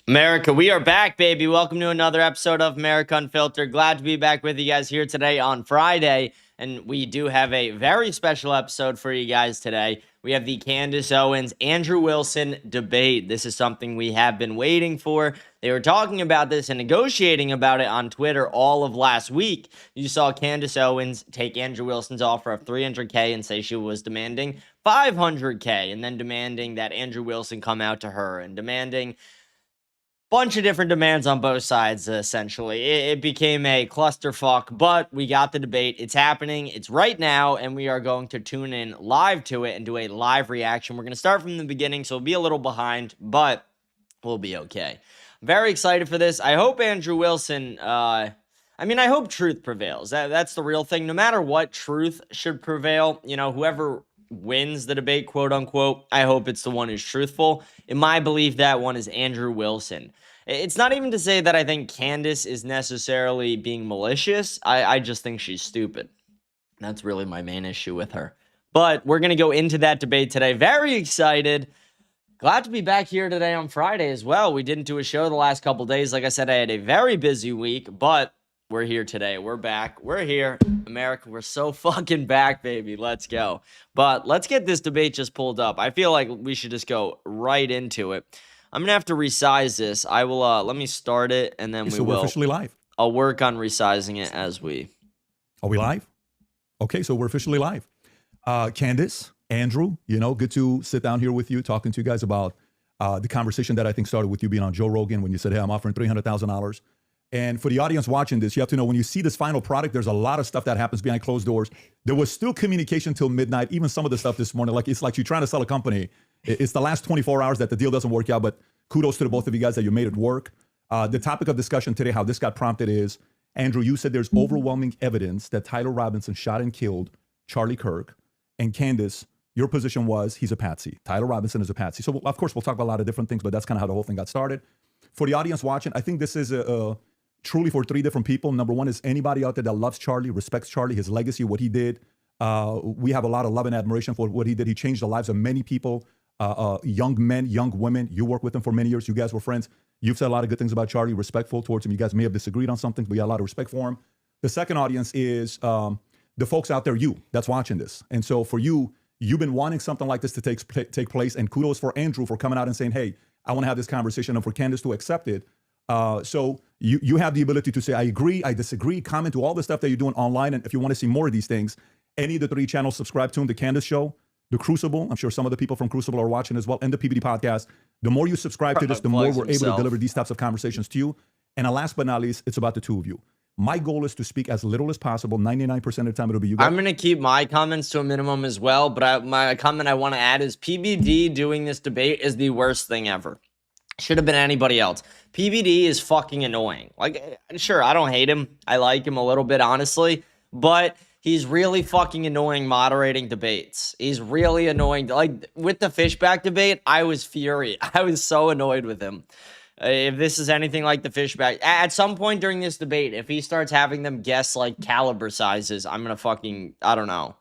America, we are back, baby. Welcome to another episode of America Unfiltered. Glad to be back with you guys here today on Friday. And we do have a very special episode for you guys today. We have the Candace Owens, Andrew Wilson debate. This is something we have been waiting for. They were talking about this and negotiating about it on Twitter all of last week. You saw Candace Owens take Andrew Wilson's offer of $300K and say she was demanding $500K, and then demanding that Andrew Wilson come out to her, and demanding bunch of different demands on both sides, essentially. It became a clusterfuck, but we got the debate. It's happening. It's right now, and we are going to tune in live to it and do a live reaction. We're going to start from the beginning, so we'll be a little behind, but we'll be okay. Very excited for this. I hope Andrew Wilson, I hope truth prevails. That's the real thing. No matter what, truth should prevail. You know, whoever wins the debate, quote unquote, I hope it's the one who's truthful. In my belief, that one is Andrew Wilson. It's not even to say that I think Candace is necessarily being malicious. I just think she's stupid. That's really my main issue with her. But we're going to go into that debate today. Very excited. Glad to be back here today on Friday as well. We didn't do a show the last couple days. Like I said, I had a very busy week, but we're here today. We're back. We're here. America, we're so fucking back, baby. Let's go. But let's get this debate just pulled up. I feel like we should just go right into it. I'm going to have to resize this. I will, let me start it, and then we're officially live. I'll work on resizing it as we... Are we live? Okay, so we're officially live. Candace, Andrew, good to sit down here with you, talking to you guys about the conversation that I think started with you being on Joe Rogan when you said, hey, I'm offering $300,000. And for the audience watching this, you have to know when you see this final product, there's a lot of stuff that happens behind closed doors. There was still communication till midnight, even some of the stuff this morning. It's like you're trying to sell a company. It's the last 24 hours that the deal doesn't work out, but kudos to the both of you guys that you made it work. The topic of discussion today, how this got prompted is, Andrew, you said there's overwhelming evidence that Tyler Robinson shot and killed Charlie Kirk. And Candace, your position was he's a patsy. Tyler Robinson is a patsy. So, of course, we'll talk about a lot of different things, but that's kind of how the whole thing got started. For the audience watching, I think this is truly for three different people. Number one is anybody out there that loves Charlie, respects Charlie, his legacy, what he did. We have a lot of love and admiration for what he did. He changed the lives of many people, young men, young women. You worked with him for many years. You guys were friends. You've said a lot of good things about Charlie, respectful towards him. You guys may have disagreed on something, but you got a lot of respect for him. The second audience is the folks out there, you, that's watching this. And so for you, you've been wanting something like this to take place. And kudos for Andrew for coming out and saying, hey, I want to have this conversation, and for Candace to accept it. So you have the ability to say, I agree, I disagree, comment to all the stuff that you're doing online. And if you want to see more of these things, any of the three channels, subscribe to them, The Candace Show, The Crucible. I'm sure some of the people from Crucible are watching as well, and the PBD podcast. The more you subscribe to this, the more we're able to deliver these types of conversations to you. And last but not least, it's about the two of you. My goal is to speak as little as possible. 99% of the time, it'll be you guys. I'm going to keep my comments to a minimum as well, but my comment I want to add is PBD doing this debate is the worst thing ever. Should have been anybody else. PBD is fucking annoying. Like, sure, I don't hate him. I like him a little bit, honestly, but he's really fucking annoying moderating debates. He's really annoying. Like, with the Fishback debate, I was furious. I was so annoyed with him. If this is anything like the Fishback, at some point during this debate, if he starts having them guess, like, caliber sizes, I'm going to fucking, I don't know.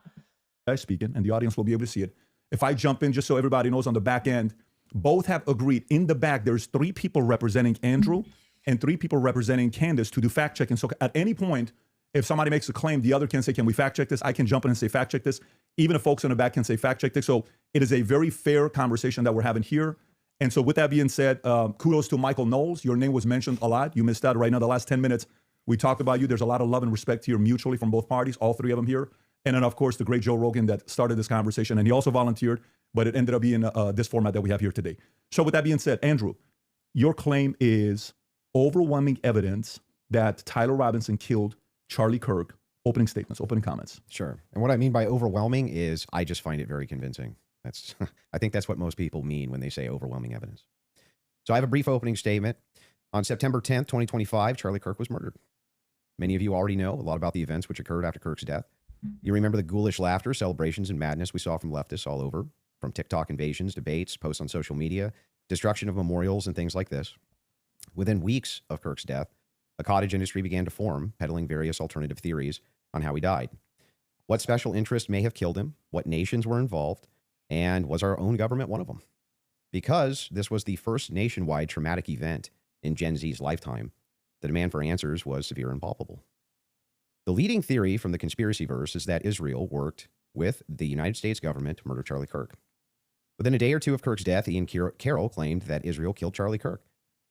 I'm speaking, and the audience will be able to see it. If I jump in, just so everybody knows on the back end, both have agreed. In the back, there's 3 people representing Andrew and 3 people representing Candace to do fact checking. So at any point, if somebody makes a claim, the other can say, can we fact check this? I can jump in and say fact check this. Even if folks in the back can say fact check this. So it is a very fair conversation that we're having here. And so with that being said, kudos to Michael Knowles. Your name was mentioned a lot. You missed out right now. The last 10 minutes, we talked about you. There's a lot of love and respect here mutually from both parties, all 3 of them here. And then, of course, the great Joe Rogan that started this conversation. And he also volunteered, but it ended up being this format that we have here today. So with that being said, Andrew, your claim is overwhelming evidence that Tyler Robinson killed Charlie Kirk. Opening statements, opening comments. Sure. And what I mean by overwhelming is I just find it very convincing. I think that's what most people mean when they say overwhelming evidence. So I have a brief opening statement. On September 10th, 2025, Charlie Kirk was murdered. Many of you already know a lot about the events which occurred after Kirk's death. You remember the ghoulish laughter, celebrations, and madness we saw from leftists all over, from TikTok invasions, debates, posts on social media, destruction of memorials, and things like this. Within weeks of Kirk's death, a cottage industry began to form, peddling various alternative theories on how he died. What special interest may have killed him, what nations were involved, and was our own government one of them? because this was the first nationwide traumatic event in Gen Z's lifetime, the demand for answers was severe and palpable. The leading theory from the conspiracy verse is that Israel worked with the United States government to murder Charlie Kirk. Within a day or two of Kirk's death, Ian Carroll claimed that Israel killed Charlie Kirk,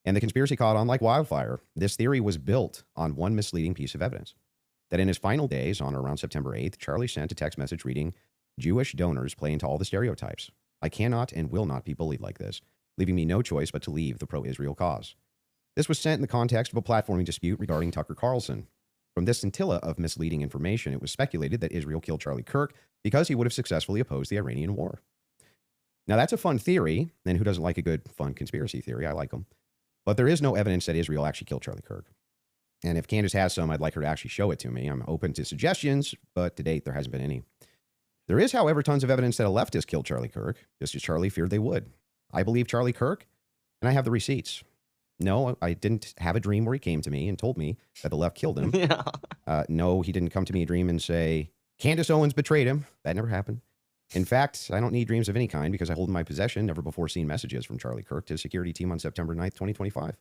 and the conspiracy caught on like wildfire. This theory was built on one misleading piece of evidence, that in his final days, on or around September 8th, Charlie sent a text message reading, "Jewish donors play into all the stereotypes. I cannot and will not be bullied like this, leaving me no choice but to leave the pro-Israel cause." This was sent in the context of a platforming dispute regarding Tucker Carlson. From this scintilla of misleading information, it was speculated that Israel killed Charlie Kirk because he would have successfully opposed the Iranian war. Now, that's a fun theory, and who doesn't like a good, fun conspiracy theory? I like them. But there is no evidence that Israel actually killed Charlie Kirk. And if Candace has some, I'd like her to actually show it to me. I'm open to suggestions, but to date, there hasn't been any. There is, however, tons of evidence that a leftist killed Charlie Kirk, just as Charlie feared they would. I believe Charlie Kirk, and I have the receipts. No, I didn't have a dream where he came to me and told me that the left killed him. Yeah. No, he didn't come to me in a dream and say, Candace Owens betrayed him. That never happened. In fact, I don't need dreams of any kind because I hold in my possession never before seen messages from Charlie Kirk to his security team on September 9th, 2025.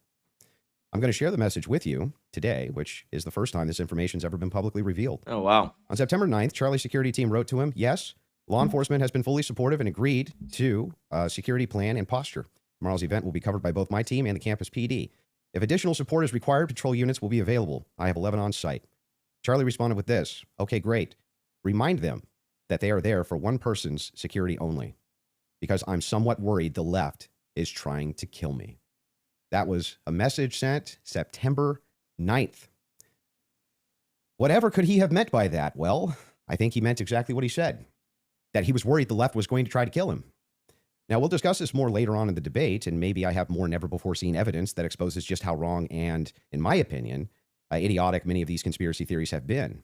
I'm going to share the message with you today, which is the first time this information's ever been publicly revealed. Oh, wow. On September 9th, Charlie's security team wrote to him, yes, law enforcement has been fully supportive and agreed to a security plan and posture. Tomorrow's event will be covered by both my team and the campus PD. If additional support is required, patrol units will be available. I have 11 on site. Charlie responded with this, okay, great. Remind them that they are there for one person's security only, because I'm somewhat worried the left is trying to kill me. That was a message sent September 9th. Whatever could he have meant by that? Well, I think he meant exactly what he said, that he was worried the left was going to try to kill him. Now, we'll discuss this more later on in the debate, and maybe I have more never-before-seen evidence that exposes just how wrong and, in my opinion, idiotic many of these conspiracy theories have been.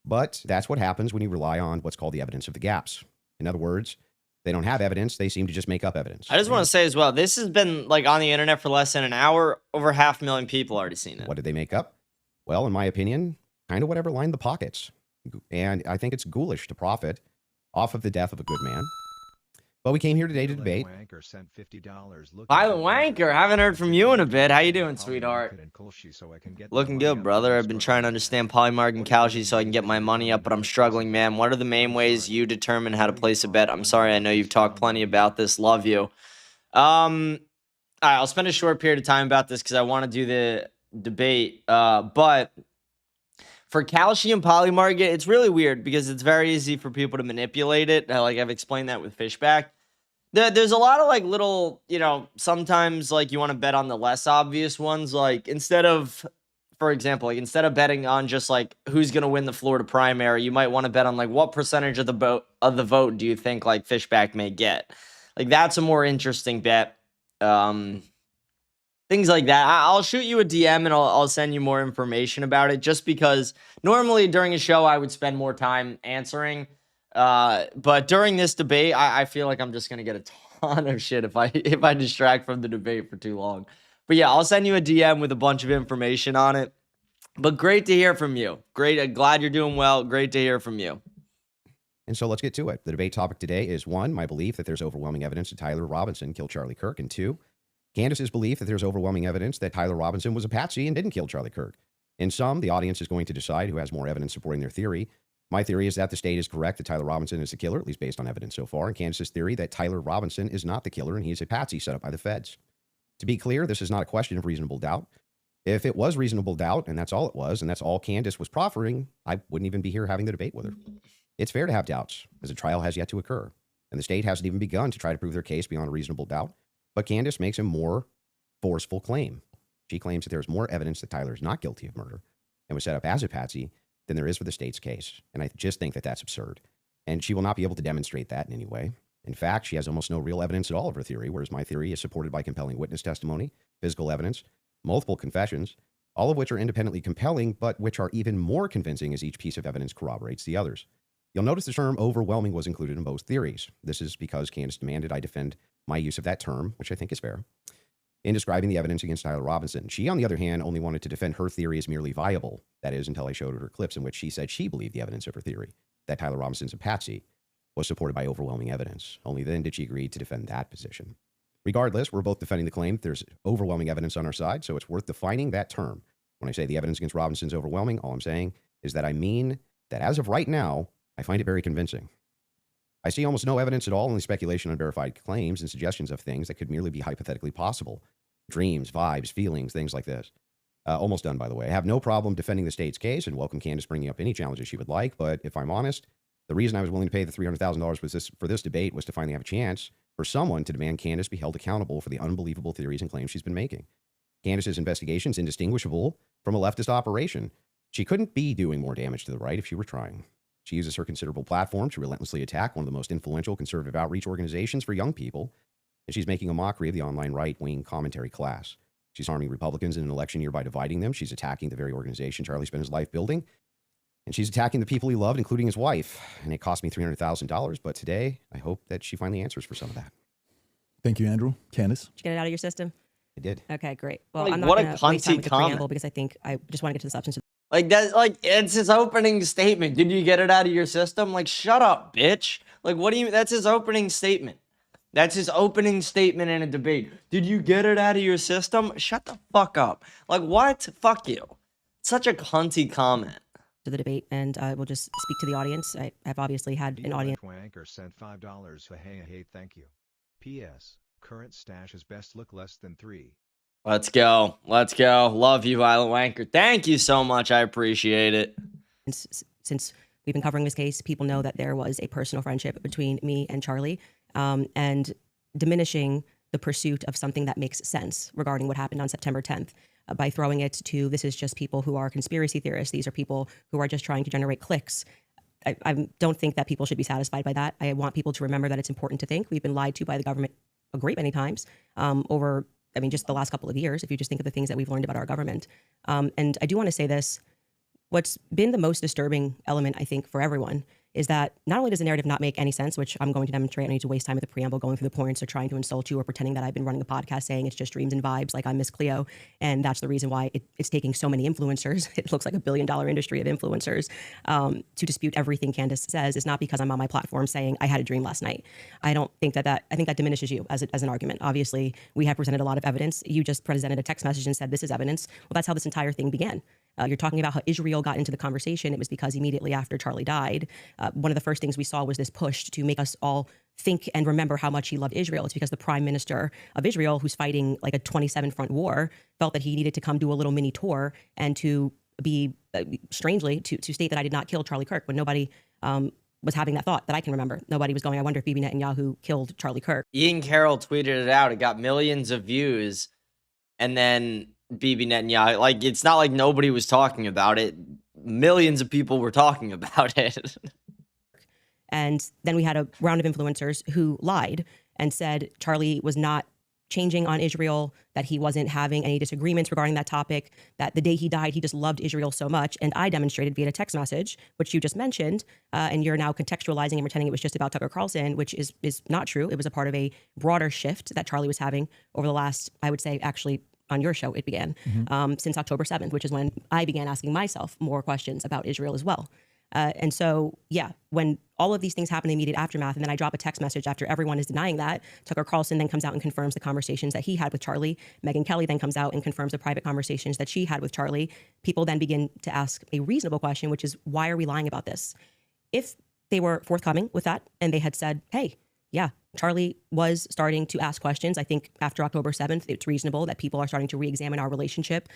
But that's what happens when you rely on what's called the evidence of the gaps. In other words, they don't have evidence. They seem to just make up evidence. I just want to say as well, this has been like on the internet for less than an hour. Over 500,000 people already seen it. What did they make up? Well, in my opinion, kind of whatever lined the pockets. And I think it's ghoulish to profit off of the death of a good man. But we came here today to debate. Violent Wanker, haven't heard from you in a bit. How you doing, sweetheart? Looking good, brother. I've been trying to understand Polymark and Kalshi so I can get my money up, but I'm struggling, man. What are the main ways you determine how to place a bet? I'm sorry, I know you've talked plenty about this. Love you. All right, I'll spend a short period of time about this because I want to do the debate. But for Kalshi and Polymarket, it's really weird because it's very easy for people to manipulate it. Like I've explained that with Fishback. There's a lot of like little, sometimes like you want to bet on the less obvious ones. Like instead of, for example, like instead of betting on just like who's going to win the Florida primary, you might want to bet on like what percentage of the vote do you think like Fishback may get? Like that's a more interesting bet. Things like that. I'll shoot you a DM and I'll send you more information about it just because normally during a show I would spend more time answering. But during this debate, I feel like I'm just going to get a ton of shit if I distract from the debate for too long. But yeah, I'll send you a DM with a bunch of information on it. But great to hear from you. Great. Glad you're doing well. Great to hear from you. And so let's get to it. The debate topic today is 1, my belief that there's overwhelming evidence that Tyler Robinson killed Charlie Kirk. And 2, Candace's belief that there's overwhelming evidence that Tyler Robinson was a patsy and didn't kill Charlie Kirk. In sum, the audience is going to decide who has more evidence supporting their theory. My theory is that the state is correct that Tyler Robinson is the killer, at least based on evidence so far, and Candace's theory that Tyler Robinson is not the killer and he's a patsy set up by the feds. To be clear, this is not a question of reasonable doubt. If it was reasonable doubt, and that's all it was, and that's all Candace was proffering, I wouldn't even be here having the debate with her. It's fair to have doubts, as a trial has yet to occur, and the state hasn't even begun to try to prove their case beyond a reasonable doubt, but Candace makes a more forceful claim. She claims that there's more evidence that Tyler is not guilty of murder and was set up as a patsy than there is for the state's case. And I just think that that's absurd. And she will not be able to demonstrate that in any way. In fact, she has almost no real evidence at all of her theory, whereas my theory is supported by compelling witness testimony, physical evidence, multiple confessions, all of which are independently compelling, but which are even more convincing as each piece of evidence corroborates the others. You'll notice the term overwhelming was included in both theories. This is because Candace demanded I defend my use of that term, which I think is fair, in describing the evidence against Tyler Robinson. She, on the other hand, only wanted to defend her theory as merely viable. That is, until I showed her clips in which she said she believed the evidence of her theory, that Tyler Robinson's a patsy, was supported by overwhelming evidence. Only then did she agree to defend that position. Regardless, we're both defending the claim. There's overwhelming evidence on our side, so it's worth defining that term. When I say the evidence against Robinson's overwhelming, all I'm saying is that I mean that as of right now, I find it very convincing. I see almost no evidence at all, only speculation on verified claims and suggestions of things that could merely be hypothetically possible. Dreams, vibes, feelings, things like this. Almost done, by the way. I have no problem defending the state's case and welcome Candace bringing up any challenges she would like, but if I'm honest, the reason I was willing to pay the $300,000 for this debate was to finally have a chance for someone to demand Candace be held accountable for the unbelievable theories and claims she's been making. Candace's investigation is indistinguishable from a leftist operation. She couldn't be doing more damage to the right if she were trying. She uses her considerable platform to relentlessly attack one of the most influential conservative outreach organizations for young people, and she's making a mockery of the online right-wing commentary class. She's harming Republicans in an election year by dividing them. She's attacking the very organization Charlie spent his life building, and she's attacking the people he loved, including his wife. And it cost me $300,000, but today I hope that she finally answers for some of that. Thank you, Andrew. Candace? Did you get it out of your system? I did. Okay, great. Well, Like, I'm not what a going to waste time with the comment. preamble because I think I just want to get to the substance. Like that, like it's his opening statement. Did you get it out of your system? Like, shut up, bitch. Like, what do you? That's his opening statement. That's his opening statement in a debate. Did you get it out of your system? Shut the fuck up. Like, what? Fuck you. Such a cunty comment. To the debate, and we'll just speak to the audience. I've obviously had an audience. Wanker sent $5 for hey, thank you. P.S. Current stash is best look less than 3. Let's go. Let's go. Love you, Violent Wanker. Thank you so much. I appreciate it. Since we've been covering this case, people know that there was a personal friendship between me and Charlie, and diminishing the pursuit of something that makes sense regarding what happened on September 10th. By throwing it to, this is just people who are conspiracy theorists. These are people who are just trying to generate clicks. I don't think that people should be satisfied by that. I want people to remember that it's important to think. We've been lied to by the government a great many times over, I mean, just the last couple of years, if you just think of the things that we've learned about our government. And I do want to say this. What's been the most disturbing element, I think, for everyone is that not only does the narrative not make any sense, which I'm going to demonstrate, I need to waste time with the preamble going through the points or trying to insult you or pretending that I've been running a podcast saying it's just dreams and vibes like I'm Miss Cleo. And that's the reason why it's taking so many influencers. It looks like $1 billion industry of influencers to dispute everything Candace says. It's not because I'm on my platform saying I had a dream last night. I don't think that I think that diminishes you as an argument. Obviously, we have presented a lot of evidence. You just presented a text message and said this is evidence. Well, that's how this entire thing began. You're talking about how Israel got into the conversation. It was because immediately after Charlie died, one of the first things we saw was this push to make us all think and remember how much he loved Israel. It's because the prime minister of Israel, who's fighting like a 27-front war, felt that he needed to come do a little mini tour and to be, strangely, to state that I did not kill Charlie Kirk when nobody was having that thought that I can remember. Nobody was going, I wonder if Bibi Netanyahu killed Charlie Kirk. Ian Carroll tweeted it out. It got millions of views. And then Bibi Netanyahu, like, it's not like nobody was talking about it. Millions of people were talking about it. And then we had a round of influencers who lied and said Charlie was not changing on Israel, that he wasn't having any disagreements regarding that topic, that the day he died, he just loved Israel so much. And I demonstrated via a text message, which you just mentioned, and you're now contextualizing and pretending it was just about Tucker Carlson, which is not true. It was a part of a broader shift that Charlie was having over the last, I would say, actually, on your show, it began since October 7th, which is when I began asking myself more questions about Israel as well. And so, yeah, when all of these things happen in the immediate aftermath, and then I drop a text message after everyone is denying that, Tucker Carlson then comes out and confirms the conversations that he had with Charlie. Megyn Kelly then comes out and confirms the private conversations that she had with Charlie. People then begin to ask a reasonable question, which is, why are we lying about this? If they were forthcoming with that and they had said, hey, yeah, Charlie was starting to ask questions. I think after October 7th, it's reasonable that people are starting to re-examine our relationship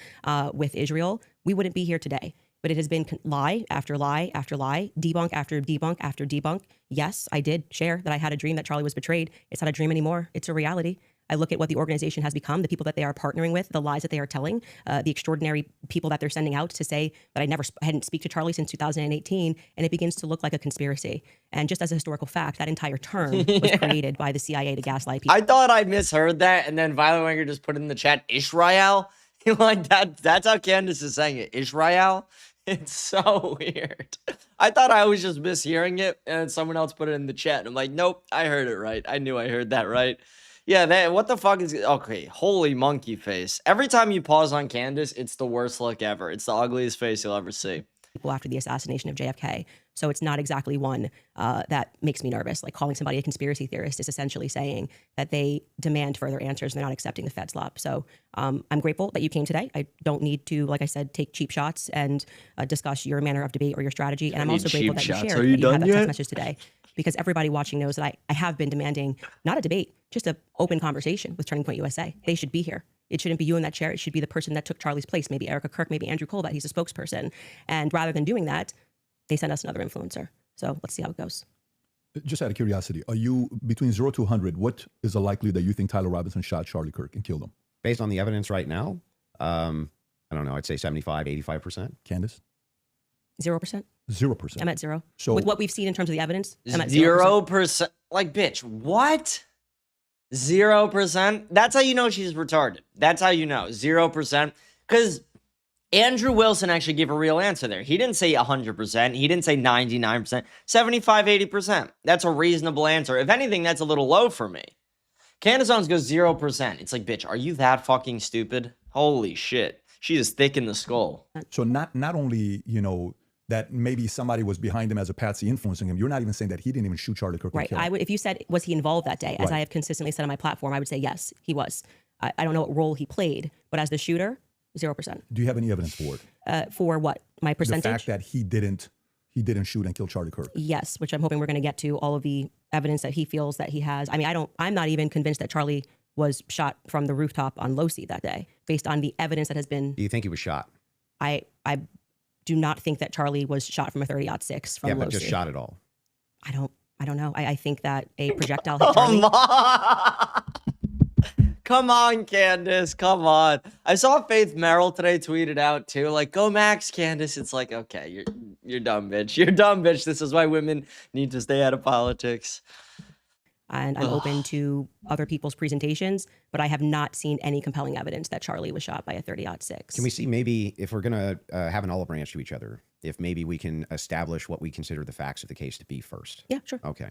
with Israel. We wouldn't be here today. But it has been lie after lie after lie, debunk after debunk after debunk. Yes, I did share that I had a dream that Charlie was betrayed. It's not a dream anymore. It's a reality. I look at what the organization has become, the people that they are partnering with, the lies that they are telling, the extraordinary people that they're sending out to say that I hadn't speak to Charlie since 2018, and it begins to look like a conspiracy. And just as a historical fact, that entire term was created by the CIA to gaslight people. I thought I misheard that, and then Violent Wanger just put in the chat, Israel. Like that's how Candace is saying it, Israel. It's so weird. I thought I was just mishearing it, and someone else put it in the chat. And I'm like, nope, I heard it right. I knew I heard that right. Yeah, what the fuck is... Okay, holy monkey face. Every time you pause on Candace, it's the worst look ever. It's the ugliest face you'll ever see. people after the assassination of JFK. So it's not exactly one that makes me nervous. Like calling somebody a conspiracy theorist is essentially saying that they demand further answers. They're not accepting the Fed slop. So I'm grateful that you came today. I don't need to, like I said, take cheap shots and discuss your manner of debate or your strategy. And I'm also grateful that you shared that you had that text message today, because everybody watching knows that I have been demanding not a debate, just an open conversation with Turning Point USA. They should be here. It shouldn't be you in that chair. It should be the person that took Charlie's place, maybe Erica Kirk, maybe Andrew Colbert. He's a spokesperson. And rather than doing that, they sent us another influencer. So let's see how it goes. Just out of curiosity, are you between 0 to 100? What is the likelihood that you think Tyler Robinson shot Charlie Kirk and killed him? Based on the evidence right now, I don't know. I'd say 75, 85%. Candace? 0%. 0%. I'm at 0. So with what we've seen in terms of the evidence, I'm at 0%. Like, bitch, what? 0%? That's how you know she's retarded. That's how you know. 0%. Because Andrew Wilson actually gave a real answer there. He didn't say 100%. He didn't say 99%. 75, 80%. That's a reasonable answer. If anything, that's a little low for me. Candace Owens goes 0%. It's like, bitch, are you that fucking stupid? Holy shit. She is thick in the skull. So not only, you know, that maybe somebody was behind him as a patsy influencing him. You're not even saying that he didn't even shoot Charlie Kirk. Right. I would, if you said, was he involved that day, as I have consistently said on my platform, I would say yes, he was. I don't know what role he played, but as the shooter, 0%. Do you have any evidence for it? For what? My percentage? The fact that he didn't shoot and kill Charlie Kirk. Yes, which I'm hoping we're going to get to all of the evidence that he feels that he has. I mean, I'm not even convinced that Charlie was shot from the rooftop on Losi that day, based on the evidence that has been. Do you think he was shot? I do not think that Charlie was shot from a 30-06 from Losi. But just shot at all. I don't know. I think that a projectile hit Charlie. Come on, Candace. Come on. I saw Faith Merrill today tweeted out too, like, go Max, Candace. It's like, okay, you're dumb, bitch. You're dumb, bitch. This is why women need to stay out of politics. And I'm open to other people's presentations, but I have not seen any compelling evidence that Charlie was shot by a 30-06. Can we see maybe if we're going to have an olive branch to each other, if maybe we can establish what we consider the facts of the case to be first? Yeah, sure. Okay.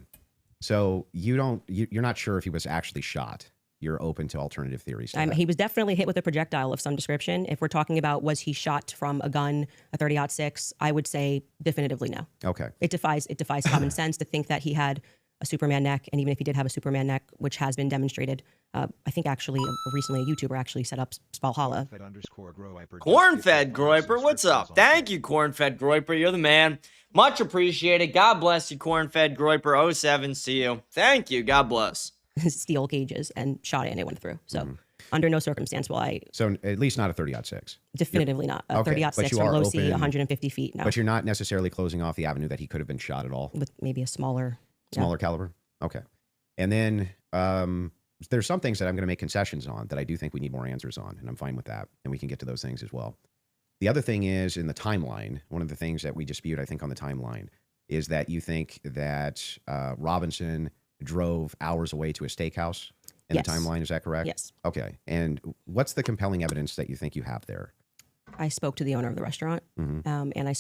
So you're not sure if he was actually shot. You're open to alternative theories. He was definitely hit with a projectile of some description. If we're talking about was he shot from a gun, a 30-06, I would say definitively no. Okay. It defies common sense to think that he had a Superman neck, and even if he did have a Superman neck, which has been demonstrated, I think actually recently a YouTuber actually set up Spalhalla. Cornfed Groiper, what's up? Thank you, Cornfed Groiper. You're the man. Much appreciated. God bless you, Cornfed Groiper 07. See you. Thank you. God bless. Steel cages and shot it and it went through. So under no circumstance will I. So at least not a 30-06. Definitively not. A 30-06 from Losi, 150 feet. No. But you're not necessarily closing off the avenue that he could have been shot at all? With maybe a smaller caliber? Okay. And then there's some things that I'm going to make concessions on that I do think we need more answers on, and I'm fine with that. And we can get to those things as well. The other thing is in the timeline, one of the things that we dispute, I think, on the timeline is that you think that Robinson drove hours away to a steakhouse in the timeline. Is that correct? Yes. Okay. And what's the compelling evidence that you think you have there? I spoke to the owner of the restaurant, and I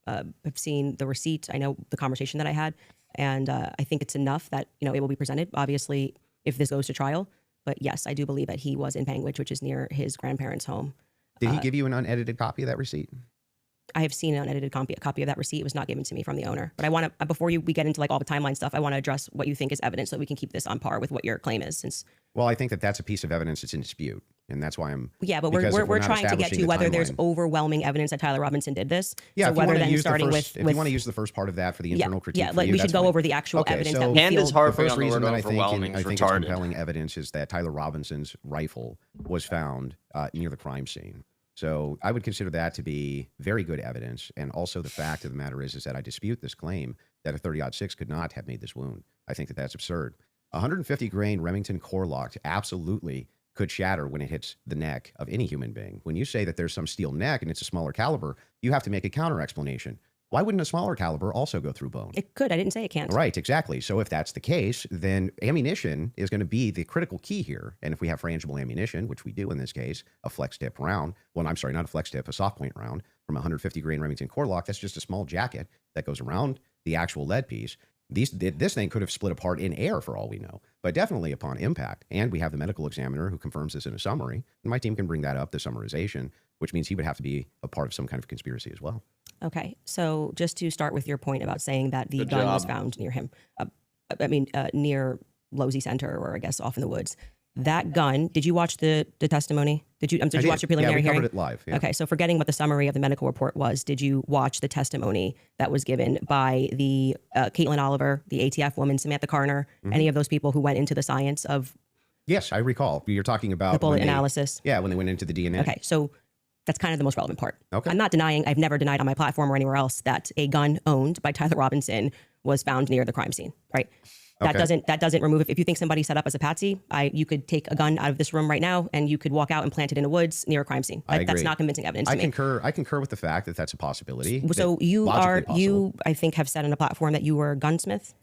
have seen the receipt. I know the conversation that I had, and I think it's enough that it will be presented. Obviously, if this goes to trial, but yes, I do believe that he was in Panguitch, which is near his grandparents' home. Did he give you an unedited copy of that receipt? I have seen an unedited copy of that receipt. It was not given to me from the owner. But I want to, before we get into like all the timeline stuff, I want to address what you think is evidence so we can keep this on par with what your claim is. Well, I think that that's a piece of evidence that's in dispute. And that's why I'm... Yeah, but we're trying to get to whether there's overwhelming evidence that Tyler Robinson did this. Yeah, so whether then starting if you want to use the first part of that for the internal critique, we should go over the actual evidence. So that we feel. The first reason that I overwhelming think it's compelling evidence is that Tyler Robinson's rifle was found near the crime scene. So I would consider that to be very good evidence. And also the fact of the matter is that I dispute this claim that a 30-06 could not have made this wound. I think that that's absurd. 150 grain Remington core lock absolutely could shatter when it hits the neck of any human being. When you say that there's some steel neck and it's a smaller caliber, you have to make a counter explanation. Why wouldn't a smaller caliber also go through bone? It could. I didn't say it can't. Right, exactly. So if that's the case, then ammunition is going to be the critical key here. And if we have frangible ammunition, which we do in this case, a flex tip round, well, I'm sorry, not a flex tip, a soft point round from 150 grain Remington core lock, that's just a small jacket that goes around the actual lead piece. This thing could have split apart in air for all we know, but definitely upon impact. And we have the medical examiner who confirms this in a summary. And my team can bring that up, the summarization, which means he would have to be a part of some kind of conspiracy as well. Okay, so just to start with your point about saying that the Good gun was job. found near him, near Losey Center, or I guess off in the woods. That gun. Did you watch the testimony? Did you watch the preliminary yeah, we hearing? covered it live. Yeah. Okay, so forgetting what the summary of the medical report was, did you watch the testimony that was given by the Caitlin Oliver, the ATF woman, Samantha Carner, any of those people who went into the science of Yes, I recall. You're talking about the bullet when they- analysis? Yeah, when they went into the DNA. Okay, so that's kind of the most relevant part. Okay. I'm not denying, I've never denied on my platform or anywhere else that a gun owned by Tyler Robinson was found near the crime scene, right? That Okay. doesn't remove it. If you think somebody set up as a patsy, you could take a gun out of this room right now and you could walk out and plant it in the woods near a crime scene. I That's agree. not convincing evidence to I me. concur with the fact that that's a possibility. So that you logically possible. you I think have said on a platform that you were a gunsmith.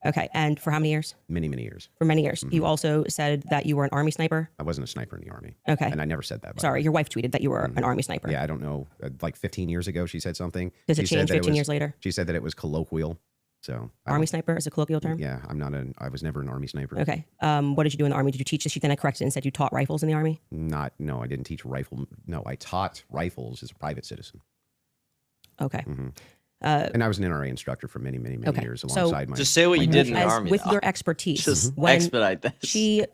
Okay, and for how many years? many years. For many years. You also said that you were an Army sniper. I wasn't a sniper in the Army. Okay. And I never said that. by the Sorry, way. your wife tweeted that you were an Army sniper. Yeah, I don't know. Like 15 years ago, she said something. Does it She said change that 15 was- years later? She said that it was colloquial. So I Army don't- sniper is a colloquial term? Yeah, I was never an Army sniper. Okay. What did you do in the Army? Did you teach this? You then I corrected and said you taught rifles in the Army? No, I didn't teach rifle. No, I taught rifles as a private citizen. Okay. And I was an NRA instructor for many Okay, years so- alongside my. Just say what you did in the As army. with though. your expertise, Just when expedite this. she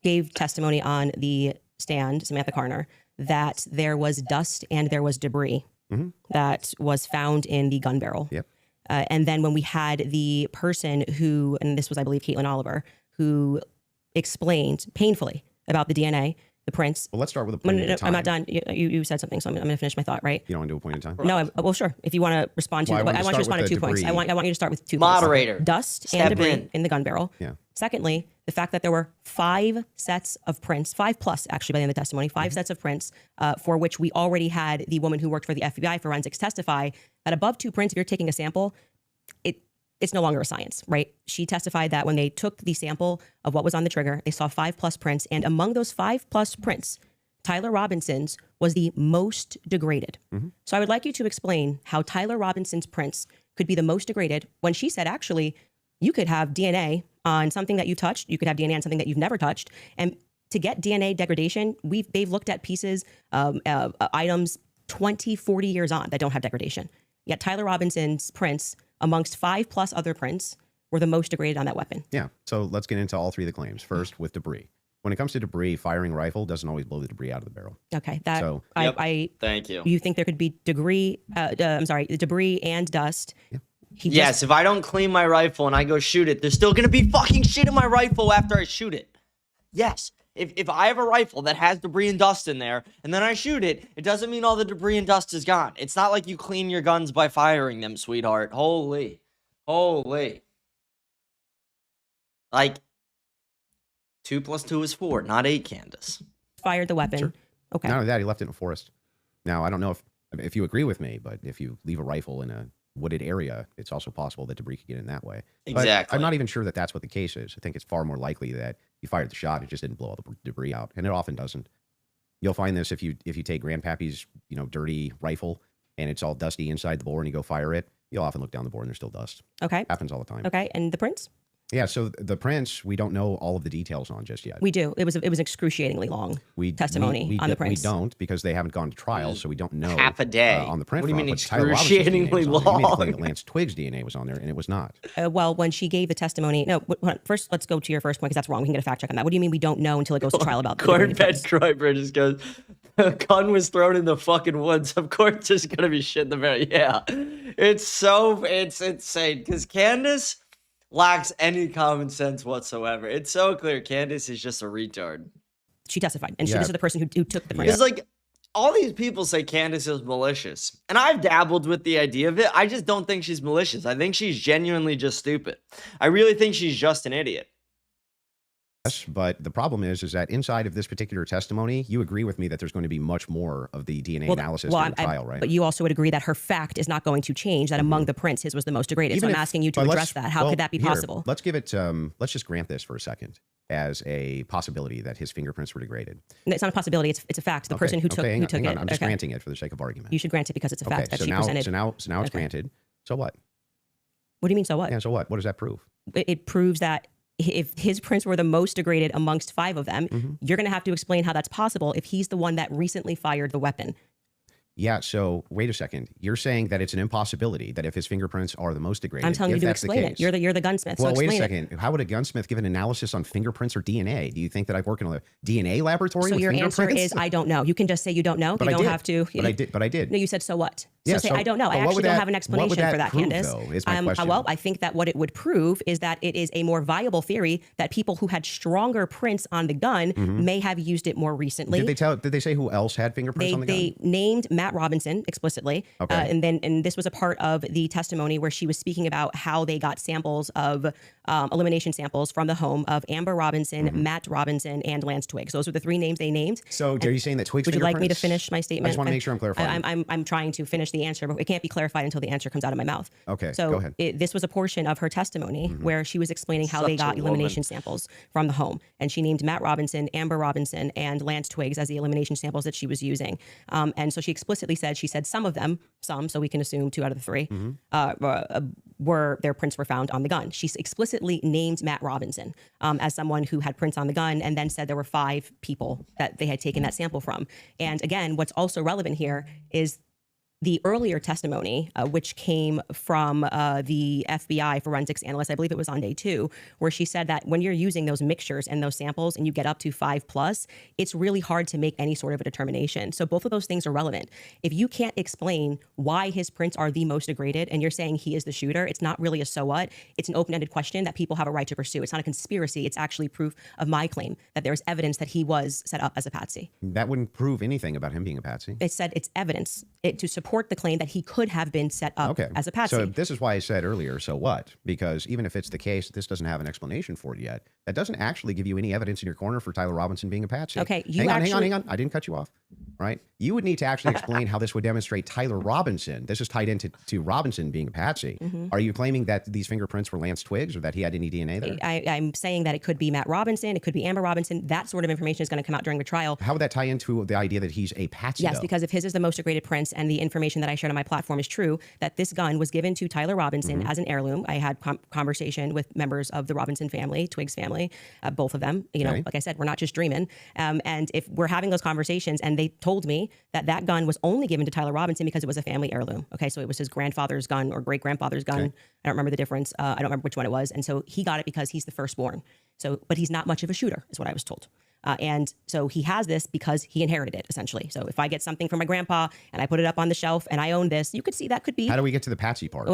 gave testimony on the stand, Samantha Carner, that there was dust and there was debris that was found in the gun barrel. Yep. And then when we had the person who, and this was, I believe, Caitlin Oliver, who explained painfully about the DNA, the prints. Well, let's start with a No, point no, at no, a time. I'm not done. You said something, so I'm going to finish my thought, right? You don't want to do a point in time? No, well, sure. If you want to respond to, Well, I but want I to want you to start respond to with 2 the points. I debris. want you to start with 2 Moderator. points. Dust Step and debris in. the gun barrel. Yeah. Secondly, the fact that there were 5 sets of prints, 5 plus actually by the end of the testimony, 5 sets of prints for which we already had the woman who worked for the FBI forensics testify that above 2 prints, if you're taking a sample, it's no longer a science, right? She testified that when they took the sample of what was on the trigger, they saw 5 plus prints. And among those 5 plus prints, Tyler Robinson's was the most degraded. So I would like you to explain how Tyler Robinson's prints could be the most degraded when she said, actually, you could have DNA on something that you touched. You could have DNA on something that you've never touched. And to get DNA degradation, they've looked at pieces, items 20, 40 years on that don't have degradation. Yet Tyler Robinson's prints, amongst 5 plus other prints, were the most degraded on that weapon. Yeah. So let's get into all 3 of the claims. First, with debris. When it comes to debris, firing rifle doesn't always blow the debris out of the barrel. Okay, that So- Yep. I Thank you. you think there could be debris and dust. He just- Yes, if I don't clean my rifle and I go shoot it, there's still gonna be fucking shit in my rifle after I shoot it. Yes. If I have a rifle that has debris and dust in there and then I shoot it, it doesn't mean all the debris and dust is gone. It's not like you clean your guns by firing them, sweetheart. Holy. Like, 2 plus 2 is 4, not 8, Candace. fired the weapon. Sure. Okay. Not only that, he left it in a forest. Now, I don't know if you agree with me, but if you leave a rifle in a wooded area, it's also possible that debris could get in that way. But Exactly. I'm not even sure that that's what the case is. I think it's far more likely that you fired the shot, it just didn't blow all the debris out, and it often doesn't. You'll find this if you take Grandpappy's dirty rifle and it's all dusty inside the bore and you go fire it. You'll often look down the bore and there's still dust. Okay. Happens all the time. Okay. And the prints? Yeah. So the prints we don't know all of the details on just yet. We do. It was excruciatingly long. Testimony on the prints. We don't because they haven't gone to trial, so we don't know Half a day. on the print. What do you front, mean but Tyler Robinson's DNA excruciatingly was on there. You mean to claim long? that Lance Twiggs' DNA was on there, and it was not. Well, when she gave the testimony, no. First, let's go to your first point because that's wrong. We can get a fact check on that. What do you mean we don't know until it goes to trial about the Corn debris Fed prints? Kroiber just goes, a gun was thrown in the fucking woods. Of course there's gonna be shit in the very it's insane. Because Candace lacks any common sense whatsoever. It's so clear Candace is just a retard. She testified, and Yeah. this is the person who took the prints. It's like all these people say Candace is malicious. And I've dabbled with the idea of it. I just don't think she's malicious. I think she's genuinely just stupid. I really think she's just an idiot. Yes, but the problem is that inside of this particular testimony, you agree with me that there's going to be much more of the DNA analysis during the trial, right? But you also would agree that her fact is not going to change. That among the prints, his was the most degraded. So I'm asking you to but address that. How could that be here, possible? Let's give it. Let's just grant this for a second as a possibility that his fingerprints were degraded. It's not a possibility. It's a fact. The person who took hang it. on, I'm just okay. granting it for the sake of argument. You should grant it because it's a fact that so she now, presented. so now it's Okay. granted. So what? What do you mean? So what? Yeah. So what? What does that prove? It proves that if his prints were the most degraded amongst 5 of them, you're going to have to explain how that's possible if he's the one that recently fired the weapon. Yeah, so wait a second. You're saying that it's an impossibility that if his fingerprints are the most degraded, I'm telling you if to that's the explain it. case- You're the gunsmith. Well, so wait a explain it. second. How would a gunsmith give an analysis on fingerprints or DNA? Do you think that I work in a DNA laboratory So with your answer fingerprints? is I don't know. You can just say you don't know. But you I don't did. have to. But I did. No, you said so what? So Yeah, say so- I don't know. but I what actually would don't that- have an what explanation would that for that, prove, Candace. though, is my question. Well, I think that what it would prove is that it is a more viable theory that people who had stronger prints on the gun may have used it more recently. Did they say who else had fingerprints on the gun? They named Matt Robinson explicitly, Okay. and this was a part of the testimony where she was speaking about how they got samples of elimination samples from the home of Amber Robinson, Matt Robinson, and Lance Twiggs. Those were the three names they named. So are you saying that Twiggs Would you like me to fingerprints- finish my statement? I just want to make sure I'm clarifying. I'm trying to finish the answer, but it can't be clarified until the answer comes out of my mouth. Okay, So go ahead. this was a portion of her testimony where she was explaining how they Such a got woman. elimination samples from the home, and she named Matt Robinson, Amber Robinson, and Lance Twiggs as the elimination samples that she was using. And so she explicitly said some of them, so we can assume 2 out of the 3, were their prints were found on the gun. She explicitly named Matt Robinson as someone who had prints on the gun, and then said there were 5 people that they had taken that sample from. And again, what's also relevant here is the earlier testimony, which came from the FBI forensics analyst, I believe it was on day 2, where she said that when you're using those mixtures and those samples and you get up to 5+, it's really hard to make any sort of a determination. So both of those things are relevant. If you can't explain why his prints are the most degraded and you're saying he is the shooter, it's not really a so what. It's an open-ended question that people have a right to pursue. It's not a conspiracy. It's actually proof of my claim that there's evidence that he was set up as a patsy. That wouldn't prove anything about him being a patsy. It said it's evidence to support the claim that he could have been set up as a patsy. So this is why I said earlier, so what? Because even if it's the case that this doesn't have an explanation for it yet, that doesn't actually give you any evidence in your corner for Tyler Robinson being a patsy. Okay, hang on. I didn't cut you off. Right? You would need to actually explain how this would demonstrate Tyler Robinson. This is tied into Robinson being a patsy. Are you claiming that these fingerprints were Lance Twiggs or that he had any DNA there? I'm saying that it could be Matt Robinson, it could be Amber Robinson. That sort of information is going to come out during the trial. How would that tie into the idea that he's a patsy? Yes, though? because if his is the most degraded prints and the information that I shared on my platform is true, that this gun was given to Tyler Robinson as an heirloom. I had conversation with members of the Robinson family, Twiggs family, both of them. You know, like I said, we're not just dreaming. And if we're having those conversations and they told me that that gun was only given to Tyler Robinson because it was a family heirloom. Okay, so it was his grandfather's gun or great-grandfather's gun. I don't remember the difference. I don't remember which one it was. And so he got it because he's the firstborn. So, but he's not much of a shooter, is what I was told. And so he has this because he inherited it, essentially. So if I get something from my grandpa and I put it up on the shelf and I own this, you could see that could be. How do we get to the patsy part?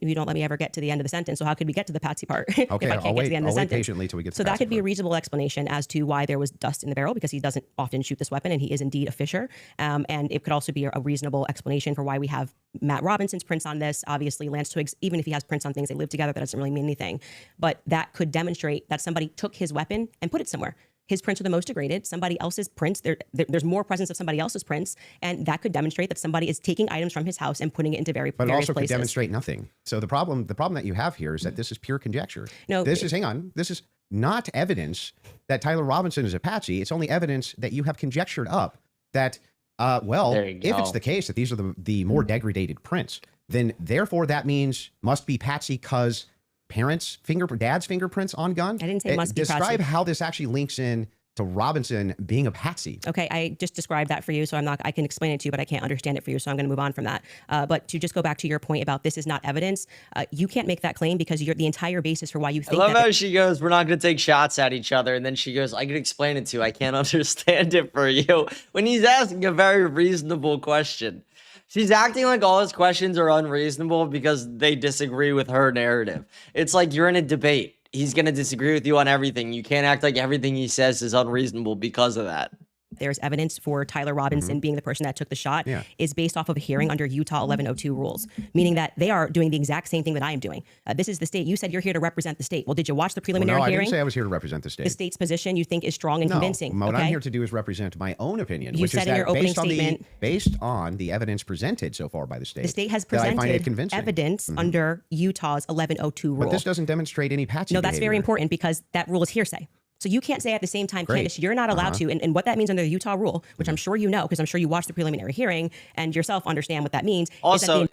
You don't let me ever get to the end of the sentence. So how could we get to the patsy part if I can't I'll get to the end of the wait sentence? patiently till we get to So the that patsy could be a part. reasonable explanation as to why there was dust in the barrel, because he doesn't often shoot this weapon and he is indeed a fisher. And it could also be a reasonable explanation for why we have Matt Robinson's prints on this. Obviously, Lance Twiggs, even if he has prints on things, they live together, that doesn't really mean anything. But that could demonstrate that somebody took his weapon and put it somewhere. His prints are the most degraded. Somebody else's prints, there's more presence of somebody else's prints, and that could demonstrate that somebody is taking items from his house and putting it into But it various also places. could demonstrate nothing. So the problem that you have here is that this is pure conjecture. No, this is not evidence that Tyler Robinson is a patsy. It's only evidence that you have conjectured up that, There you if go. it's the case that these are the more degraded prints, then therefore that means must be patsy because dad's fingerprints on gun. I didn't say must be Describe patsy. how this actually links in to Robinson being a patsy. Okay, I just described that for you, so I can explain it to you, but I can't understand it for you, so I'm going to move on from that. But to just go back to your point about this is not evidence, you can't make that claim because the entire basis for why you I think love that how she goes, we're not going to take shots at each other. And then she goes, I can explain it to you. I can't understand it for you. When he's asking a very reasonable question. She's acting like all his questions are unreasonable because they disagree with her narrative. It's like you're in a debate. He's going to disagree with you on everything. You can't act like everything he says is unreasonable because of that. there's evidence for Tyler Robinson being the person that took the shot is based off of a hearing under Utah 1102 rules, meaning that they are doing the exact same thing that I am doing. This is the state. You said you're here to represent the state. Well, did you watch the preliminary no, I hearing? didn't say I was here to represent the state. The state's position you think is strong and No, convincing. what okay? I'm here to do is represent my own opinion, You which said is in that your opening based on the evidence presented so far by the state. The state has that I find it presented convincing. evidence under Utah's 1102 rule. But this doesn't demonstrate any patsy No, that's behavior. very important because that rule is hearsay. So you can't say at the same time, Great. Candace, you're not allowed to. And what that means under the Utah rule, which I'm sure you know, because I'm sure you watched the preliminary hearing and yourself understand what that means. is that Also,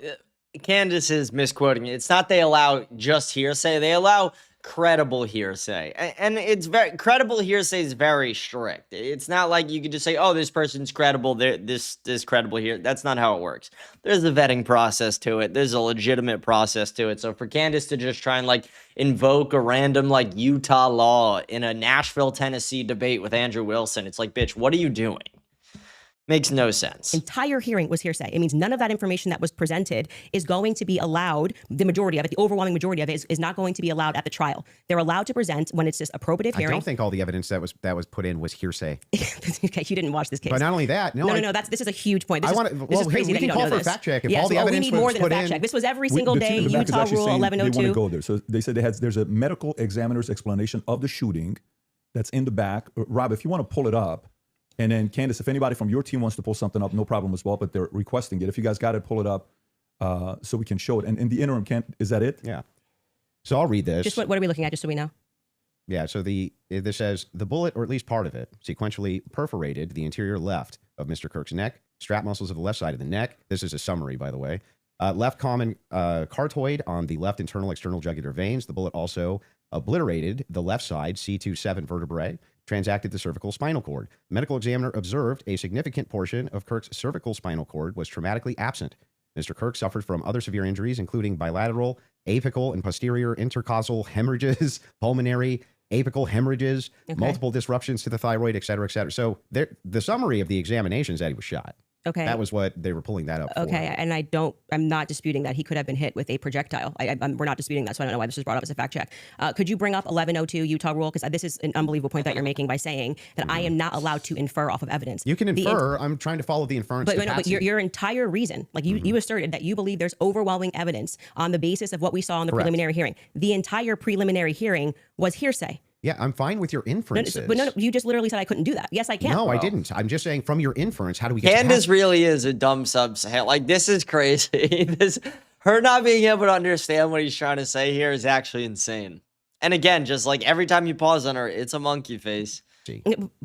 Candace is misquoting it. It's not they allow just hearsay. They allow credible hearsay. And it's very credible hearsay is very strict. It's not like you could just say, oh, this person's credible, this credible here. That's not how it works. There's a vetting process to it. There's a legitimate process to it. So for Candace to just try and like invoke a random like Utah law in a Nashville, Tennessee debate with Andrew Wilson, it's like, bitch, what are you doing? Makes no sense. Entire hearing was hearsay. It means none of that information that was presented is going to be allowed. The majority of it, the overwhelming majority of it, is not going to be allowed at the trial. They're allowed to present when it's just a probative hearing. I don't think all the evidence that was put in was hearsay. Okay, you didn't watch this case. But not only that, no. This is a huge point. This is crazy we that you can don't call know for this. a fact check. If Yes, all the we evidence need was more than a put fact in, check. This was every single day. The team in the back is Utah actually Rule saying 1102. They want to go there. So they said there's a medical examiner's explanation of the shooting that's in the back. Rob, if you want to pull it up. And then, Candace, if anybody from your team wants to pull something up, no problem as well, but they're requesting it. If you guys got it, pull it up so we can show it. And in the interim, is that it? Yeah. So I'll read this. Just what are we looking at, just so we know? Yeah, so this says, the bullet, or at least part of it, sequentially perforated the interior left of Mr. Kirk's neck, strap muscles of the left side of the neck. This is a summary, by the way. Left common cartoid on the left internal external jugular veins. The bullet also obliterated the left side C27 vertebrae, transacted the cervical spinal cord. The medical examiner observed a significant portion of Kirk's cervical spinal cord was traumatically absent. Mr. Kirk suffered from other severe injuries, including bilateral, apical, and posterior intercausal hemorrhages, pulmonary, apical hemorrhages, multiple disruptions to the thyroid, et cetera, et cetera. So the summary of the examination is that he was shot. Okay. That was what they were pulling that up for. Okay, and I'm not disputing that he could have been hit with a projectile. We're not disputing that, so I don't know why this was brought up as a fact check. Could you bring up 1102 Utah Rule? Because this is an unbelievable point that you're making by saying that I am not allowed to infer off of evidence. You can infer. I'm trying to follow the inference. But your entire reason, like you asserted that you believe there's overwhelming evidence on the basis of what we saw in the preliminary hearing. The entire preliminary hearing was hearsay. Yeah, I'm fine with your inferences. But no, you just literally said I couldn't do that. Yes, I can. No, I didn't. I'm just saying from your inference, how do we get Candace really is a dumb subset. Like, this is crazy. Her not being able to understand what he's trying to say here is actually insane. And again, just like every time you pause on her, it's a monkey face.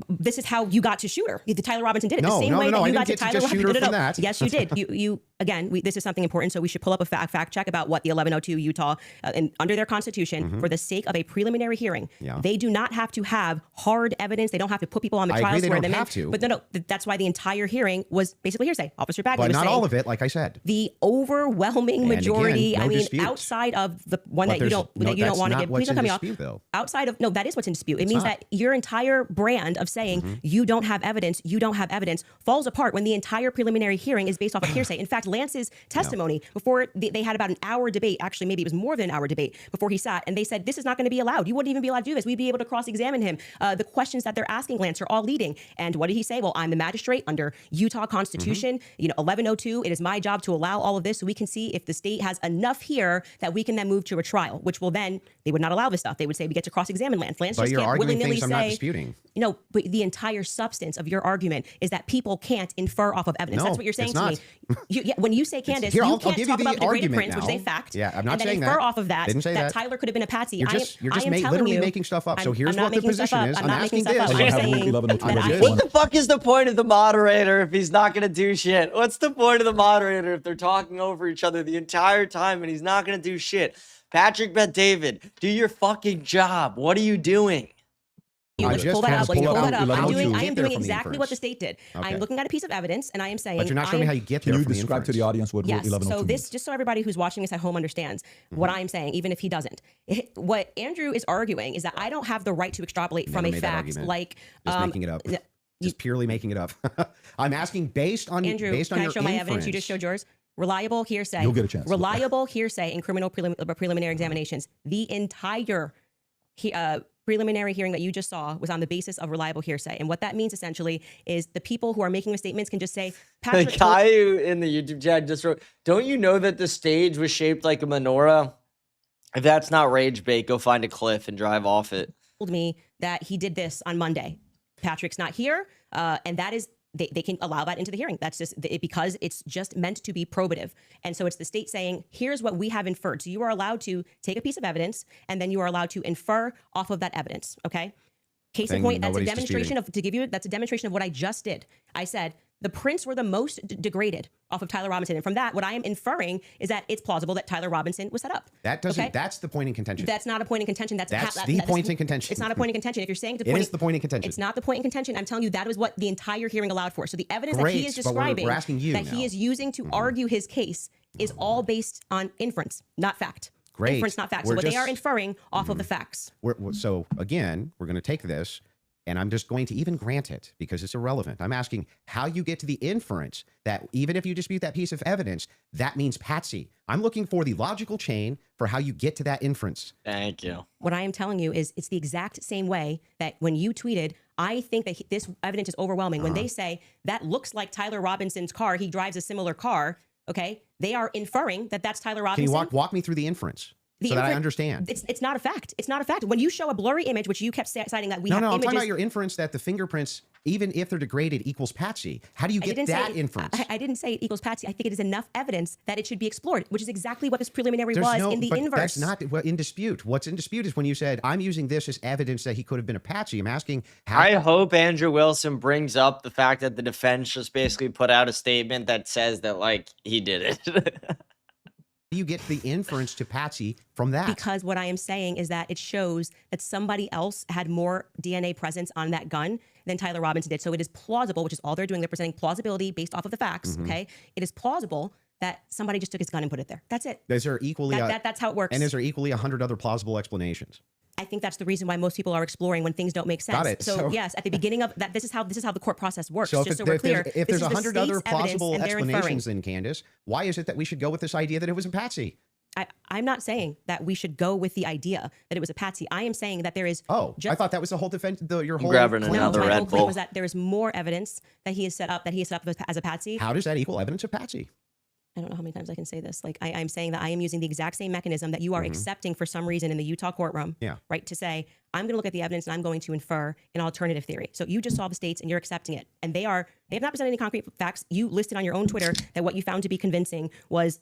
This is how you got to shoot her. Tyler Robinson did it the same way I that you didn't got to get Tyler just shoot her Robinson. from that. Yes, you did. You again, this is something important, so we should pull up a fact check about what the 1102 Utah, and under their constitution, for the sake of a preliminary hearing, they do not have to have hard evidence. They don't have to put people on the trial. They don't have to. But no, that's why the entire hearing was basically hearsay. Officer Bagley but was not saying, all of it, like I said. The overwhelming majority. Again, no dispute. Outside of the one But that you don't want to give. Please don't cut me off. Though. Outside of that is what's in dispute. It means that your entire brand of saying you don't have evidence, falls apart when the entire preliminary hearing is based off of hearsay. In fact, Lance's testimony before they had about an hour debate, actually maybe it was more than an hour debate before he sat, and they said, this is not going to be allowed. You wouldn't even be allowed to do this. We'd be able to cross-examine him. The questions that they're asking Lance are all leading. And what did he say? Well, I'm the magistrate under Utah Constitution, 1102. It is my job to allow all of this so we can see if the state has enough here that we can then move to a trial, which will then, they would not allow this stuff. They would say we get to cross-examine Lance. Lance just can't willy-nilly say, I'm not disputing. No, but the entire substance of your argument is that people can't infer off of evidence. That's what you're saying to me. When you say, Candace, you can't talk about the greater prince, which is a fact. Yeah, I'm not and saying then infer that. off of that Didn't say that. Tyler could have been a patsy. You're just literally making stuff up. So here's what the position is. I'm asking this. I'm saying What the fuck is the point of the moderator if he's not gonna do shit? What's the point of the moderator if they're talking over each other the entire time and he's not gonna do shit? Patrick Bet David, do your fucking job. What are you doing? Let's pull that up. I am doing exactly what the inference. state did. I'm looking at a piece of evidence and I am saying. But you're not showing me how you get there. Can you from the describe to inference. the audience what Rule Yes. 1102 So means? this, just so everybody who's watching this at home understands what I'm saying, even if he doesn't. What Andrew is arguing is that I don't have the right to extrapolate from a made that fact argument. like Just making it up. Just purely making it up. I'm asking based on Andrew, based on can I your show my inference. evidence? You just showed yours. Reliable hearsay. You'll get a chance. Reliable hearsay in criminal preliminary examinations. The entire preliminary hearing that you just saw was on the basis of reliable hearsay. And what that means essentially is the people who are making the statements can just say, Patrick The guy who in the YouTube chat just wrote, don't you know that the stage was shaped like a menorah? If that's not rage bait, go find a cliff and drive off it. told me that he did this on Monday. Patrick's not here. And that is, they can allow that into the hearing. That's just because it's just meant to be probative. And so it's the state saying, here's what we have inferred. So you are allowed to take a piece of evidence and then you are allowed to infer off of that evidence. Okay. Case in point, that's a demonstration of, that's a demonstration of what I just did. I said the prints were the most degraded. off of Tyler Robinson. And from that, what I am inferring is that it's plausible that Tyler Robinson was set up. That doesn't. That's the point in contention. That's not a point in contention. That's the point in contention. It's not a point in contention. If you're saying it is the point in contention. It's not the point in contention. I'm telling you that is what the entire hearing allowed for. So the evidence Great, that he is but describing, we're asking you that now. he is using to argue his case, is all based on inference, not fact. Great. Inference, not fact. We're So what they just- are inferring off of the facts. So again, we're going to take this, and I'm just going to even grant it because it's irrelevant. I'm asking how you get to the inference that even if you dispute that piece of evidence, that means Patsy. I'm looking for the logical chain for how you get to that inference. Thank you. What I am telling you is it's the exact same way that when you tweeted, I think that this evidence is overwhelming. When they say that looks like Tyler Robinson's car, he drives a similar car, okay? They are inferring that that's Tyler Can Robinson. you walk me through the inference so that I understand? It's not a fact. It's not a fact. When you show a blurry image, which you kept citing that we No, have I'm images. talking about your inference that the fingerprints, even if they're degraded, equals Patsy. How do you get that inference? I didn't say it equals Patsy. I think it is enough evidence that it should be explored, which is exactly what this preliminary There's was no- in the but inverse. That's not in dispute. What's in dispute is when you said, I'm using this as evidence that he could have been a Patsy. I'm asking how. I hope Andrew Wilson brings up the fact that the defense just basically put out a statement that says that, like, he did it. Do you get the inference to Patsy from that? Because what I am saying is that it shows that somebody else had more DNA presence on that gun than Tyler Robinson did. So it is plausible, which is all they're doing. They're presenting plausibility based off of the facts, okay? It is plausible that somebody just took his gun and put it there. That's it. Is there equally That's how it works. and is there equally 100 other plausible explanations? I think that's the reason why most people are exploring when things don't make sense. Got it. So yes, at the beginning of that, this is how the court process works. So just if, so we're clear, if this there's is the 100 other state's evidence, plausible and they're inferring. explanations, then Candace, why is it that we should go with this idea that it was a Patsy? I'm not saying that we should go with the idea that it was a patsy. I am saying that there is. I thought that was the whole defense. Your whole grabbing claim. No, another my Red whole claim Bull. was that there is more evidence that he is set up as a patsy. How does that equal evidence of Patsy? I don't know how many times I can say this. Like I'm saying that I am using the exact same mechanism that you are accepting for some reason in the Utah courtroom. Yeah. Right. To say I'm going to look at the evidence and I'm going to infer an alternative theory. So you just saw the states and you're accepting it, and they have not presented any concrete facts. You listed on your own Twitter that what you found to be convincing was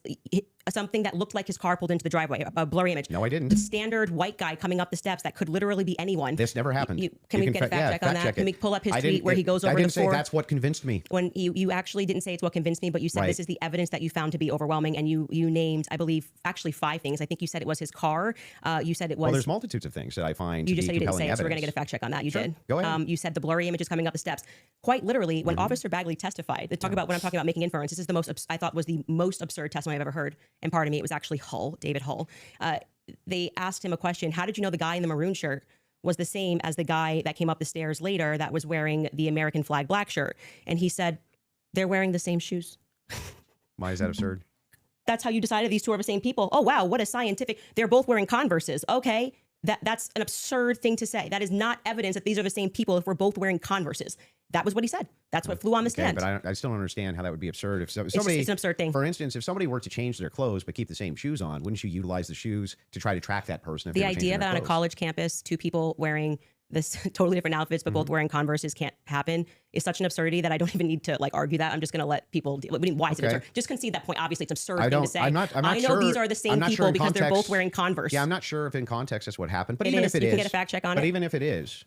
something that looked like his car pulled into the driveway, a blurry image. No, I didn't. The standard white guy coming up the steps that could literally be anyone. This never happened. Can we get a fact check on that? Can we pull up his tweet where he goes over I didn't the four? say that's what convinced me. When you actually didn't say it's what convinced me, but you said Right. this is the evidence that you found to be overwhelming, and you named, I believe, actually 5 things. I think you said it was his car. You said it was. Well, there's multitudes of things that I find You to just be said you didn't compelling say it, so evidence. we're going to get a fact check on that. You Sure. did. Go ahead. You said the blurry images coming up the steps. Quite literally, when Officer Bagley testified, they talk about when I'm talking about making inference. This is the most I thought was the most absurd testimony I've ever heard. And pardon me, it was actually David Hull. They asked him a question. How did you know the guy in the maroon shirt was the same as the guy that came up the stairs later that was wearing the American flag black shirt? And he said, they're wearing the same shoes. Why is that absurd? That's how you decided these two are the same people. Oh, wow, what a scientific. They're both wearing Converses. Okay, that's an absurd thing to say. That is not evidence that these are the same people if we're both wearing Converses. That was what he said. That's what flew on the Okay, stand. but I still don't understand how that would be absurd. If It's somebody, an absurd thing. For instance, if somebody were to change their clothes but keep the same shoes on, wouldn't you utilize the shoes to try to track that person? If The they were changing idea their that on a clothes? college campus, two people wearing this totally different outfits, but both wearing Converses can't happen is such an absurdity that I don't even need to argue that. I'm just going to let people deal. Why is it Okay. absurd? Just concede that point. Obviously, it's an absurd I thing don't. to say. I'm not I know sure, these are the I'm same not people sure in because they're both context- wearing Converse. Yeah, I'm not sure if in context that's what happened, but It even is. if it You is, can get a fact check on but it. even if it is,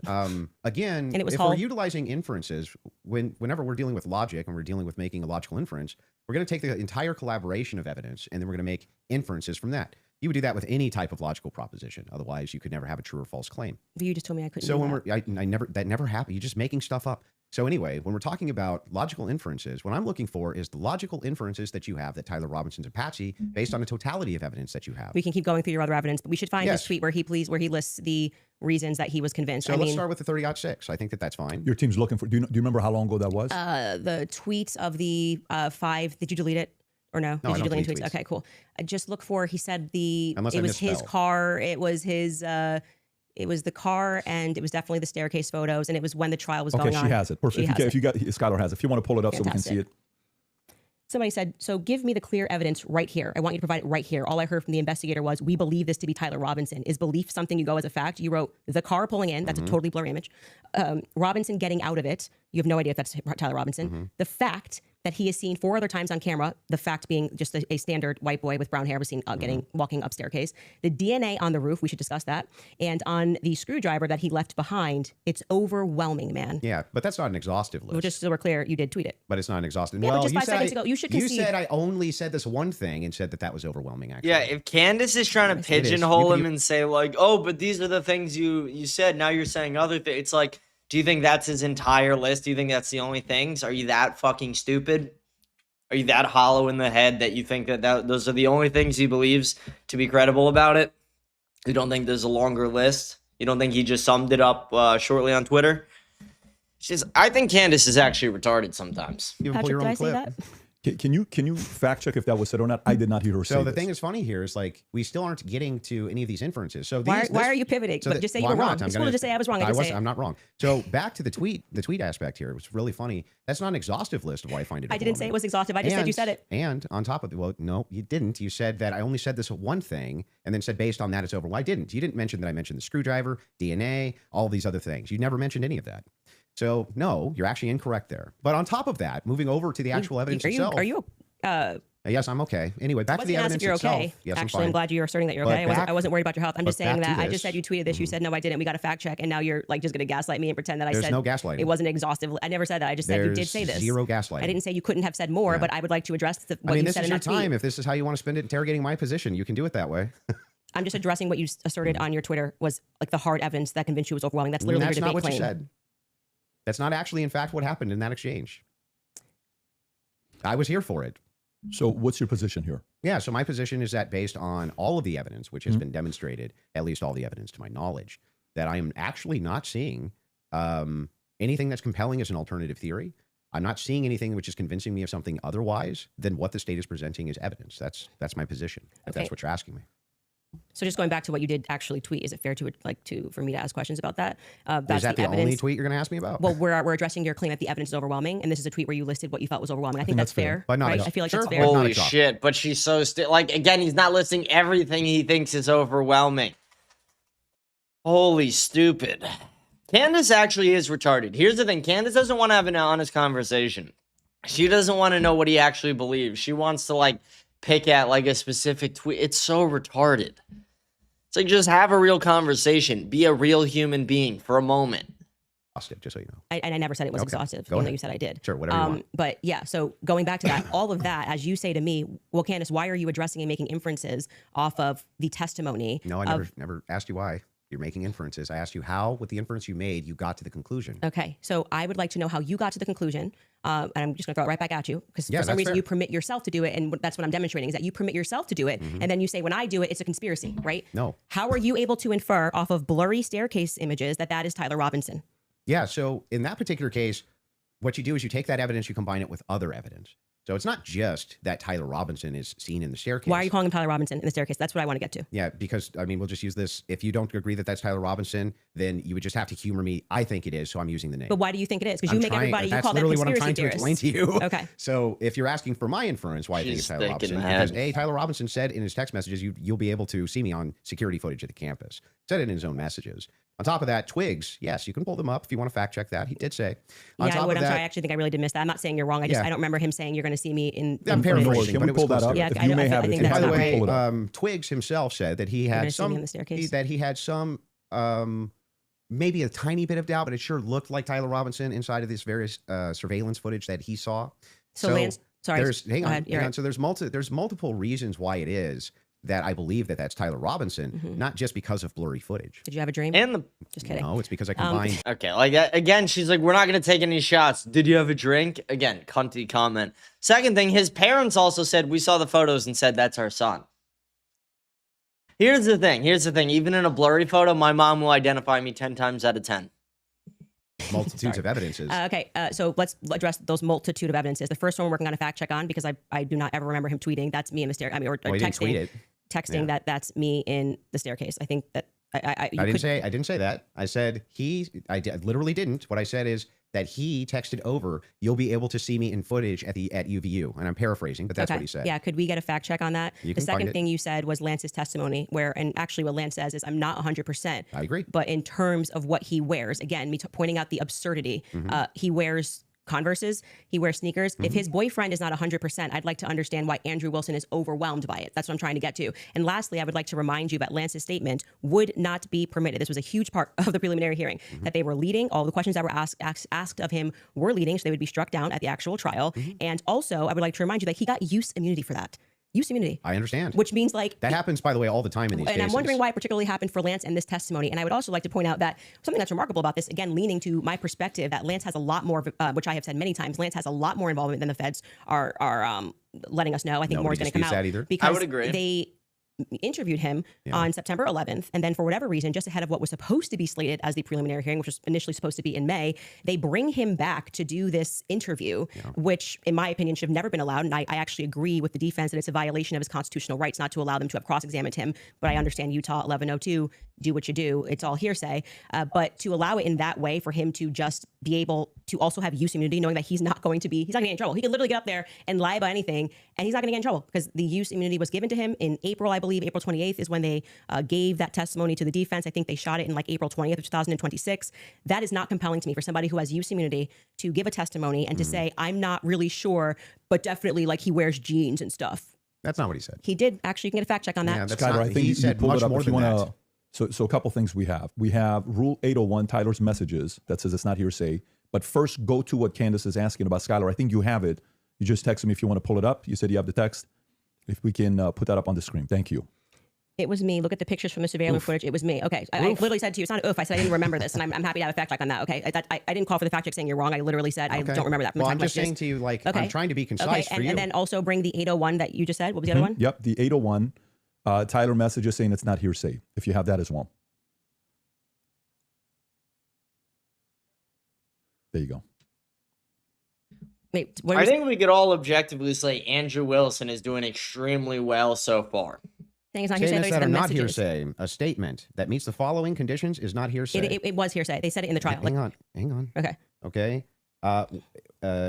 again, And it was if Hull. we're utilizing inferences, whenever we're dealing with logic and we're dealing with making a logical inference, we're going to take the entire collaboration of evidence and then we're going to make inferences from that. You would do that with any type of logical proposition. Otherwise, you could never have a true or false claim. But you just told me I couldn't. So do when that. that never happened. You're just making stuff up. So anyway, when we're talking about logical inferences, what I'm looking for is the logical inferences that you have that Tyler Robinson's a patsy based on the totality of evidence that you have. We can keep going through your other evidence, but we should find Yes. this tweet where he lists the reasons that he was convinced. So I let's mean, start with the 30-6. I think that's fine. Your team's looking for. Do you remember how long ago that was? the tweets of the 5. Did you delete it? Or no? No, Did I you don't delete delete tweets? tweets. Okay, cool. I just look for. He said Unless it I was his misspell. car. It was his. It was the car, and it was definitely the staircase photos, and it was when the trial was Okay, going on. she has it. Perfect. She has If you got Skylar has it. If you want to pull it up so we can see it. Somebody said, so give me the clear evidence right here. I want you to provide it right here. All I heard from the investigator was, we believe this to be Tyler Robinson. Is belief something you go as a fact? You wrote the car pulling in. That's a totally blurry image. Robinson getting out of it. You have no idea if that's Tyler Robinson. The fact that he is seen 4 other times on camera. The fact being just a standard white boy with brown hair was seen walking up staircase. The DNA on the roof, we should discuss that. And on the screwdriver that he left behind, it's overwhelming, man. Yeah, but that's not an exhaustive list. Well, just so we're clear, you did tweet it. But it's not an exhaustive. Yeah, well, but just you 5 said seconds ago, you should concede. You said I only said this one thing and said that was overwhelming, actually. Yeah, if Candace is trying to pigeonhole him and say like, oh, but these are the things you said, now you're saying other things. It's like, do you think that's his entire list? Do you think that's the only things? Are you that fucking stupid? Are you that hollow in the head that you think that those are the only things he believes to be credible about it? You don't think there's a longer list? You don't think he just summed it up shortly on Twitter? I think Candace is actually retarded sometimes. You can pull your Patrick, own did I say clip. that? Can you fact check if that was said or not? I did not hear her say So the this. thing that's funny here is like we still aren't getting to any of these inferences. So Why are you pivoting? So Just say you were wrong. It's cool to just say I was wrong. I'm not wrong. So back to the tweet aspect here. It was really funny. That's not an exhaustive list of why I find it. I didn't say it was exhaustive. I just said you said it. And on top of it, well, no, you didn't. You said that I only said this one thing, and then said based on that it's over. Well, I didn't. You didn't mention that I mentioned the screwdriver, DNA, all these other things. You never mentioned any of that. So no, you're actually incorrect there. But on top of that, moving over to the actual evidence itself. Are you? Yes, I'm okay. Anyway, back to the evidence if you're itself. okay. Yes, Actually, I'm fine. glad you're asserting that you're But okay. I wasn't worried about your health. I'm just but saying back that to I just this. said you tweeted this. You said no, I didn't. We got a fact check, and now you're like just going to gaslight me and pretend that I There's said no gaslighting. it wasn't exhaustive. I never said that. I just said you did say this. Zero gaslighting. I didn't say you couldn't have said more, Yeah. but I would like to address what I mean, you this said is in your that tweet. time. If this is how you want to spend it interrogating my position, you can do it that way. I'm just addressing what you asserted on your Twitter was like the hard evidence that convinced you was overwhelming. That's literally That's your not debate what claim. you said. That's not actually, in fact, what happened in that exchange. I was here for it. So what's your position here? Yeah, so my position is that based on all of the evidence, which has been demonstrated, at least all the evidence to my knowledge, that I am actually not seeing anything that's compelling as an alternative theory. I'm not seeing anything which is convincing me of something otherwise than what the state is presenting as evidence. That's my position, if Okay. that's what you're asking me. So just going back to what you did actually tweet, is it fair for me to ask questions about that? That's Is that the evidence. only tweet you're going to ask me about? Well, we're addressing your claim that the evidence is overwhelming, and this is a tweet where you listed what you felt was overwhelming. I think that's fair, But not right? ex- I feel like sure. that's fair. Well, not Holy exhaustive. shit, but she's so like again, he's not listing everything he thinks is overwhelming. Holy stupid. Candace actually is retarded. Here's the thing, Candace doesn't want to have an honest conversation. She doesn't want to know what he actually believes. She wants to like pick at like a specific tweet. It's so retarded. It's like just have a real conversation. Be a real human being for a moment. Exhaustive, just so you know. I never said it was Okay. exhaustive, Go even though ahead. you said I did. Sure, whatever you want. But yeah, so going back to that, all of that, as you say to me, well, Candace, why are you addressing and making inferences off of the testimony? No, I never asked you why. You're making inferences. I asked you how, with the inference you made, you got to the conclusion. Okay, so I would like to know how you got to the conclusion, and I'm just going to throw it right back at you because Yeah, for some that's reason fair. you permit yourself to do it, and that's what I'm demonstrating is that you permit yourself to do it, and then you say when I do it, it's a conspiracy, right? No. How are you able to infer off of blurry staircase images that is Tyler Robinson? Yeah, so in that particular case, what you do is you take that evidence, you combine it with other evidence. So it's not just that Tyler Robinson is seen in the staircase. Why are you calling him Tyler Robinson in the staircase? That's what I want to get to. Yeah, because, I mean, we'll just use this. If you don't agree that that's Tyler Robinson, then you would just have to humor me. I think it is, so I'm using the name. But why do you think it is? Because you make everybody, you That's call that literally what I'm conspiracy trying to explain theorists. to you. Okay. So if you're asking for my inference, why I think She's it's Tyler thick in Robinson, the because head. Tyler Robinson said in his text messages, you'll be able to see me on security footage at the campus. Said it in his own messages. On top of that, Twigs, yes, you can pull them up if you want to fact check that. He did say. On Yeah, top I would. of I'm that, sorry. I actually think I really did miss that. I'm not saying you're wrong. I Yeah. don't remember him saying you're going to see me in. I'm in paraphrasing, footage. Can but we it was pull that close up? to Yeah, it. If I you don't- may I have it, think if you that's By the not have it, way, pull it up. Twigs himself said that he You're had gonna see me some in the staircase? that he had some maybe a tiny bit of doubt, but it sure looked like Tyler Robinson inside of this various surveillance footage that he saw. So Lance, sorry. Hang go on, ahead. You're hang on. right. So there's multiple reasons why it is that I believe that that's Tyler Robinson, not just because of blurry footage. Did you have a dream? And the Just kidding. No, it's because I combined. okay, like again, she's like, we're not gonna take any shots. Did you have a drink? Again, cunty comment. Second thing, his parents also said we saw the photos and said that's our son. Here's the thing. Even in a blurry photo, my mom will identify me 10 times out of 10. Multitudes of evidences. Okay, so let's address those multitude of evidences. The first one we're working on a fact check on because I do not ever remember him tweeting. That's me in the staircase. I mean, or Well, he didn't tweet texting, it. texting Yeah. that's me in the staircase. I think that I didn't say that. I said I literally didn't. What I said is that he texted over, "You'll be able to see me in footage at UVU," and I'm paraphrasing, but that's what he said. Yeah, could we get a fact check on that? You The can find second it. thing you said was Lance's testimony, and actually what Lance says is I'm not 100%. I agree. But in terms of what he wears, again, me pointing out the absurdity, Mm-hmm. he wears Converses. He wears sneakers. If his boyfriend is not 100%, I'd like to understand why Andrew Wilson is overwhelmed by it. That's what I'm trying to get to. And lastly, I would like to remind you that Lance's statement would not be permitted. This was a huge part of the preliminary hearing, that they were leading. All the questions that were asked of him were leading, so they would be struck down at the actual trial. And also, I would like to remind you that he got use immunity for that. Use immunity. I understand. Which means like that happens, by the way, all the time in these cases. And I'm wondering why it particularly happened for Lance and this testimony. And I would also like to point out that something that's remarkable about this, again, leaning to my perspective, that Lance has a lot more, which I have said many times, Lance has a lot more involvement than the feds are letting us know. I think more is going to come out. That either. Because I would agree. They interviewed him on September 11th, and then for whatever reason, just ahead of what was supposed to be slated as the preliminary hearing, which was initially supposed to be in May, they bring him back to do this interview, which in my opinion should have never been allowed. And I actually agree with the defense that it's a violation of his constitutional rights not to allow them to have cross-examined him. But I understand Utah 1102, do what you do. It's all hearsay. But to allow it in that way for him to just be able to also have use immunity, knowing that he's not going to get in trouble. He could literally get up there and lie about anything, and he's not going to get in trouble because the use immunity was given to him in April, I believe. April 28th is when they gave that testimony to the defense. I think they shot it in like April 20th of 2026. That is not compelling to me for somebody who has use immunity to give a testimony and to say, I'm not really sure, but definitely like he wears jeans and stuff. That's not what he said. He did. Actually, you can get a fact check on that. Yeah, that's Skyler, not, I think he you said pulled much it up more if you than want that. to. So a couple things we have. We have Rule 801, Tyler's messages, that says it's not hearsay. But first, go to what Candace is asking about. Skyler, I think you have it. You just text me if you want to pull it up. You said you have the text. If we can put that up on the screen. Thank you. It was me. Look at the pictures from the surveillance footage. It was me. Okay. I literally said to you, it's not an oof. I said I didn't remember this, and I'm happy to have a fact check on that. Okay. I didn't call for the fact check saying you're wrong. I literally said I don't remember that. From Well, the I'm text just saying messages. to you, like, Okay. I'm trying to be concise for you. And then also bring the 801 that you just said. What was the other one? Yep, the 801. Tyler messages saying it's not hearsay, if you have that as well. There you go. Wait, what I was think we could all objectively say Andrew Wilson is doing extremely well so far. saying it's not hearsay? Statements They that said are not messages. hearsay. A statement that meets the following conditions is not hearsay. It was hearsay. They said it in the trial. Hang on. Okay. Okay.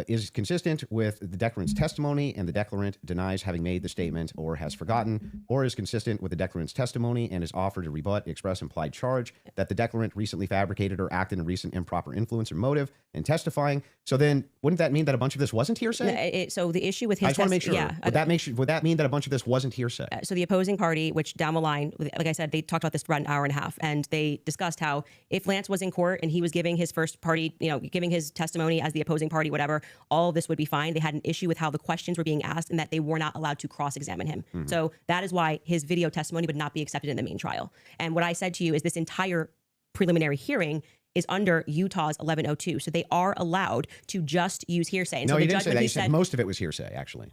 Is consistent with the declarant's testimony and the declarant denies having made the statement or has forgotten, or is consistent with the declarant's testimony and is offered to rebut the express implied charge that the declarant recently fabricated or acted in recent improper influence or motive in testifying. So then wouldn't that mean that a bunch of this wasn't hearsay? So the issue with his I just want to make sure. Yeah. Would that mean that a bunch of this wasn't hearsay? So the opposing party, which down the line, like I said, they talked about this for about an hour and a half, and they discussed how if Lance was in court and he was giving his first party, giving his testimony as the opposing party, whatever, all of this would be fine. They had an issue with how the questions were being asked and that they were not allowed to cross-examine him. So that is why his video testimony would not be accepted in the main trial. And what I said to you is this entire preliminary hearing is under Utah's 1102. So they are allowed to just use hearsay. And No, so you the didn't judge, say when that. he You said most of it was hearsay, actually.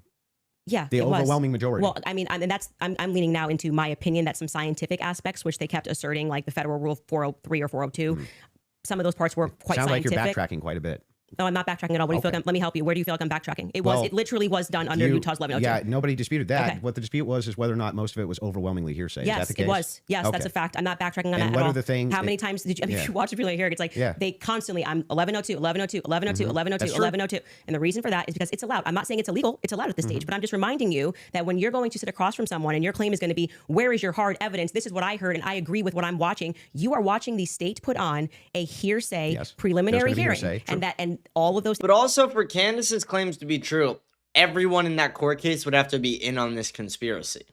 Yeah, The it was. overwhelming majority. Well, I mean, and that's I'm leaning now into my opinion that some scientific aspects, which they kept asserting, like the federal rule 403 or 402, some of those parts were quite Sounds like scientific. you're backtracking quite a bit. No, I'm not backtracking at all. What do you feel like let me help you. Where do you feel like I'm backtracking? It literally was done under Utah's 1102. Yeah, nobody disputed that. Okay. What the dispute was is whether or not most of it was overwhelmingly hearsay. Is Yes, that the case? it was. Yes, Okay. that's a fact. I'm not backtracking on And that what at are all. the things How that- many times did you, if you watch the preliminary hearing, it's like they constantly, I'm 1102, 1102, 1102, 1102, That's true. 1102. And the reason for that is because it's allowed. I'm not saying it's illegal. It's allowed at this stage, but I'm just reminding you that when you're going to sit across from someone and your claim is going to be, where is your hard evidence? This is what I heard and I agree with what I'm watching. You are watching the state put on a hearsay Yes. preliminary There's gonna be hearing. hearsay. True. And all of those But also for Candace's claims to be true, everyone in that court case would have to be in on this conspiracy.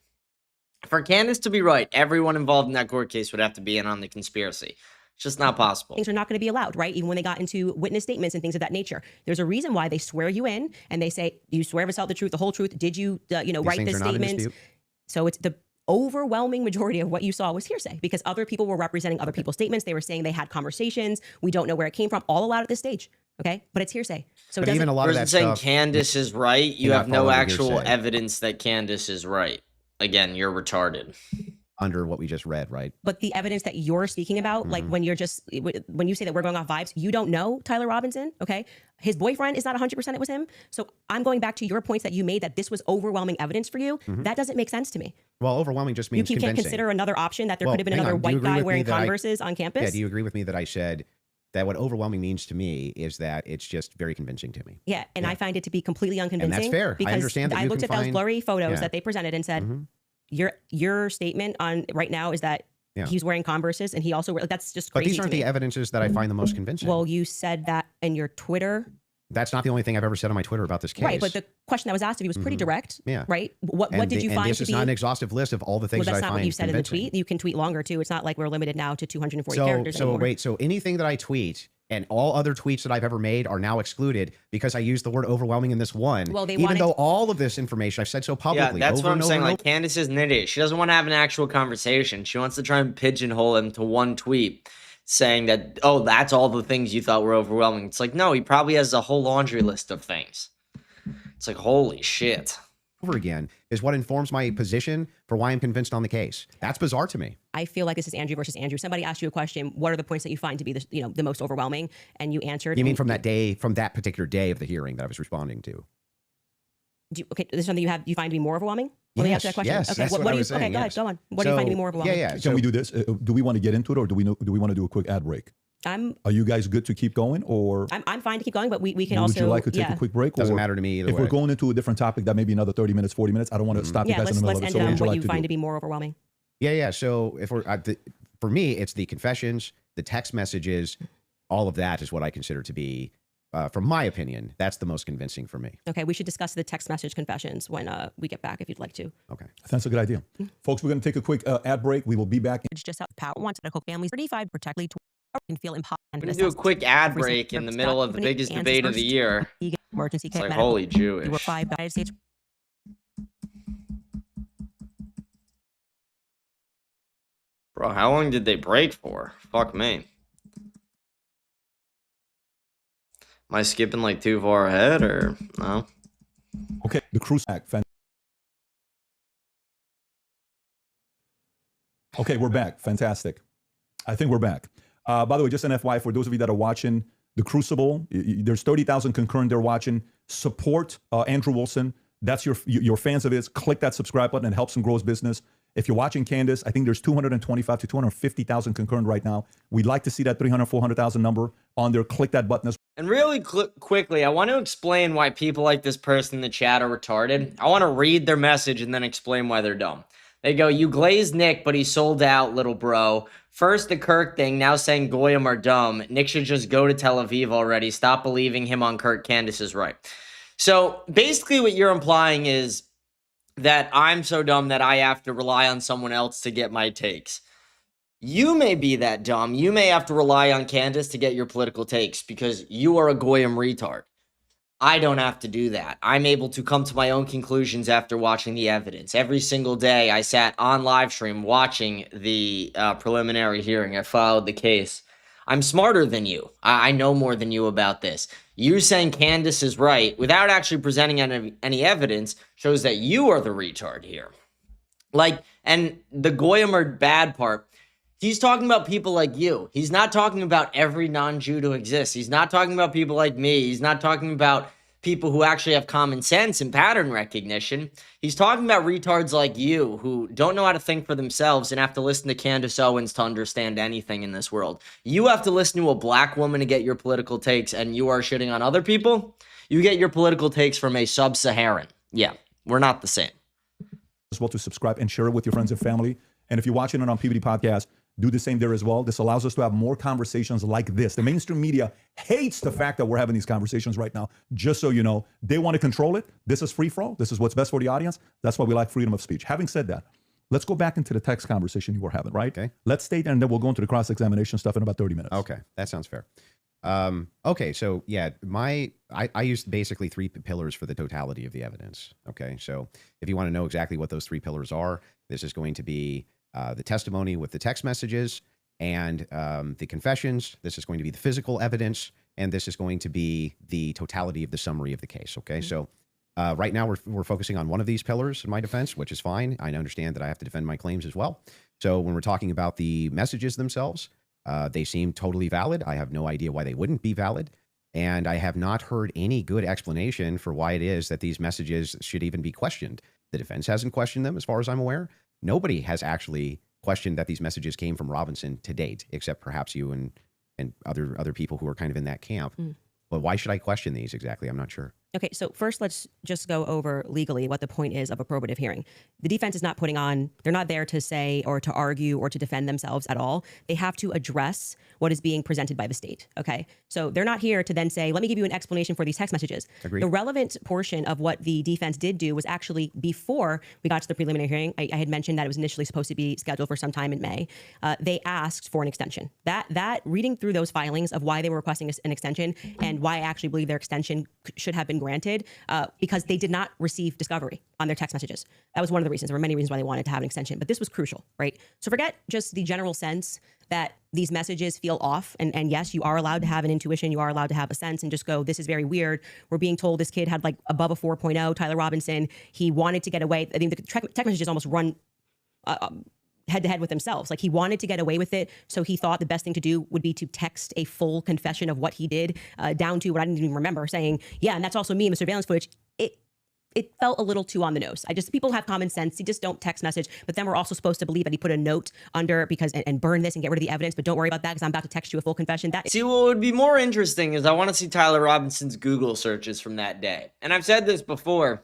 For Candace to be right, everyone involved in that court case would have to be in on the conspiracy. It's just not possible. things are not going to be allowed, right? Even when they got into witness statements and things of that nature. There's a reason why they swear you in and they say, do you swear to tell the truth, the whole truth? Did you, write things this are not in statement? dispute. So it's the overwhelming majority of what you saw was hearsay because other people were representing other people's statements. They were saying they had conversations. We don't know where it came from. All allowed at this stage. Okay. But it's hearsay. So it But even a lot of that Person saying stuff. Candace is right, you cannot have no fall under actual hearsay. evidence that Candace is right. Again, you're retarded. Under what we just read, right? But the evidence that you're speaking about, like when you say that we're going off vibes, you don't know Tyler Robinson, okay? His boyfriend is not 100% it was him. So I'm going back to your points that you made that this was overwhelming evidence for you. That doesn't make sense to me. Well, overwhelming just You means can't convincing. consider another option that there Well, could have been hang another on. Do you white agree guy with me wearing that Converses on campus? Yeah, do you agree with me that I said that what overwhelming means to me is that it's just very convincing to me? Yeah, and I find it to be completely unconvincing. fair. I Because understand that I you looked can at those find- blurry photos Yeah. that they presented and said, your statement on right now is that Yeah. he's wearing Converses and he also that's just But crazy these aren't to the me. evidences that I find the most convincing. Well, you said that in your Twitter That's not the only thing I've ever said on my Twitter about this case. Right, but the question that was asked of you was pretty direct. Yeah. Right. What did you and find this to is be? not an exhaustive list of all the things Well, that that's I not find what you said in the convincing. tweet. You can tweet longer too. It's not like we're limited now to 240 characters anymore. So anything that I tweet and all other tweets that I've ever made are now excluded because I used the word overwhelming in this one. Well, even though all of this information I've said so publicly. Yeah, that's over what I'm and over saying. and Like, Candace is an idiot. She doesn't want to have an actual conversation. She wants to try and pigeonhole him to one tweet saying that, oh, that's all the things you thought were overwhelming. It's like, no, he probably has a whole laundry list of things. It's like, holy shit. over again is what informs my position for why I'm convinced on the case. That's bizarre to me. I feel like this is Andrew versus Andrew. Somebody asked you a question. What are the points that you find to be the most overwhelming? And you answered. You mean from that particular day of the hearing that I was responding to? Okay, there's something you find to be more overwhelming? Let me ask you that question. Yes, okay, that's what I was saying, okay, go ahead, yes. go on. What do you find to be more overwhelming? Yeah. Can we do this? Do we want to get into it, or do we want to do a quick ad break? Are you guys good to keep going, or I'm fine to keep going, but we can would also. you like to take a quick break? Doesn't or matter to me either If way. we're going into a different topic, that may be another 30 minutes, 40 minutes. I don't want to stop you Yeah, guys in the let's middle of it. end So it what on would you what like you to find do? to be more overwhelming. Yeah. So if for me, it's the confessions, the text messages, all of that is what I consider to be, from my opinion, that's the most convincing for me. Okay, we should discuss the text message confessions when we get back, if you'd like to. Okay. That's a good idea. Folks, we're going to take a quick ad break. We will be back. It's just how power wants medical families 35 protect lead can feel impossible. I'm going to do a quick ad break in the middle of the biggest debate of the year. Emergency It's care like, medical. holy Jewish. You were 5 United States. Bro, how long did they break for? Fuck me. Am I skipping like too far ahead or no? Okay, the cruise back. Okay, we're back. Fantastic. I think we're back. By the way, just an FYI for those of you that are watching The Crucible, there's 30,000 concurrent there watching. Support Andrew Wilson. That's your fans of his. Click that subscribe button and helps him grow his business. If you're watching Candace, I think there's 225 to 250,000 concurrent right now. We'd like to see that 300, 400,000 number on there. Click that button as well. And really quickly, I want to explain why people like this person in the chat are retarded. I want to read their message and then explain why they're dumb. They go, you glazed Nick, but he sold out, little bro. First, the Kirk thing, now saying Goyim are dumb. Nick should just go to Tel Aviv already. Stop believing him on Kirk. Candace is right. So basically what you're implying is that I'm so dumb that I have to rely on someone else to get my takes. You may be that dumb. You may have to rely on Candace to get your political takes because you are a Goyim retard. I don't have to do that. I'm able to come to my own conclusions after watching the evidence. Every single day I sat on live stream watching the preliminary hearing. I followed the case. I'm smarter than you. I know more than you about this. You saying Candace is right without actually presenting any evidence shows that you are the retard here. And the Goyim are bad part. He's talking about people like you. He's not talking about every non-Jew to exist. He's not talking about people like me. He's not talking about people who actually have common sense and pattern recognition. He's talking about retards like you who don't know how to think for themselves and have to listen to Candace Owens to understand anything in this world. You have to listen to a black woman to get your political takes, and you are shitting on other people. You get your political takes from a sub-Saharan. Yeah, we're not the same. As well to subscribe and share it with your friends and family. And if you're watching it on PBD Podcast, do the same there as well. This allows us to have more conversations like this. The mainstream media hates the fact that we're having these conversations right now. Just so you know, they want to control it. This is free for all. This is what's best for the audience. That's why we like freedom of speech. Having said that, let's go back into the text conversation you were having, right? Okay. Let's stay there and then we'll go into the cross-examination stuff in about 30 minutes. Okay, that sounds fair. Okay, so yeah, I used basically 3 pillars for the totality of the evidence. Okay, so if you want to know exactly what those 3 pillars are, this is going to be the testimony with the text messages and the confessions. This is going to be the physical evidence, and this is going to be the totality of the summary of the case. Okay, so right now we're focusing on one of these pillars in my defense, which is fine. I understand that I have to defend my claims as well. So when we're talking about the messages themselves, they seem totally valid. I have no idea why they wouldn't be valid. And I have not heard any good explanation for why it is that these messages should even be questioned. The defense hasn't questioned them as far as I'm aware. Nobody has actually questioned that these messages came from Robinson to date, except perhaps you and other people who are kind of in that camp. But why should I question these exactly? I'm not sure. Okay, so first let's just go over legally what the point is of a probative hearing. The defense is not putting on, they're not there to say or to argue or to defend themselves at all. They have to address what is being presented by the state, okay? So they're not here to then say, let me give you an explanation for these text messages. Agreed. The relevant portion of what the defense did do was actually before we got to the preliminary hearing. I had mentioned that it was initially supposed to be scheduled for some time in May. They asked for an extension. That reading through those filings of why they were requesting an extension and why I actually believe their extension should have been granted, because they did not receive discovery on their text messages. That was one of the reasons. There were many reasons why they wanted to have an extension, but this was crucial, right? So forget just the general sense that these messages feel off. And yes, you are allowed to have an intuition. You are allowed to have a sense and just go, this is very weird. We're being told this kid had like above a 4.0, Tyler Robinson. He wanted to get away. I think the text messages almost run head to head with themselves. Like he wanted to get away with it. So he thought the best thing to do would be to text a full confession of what he did, down to what I didn't even remember, saying, yeah, and that's also me in the surveillance footage. It felt a little too on the nose. People have common sense. You just don't text message. But then we're also supposed to believe that he put a note under because and burn this and get rid of the evidence. But don't worry about that because I'm about to text you a full confession. See, what would be more interesting is I want to see Tyler Robinson's Google searches from that day. And I've said this before,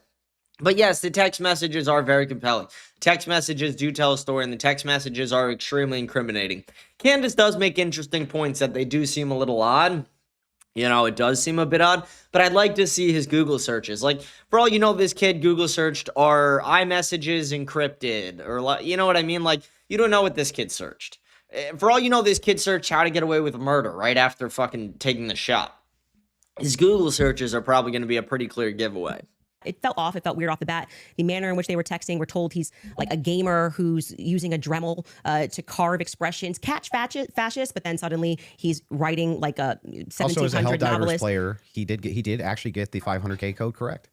but yes, the text messages are very compelling. Text messages do tell a story, and the text messages are extremely incriminating. Candace does make interesting points that they do seem a little odd. You know, it does seem a bit odd, but I'd like to see his Google searches. Like, for all you know, this kid Google searched, are iMessages encrypted? Or, you know what I mean? Like, you don't know what this kid searched. For all you know, this kid searched how to get away with murder right after fucking taking the shot. His Google searches are probably going to be a pretty clear giveaway. It felt off. It felt weird off the bat. The manner in which they were texting, we're told he's like a gamer who's using a Dremel to carve expressions, catch fascist, but then suddenly he's writing like a 1700 also, as a Helldivers novelist. player, he did actually get the 500K code correct.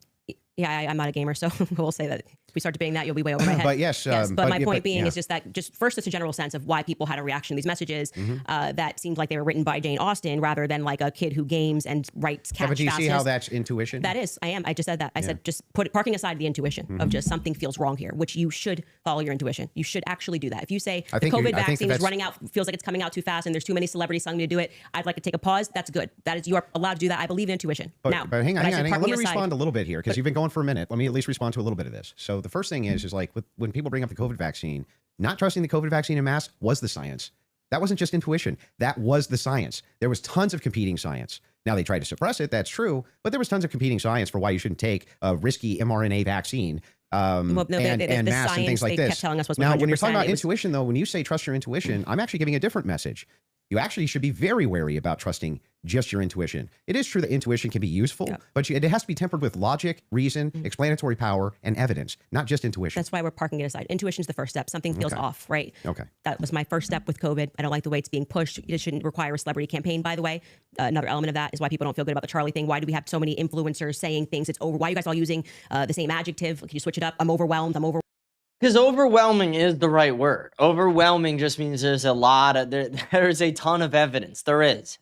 Yeah, I'm not a gamer, so we'll say that if we start debating that, you'll be way over my head. But yes, but my point being is just that, just first, it's a general sense of why people had a reaction to these messages that seemed like they were written by Jane Austen rather than like a kid who games and writes catch But do you see how fascist. that's intuition? That is, I just said that. I said just parking aside the intuition of just something feels wrong here, which you should follow your intuition. You should actually do that. If you say the COVID vaccine is running out, feels like it's coming out too fast, and there's too many celebrities telling me to do it, I'd like to take a pause. That's good. That is, you are allowed to do that. I believe in intuition. But hang on. Let me aside. respond a little bit here because you've been going for a minute. Let me at least respond to a little bit of this. So the first thing is like when people bring up the COVID vaccine, not trusting the COVID vaccine en masse was the science. That wasn't just intuition. That was the science. There was tons of competing science. Now they tried to suppress it. That's true. But there was tons of competing science for why you shouldn't take a risky mRNA vaccine and mass and things like this. Kept telling us was now, when you're talking about intuition, though, when you say trust your intuition, I'm actually giving a different message. You actually should be very wary about trusting just your intuition. It is true that intuition can be useful, but it has to be tempered with logic, reason, explanatory power, and evidence, not just intuition. That's why we're parking it aside. Intuition is the first step. Something feels off, right? Okay. That was my first step with COVID. I don't like the way it's being pushed. It shouldn't require a celebrity campaign, by the way. Another element of that is why people don't feel good about the Charlie thing. Why do we have so many influencers saying things? It's over. Why are you guys all using the same adjective? Can you switch it up? I'm overwhelmed. I'm over. Because overwhelming is the right word. Overwhelming just means there's a lot of, there's a ton of evidence. There's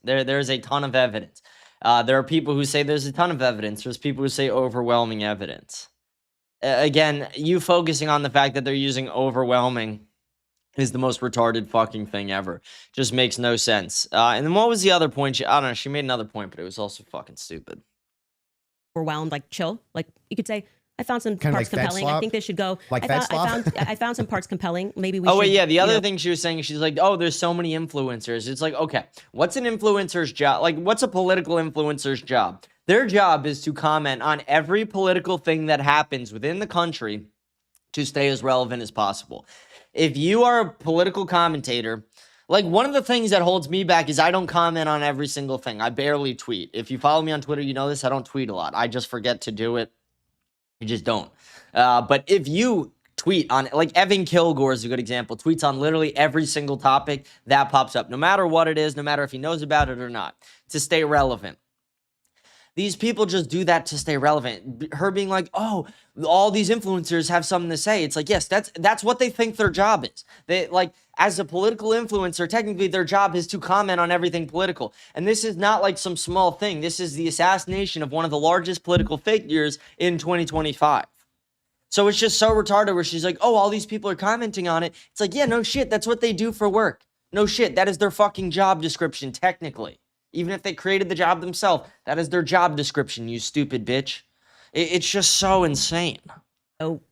a ton of evidence. There are people who say there's a ton of evidence. There's people who say overwhelming evidence. Again, you focusing on the fact that they're using overwhelming is the most retarded fucking thing ever. Just makes no sense. And then what was the other point? I don't know. She made another point, but it was also fucking stupid. Overwhelmed, like chill. Like you could say, I found some Kinda parts like compelling. I think they should go. Like I found some parts compelling. Maybe we Oh, should. wait, yeah. The other thing she was saying, she's like, oh, there's so many influencers. It's like, okay, what's an influencer's job? Like, what's a political influencer's job? Their job is to comment on every political thing that happens within the country to stay as relevant as possible. If you are a political commentator, like one of the things that holds me back is I don't comment on every single thing. I barely tweet. If you follow me on Twitter, you know this. I don't tweet a lot. I just forget to do it. You just don't. But if you tweet on, like Evan Kilgore is a good example, tweets on literally every single topic that pops up, no matter what it is, no matter if he knows about it or not, to stay relevant. These people just do that to stay relevant. Her being like, oh, all these influencers have something to say. It's like, yes, that's what they think their job is. They like, as a political influencer, technically their job is to comment on everything political. And this is not like some small thing. This is the assassination of one of the largest political figures in 2025. So it's just so retarded where she's like, oh, all these people are commenting on it. It's like, yeah, no shit. That's what they do for work. No shit. That is their fucking job description, technically. Even if they created the job themselves, that is their job description, you stupid bitch. It's just so insane.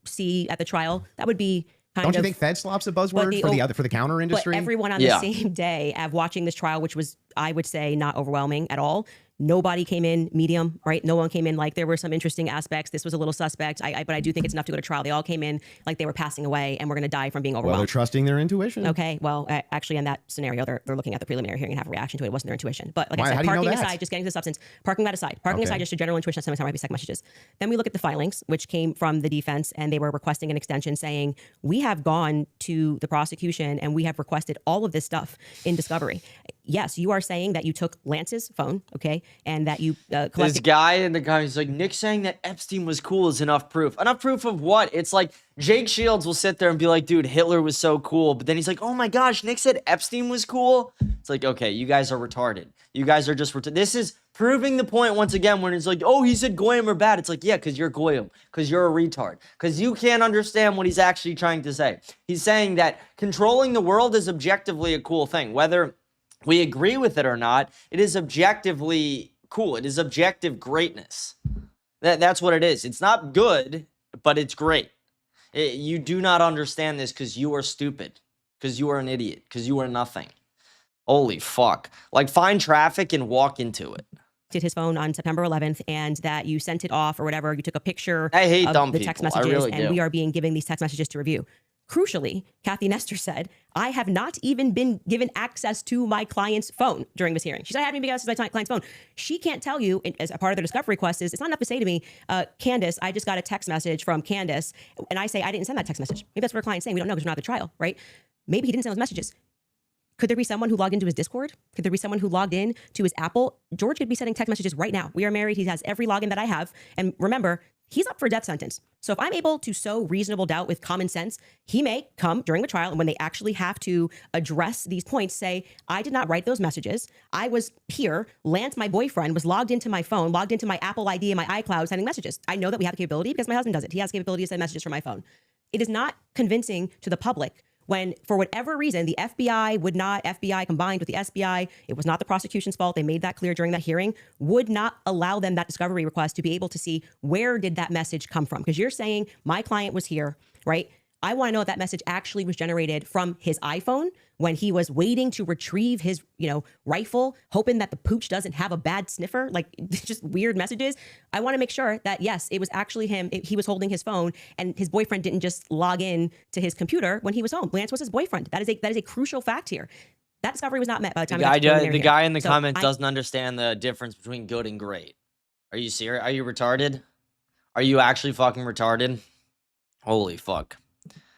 See at the trial, that would be kind Don't of. you think Fed slop's a buzzword for the counter industry? But everyone on the same day of watching this trial, which was, I would say, not overwhelming at all. Nobody came in medium, right? No one came in like there were some interesting aspects. This was a little suspect, but I do think it's enough to go to trial. They all came in like they were passing away and we're going to die from being overwhelmed. Well, they're trusting their intuition. Okay, well, actually, in that scenario, they're looking at the preliminary hearing and have a reaction to it. It wasn't their intuition. But like I said, parking aside, just getting to the substance, parking that aside, just a general intuition that sometimes might be second messages. Then we look at the filings, which came from the defense, and they were requesting an extension saying, we have gone to the prosecution and we have requested all of this stuff in discovery. Yes, you are saying that you took Lance's phone, okay, and that you collected. This guy and the guy is like, Nick saying that Epstein was cool is enough proof. Enough proof of what? It's like Jake Shields will sit there and be like, dude, Hitler was so cool. But then he's like, oh my gosh, Nick said Epstein was cool. It's like, okay, you guys are retarded. You guys are just retarded. This is proving the point once again when it's like, oh, he said Goyim are bad. It's like, yeah, because you're Goyim, because you're a retard, because you can't understand what he's actually trying to say. He's saying that controlling the world is objectively a cool thing. Whether we agree with it or not, it is objectively cool. It is objective greatness. That's what it is. It's not good, but it's great. You do not understand this because you are stupid, because you are an idiot, because you are nothing. Holy fuck. Like, find traffic and walk into it. Did his phone on September 11th and that you sent it off or whatever. You took a picture I hate of dumb the people. text messages, I really and do. we are being given these text messages to review. Crucially, Kathy Nestor said, I have not even been given access to my client's phone during this hearing. She said, I haven't been given access to my client's phone. She can't tell you, as a part of the discovery request, is it's not enough to say to me, Candace, I just got a text message from Candace, and I say, I didn't send that text message. Maybe that's what our client's saying. We don't know because we're not at the trial, right? Maybe he didn't send those messages. Could there be someone who logged into his Discord? Could there be someone who logged in to his Apple? George could be sending text messages right now. We are married. He has every login that I have. And remember, he's up for a death sentence. So if I'm able to sow reasonable doubt with common sense, he may come during the trial and when they actually have to address these points, say, I did not write those messages. I was here. Lance, my boyfriend, was logged into my phone, logged into my Apple ID and my iCloud sending messages. I know that we have the capability because my husband does it. He has the capability to send messages from my phone. It is not convincing to the public when, for whatever reason, the FBI combined with the SBI, it was not the prosecution's fault. They made that clear during that hearing, would not allow them that discovery request to be able to see where did that message come from? Because you're saying my client was here, right? I want to know if that message actually was generated from his iPhone when he was waiting to retrieve his, rifle, hoping that the pooch doesn't have a bad sniffer, like just weird messages. I want to make sure that, yes, it was actually him. He was holding his phone and his boyfriend didn't just log in to his computer when he was home. Lance was his boyfriend. That is a crucial fact here. That discovery was not met by the time The guy in the comments doesn't understand the difference between good and great. Are you serious? Are you retarded? Are you actually fucking retarded? Holy fuck.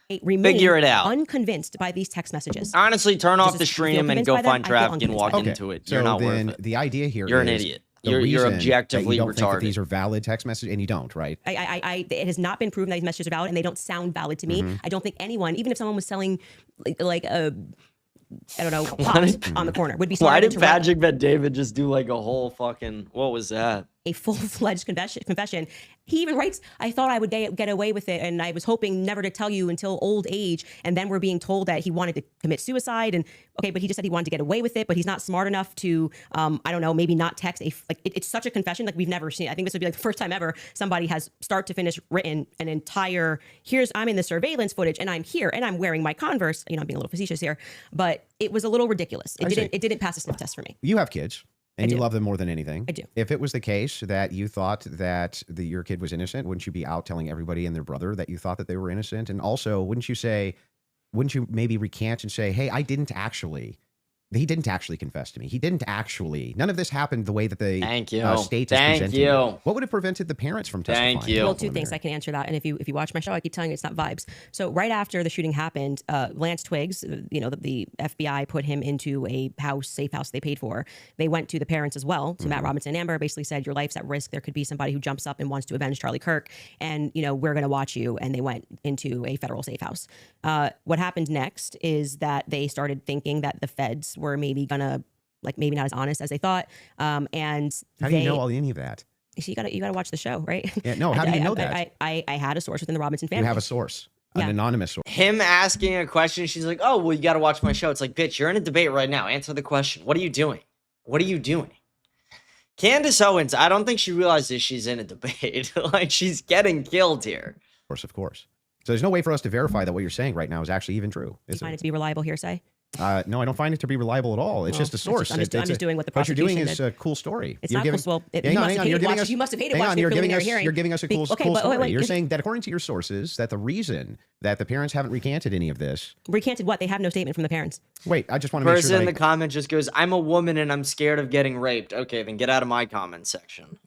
Figure it out. Unconvinced by these text messages. Honestly, turn off the stream and go find traffic and walk into it. You're not worth it. The idea here You're an is idiot. the You're reason objectively that you don't think that retarded. these are valid text messages, and you don't, right? It has not been proven that these messages are valid, and they don't sound valid to me. I don't think anyone, even if someone was selling like a, I don't know, pot on the corner, would be smart. Why did Patrick Bet David just do like a whole fucking, what was that? A full-fledged confession. He even writes, I thought I would get away with it, and I was hoping never to tell you until old age. And then we're being told that he wanted to commit suicide. And okay, but he just said he wanted to get away with it, but he's not smart enough to, I don't know, maybe not text. It's such a confession like we've never seen. I think this would be like the first time ever somebody has start to finish written an entire, I'm in the surveillance footage, and I'm here, and I'm wearing my Converse. I'm being a little facetious here, but it was a little ridiculous. It didn't pass a sniff test for me. You have kids. And you love them more than anything. I do. If it was the case that you thought that your kid was innocent, wouldn't you be out telling everybody and their brother that you thought that they were innocent? And also, wouldn't you maybe recant and say, hey, he didn't actually confess to me. He didn't actually. None of this happened the way that the state is presenting it. What would have prevented the parents from testifying? Thank you. Well, two things I can answer that. And if you watch my show, I keep telling you it's not vibes. So right after the shooting happened, Lance Twiggs, the FBI put him into a safe house they paid for. They went to the parents as well. To Matt Robinson and Amber, basically said, your life's at risk. There could be somebody who jumps up and wants to avenge Charlie Kirk. And, we're going to watch you. And they went into a federal safe house. What happened next is that they started thinking that the feds were maybe going to, maybe not as honest as they thought. And how do you know any of that? So you gotta watch the show, right? Yeah, no, how do you know that? I had a source within the Robinson family. You have a source, an anonymous source. Him asking a question, she's like, oh, well, you got to watch my show. It's like, bitch, you're in a debate right now. Answer the question. What are you doing? What are you doing? Candace Owens, I don't think she realizes she's in a debate. Like, she's getting killed here. Of course. So there's no way for us to verify that what you're saying right now is actually even true. You find it to be reliable hearsay? No, I don't find it to be reliable at all. It's just a source. I'm just doing what the What you're prosecution doing did. is a cool story. It's You're not giving, cool. Well, you must have hated watching the you're preliminary hearing. you're giving us a cool, Okay, cool but story. wait, You're saying that according to your sources, that the reason that the parents haven't recanted any of this. Recanted what? They have no statement from the parents. Wait, I just want to make sure Person that in the comment just goes, I'm a woman and I'm scared of getting raped. Okay, then get out of my comment section.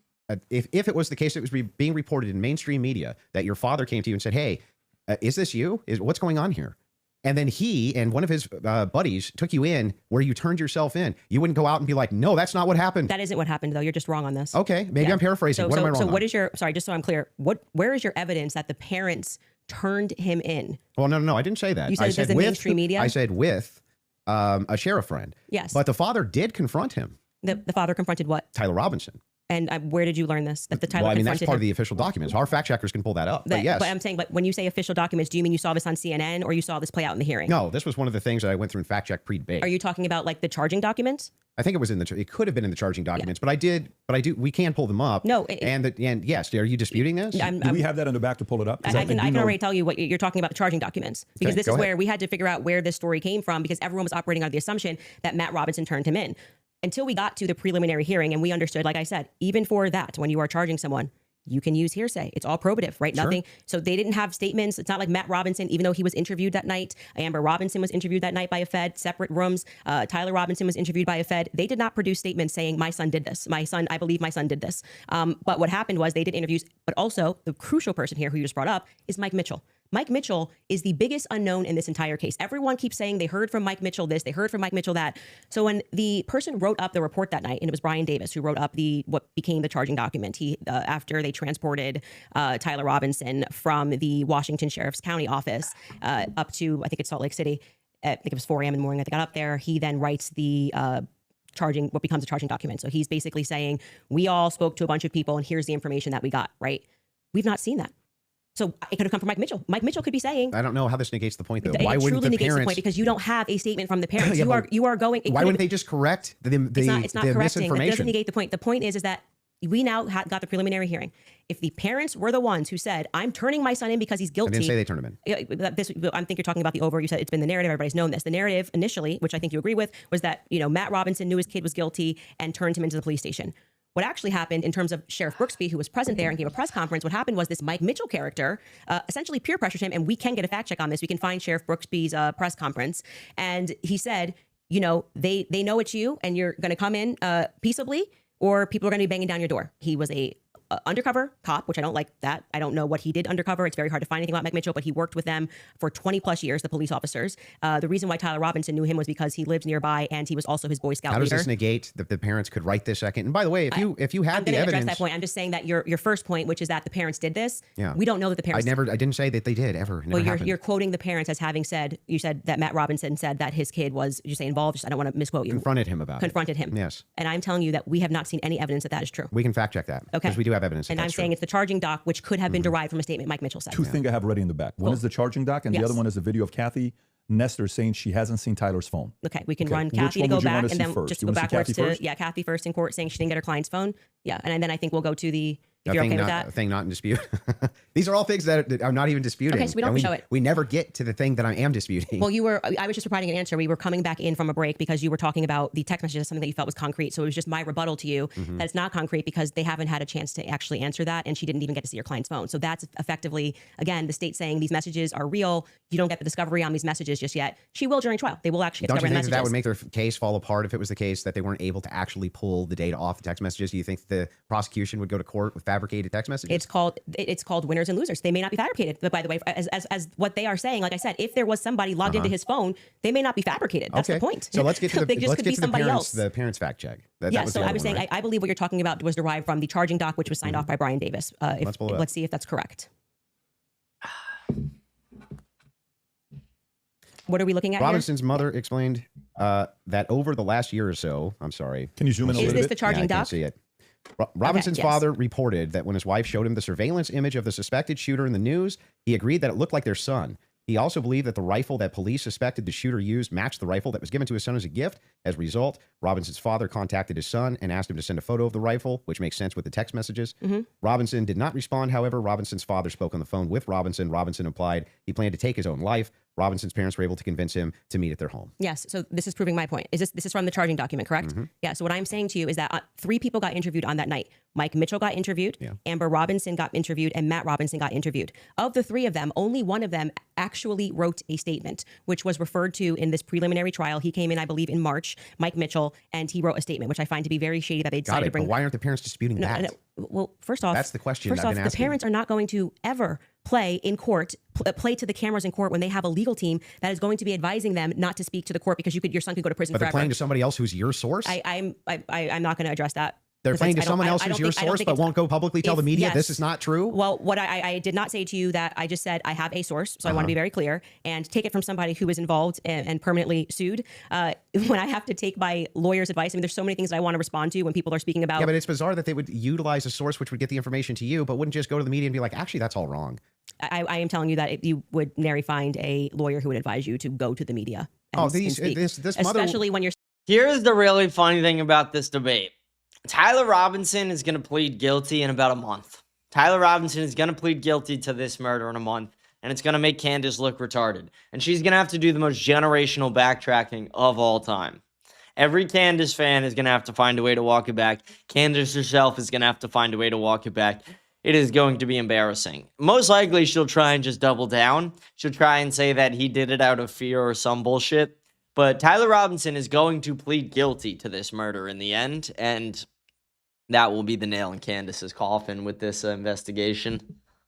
if it was the case that was being reported in mainstream media that your father came to you and said, hey, is this you? What's going on here? And then he and one of his buddies took you in where you turned yourself in. You wouldn't go out and be like, no, that's not what happened. That isn't what happened, though. You're just wrong on this. Okay, maybe Yeah. I'm paraphrasing. So, What am I wrong so on? what is your, sorry, just so I'm clear, where is your evidence that the parents turned him in? Well, no, I didn't say that. You said I it does the with, mainstream media? I said with a sheriff friend. Yes. But the father did confront him, The father confronted what? Tyler Robinson. And where did you learn this? That the Tyler Well, I mean, that's confronted part him? of the official documents. Our fact checkers can pull that up. But yes. But I'm saying, but when you say official documents, do you mean you saw this on CNN or you saw this play out in the hearing? No, this was one of the things that I went through in fact check pre-debate. Are you talking about like the charging documents? I think it was it could have been in the charging documents, but I do, we can pull them up. No, and yes, are you disputing this? Do we have that in the back to pull it up? 'Cause I can know- already tell you what you're talking about, the charging documents, because this go is ahead. where we had to figure out where this story came from, because everyone was operating under the assumption that Matt Robinson turned him in. Until we got to the preliminary hearing and we understood, like I said, even for that, when you are charging someone, you can use hearsay. It's all probative, right? Sure. Nothing. So they didn't have statements. It's not like Matt Robinson, even though he was interviewed that night. Amber Robinson was interviewed that night by a Fed, separate rooms. Tyler Robinson was interviewed by a Fed. They did not produce statements saying, my son did this. I believe my son did this. But what happened was they did interviews. But also the crucial person here who you just brought up is Mike Mitchell. Mike Mitchell is the biggest unknown in this entire case. Everyone keeps saying they heard from Mike Mitchell this, they heard from Mike Mitchell that. So when the person wrote up the report that night, and it was Brian Davis who wrote up what became the charging document, he after they transported Tyler Robinson from the Washington Sheriff's County office up to, I think it's Salt Lake City. I think it was 4 a.m. in the morning that they got up there. He then writes the what becomes a charging document. So he's basically saying, we all spoke to a bunch of people and here's the information that we got, right? We've not seen that. So it could have come from Mike Mitchell. Mike Mitchell could be saying, I don't know how this negates the point, though. It Why wouldn't truly the negates parents? the point, because you don't have a statement from the parents. Yeah, you are going. Why wouldn't they just correct the It's not correcting. That doesn't misinformation? negate the point. The point is that we now got the preliminary hearing. If the parents were the ones who said, I'm turning my son in because he's I guilty. didn't say they turned him in. I think you're talking about the over. You said it's been the narrative. Everybody's known this. The narrative initially, which I think you agree with, was that, Matt Robinson knew his kid was guilty and turned him into the police station. What actually happened in terms of Sheriff Brooksby, who was present there and gave a press conference, what happened was this Mike Mitchell character essentially peer pressured him, and we can get a fact check on this. We can find Sheriff Brooksby's press conference, and he said, they know it's you, and you're going to come in peaceably, or people are going to be banging down your door. He was a undercover cop, which I don't like that. I don't know what he did undercover. It's very hard to find anything about Mike Mitchell, but he worked with them for 20 plus years, the police officers. The reason why Tyler Robinson knew him was because he lived nearby and he was also his Boy Scout How leader. does this negate that the parents could write this second? And by the way, if you have I'm the going to address evidence, that point. I'm just saying that your first point, which is that the parents did this. Yeah. We don't know that the parents. I didn't say that they did ever. It Well, never happened. you're quoting the parents as having said. You said that Matt Robinson said that his kid was. Did you say involved? I don't want to misquote you. Confronted him about Confronted him. Yes. And I'm telling you that we have not seen any evidence that is true. We can fact check that. Okay. Because we do have evidence. And I'm saying it's the charging doc, which could have been derived from a statement Mike Mitchell said. Two things I have ready in the back. One is the charging doc, and the Yes. other one is a video of Kathy Nestor saying she hasn't seen Tyler's phone. Okay, we can Okay. run Which Kathy to one go would you back wanna and see then first? just You go wanna see backwards Kathy to first? Kathy first in court saying she didn't get her client's phone. Yeah, and then I think we'll go to the. If you're okay with that. Thing not in dispute. These are all things that I'm not even disputing. Okay, so we don't And show it. We never get to the thing that I am disputing. Well, I was just providing an answer. We were coming back in from a break because you were talking about the text messages, something that you felt was concrete. So it was just my rebuttal to you that it's not concrete because they haven't had a chance to actually answer that. And she didn't even get to see your client's phone. So that's effectively, again, the state saying these messages are real. You don't get the discovery on these messages just yet. She will during trial. They will actually get Don't you discovery on think the that messages. would make their case fall apart if it was the case that they weren't able to actually pull the data off the text messages? Do you think the prosecution would go to court with fabricated text messages? It's called winners and losers. They may not be fabricated. But by the way, as what they are saying, like I said, if there was somebody logged into his phone, they may not be fabricated. That's the point. So let's get to They just could be somebody else. the parents fact check. That Yeah, was so the I other was one, saying, right? I believe what you're talking about was derived from the charging doc, which was signed off by Brian Davis. Let's see if that's correct. What are we looking at Robinson's mother explained that over the last year or so, I'm sorry. Can you zoom in a here? Is little this bit? the charging I doc? can't see it. Robinson's yes. father reported that when his wife showed him the surveillance image of the suspected shooter in the news, he agreed that it looked like their son. He also believed that the rifle that police suspected the shooter used matched the rifle that was given to his son as a gift, As a result, Robinson's father contacted his son and asked him to send a photo of the rifle, which makes sense with the text messages. Robinson did not respond. However, Robinson's father spoke on the phone with Robinson. Robinson implied he planned to take his own life. Robinson's parents were able to convince him to meet at their home. Yes. So this is proving my point. This is from the charging document, correct? Yeah. So what I'm saying to you is that 3 people got interviewed on that night. Mike Mitchell got interviewed, Amber Robinson got interviewed, and Matt Robinson got interviewed. Of the 3 of them, only one of them actually wrote a statement, which was referred to in this preliminary trial. He came in, I believe, in March, Mike Mitchell, and he wrote a statement, which I find to be very shady that they decided to bring. But why aren't the parents disputing that? No, well, first off, that's the question. First off, the parents are not going to ever play in court, play to the cameras in court when they have a legal team that is going to be advising them not to speak to the court because your son could go to prison but forever. They're playing to somebody else who's your source. I'm not going to address that. They're playing to someone else who's your source, but won't go publicly tell the media this is not true? Well, what I did not say to you that I just said I have a source, so I want to be very clear and take it from somebody who was involved and permanently sued. When I have to take my lawyer's advice, I mean, there's so many things that I want to respond to when people are speaking about. Yeah, but it's bizarre that they would utilize a source which would get the information to you, but wouldn't just go to the media and be like, actually, that's all wrong. I am telling you that you would nary find a lawyer who would advise you to go to the media. This mother, especially when you're. Here's the really funny thing about this debate. Tyler Robinson is going to plead guilty in about a month. Tyler Robinson is going to plead guilty to this murder in a month, and it's going to make Candace look retarded. And she's going to have to do the most generational backtracking of all time. Every Candace fan is going to have to find a way to walk it back. Candace herself is going to have to find a way to walk it back. It is going to be embarrassing. Most likely, she'll try and just double down. She'll try and say that he did it out of fear or some bullshit. But Tyler Robinson is going to plead guilty to this murder in the end, and that will be the nail in Candace's coffin with this investigation.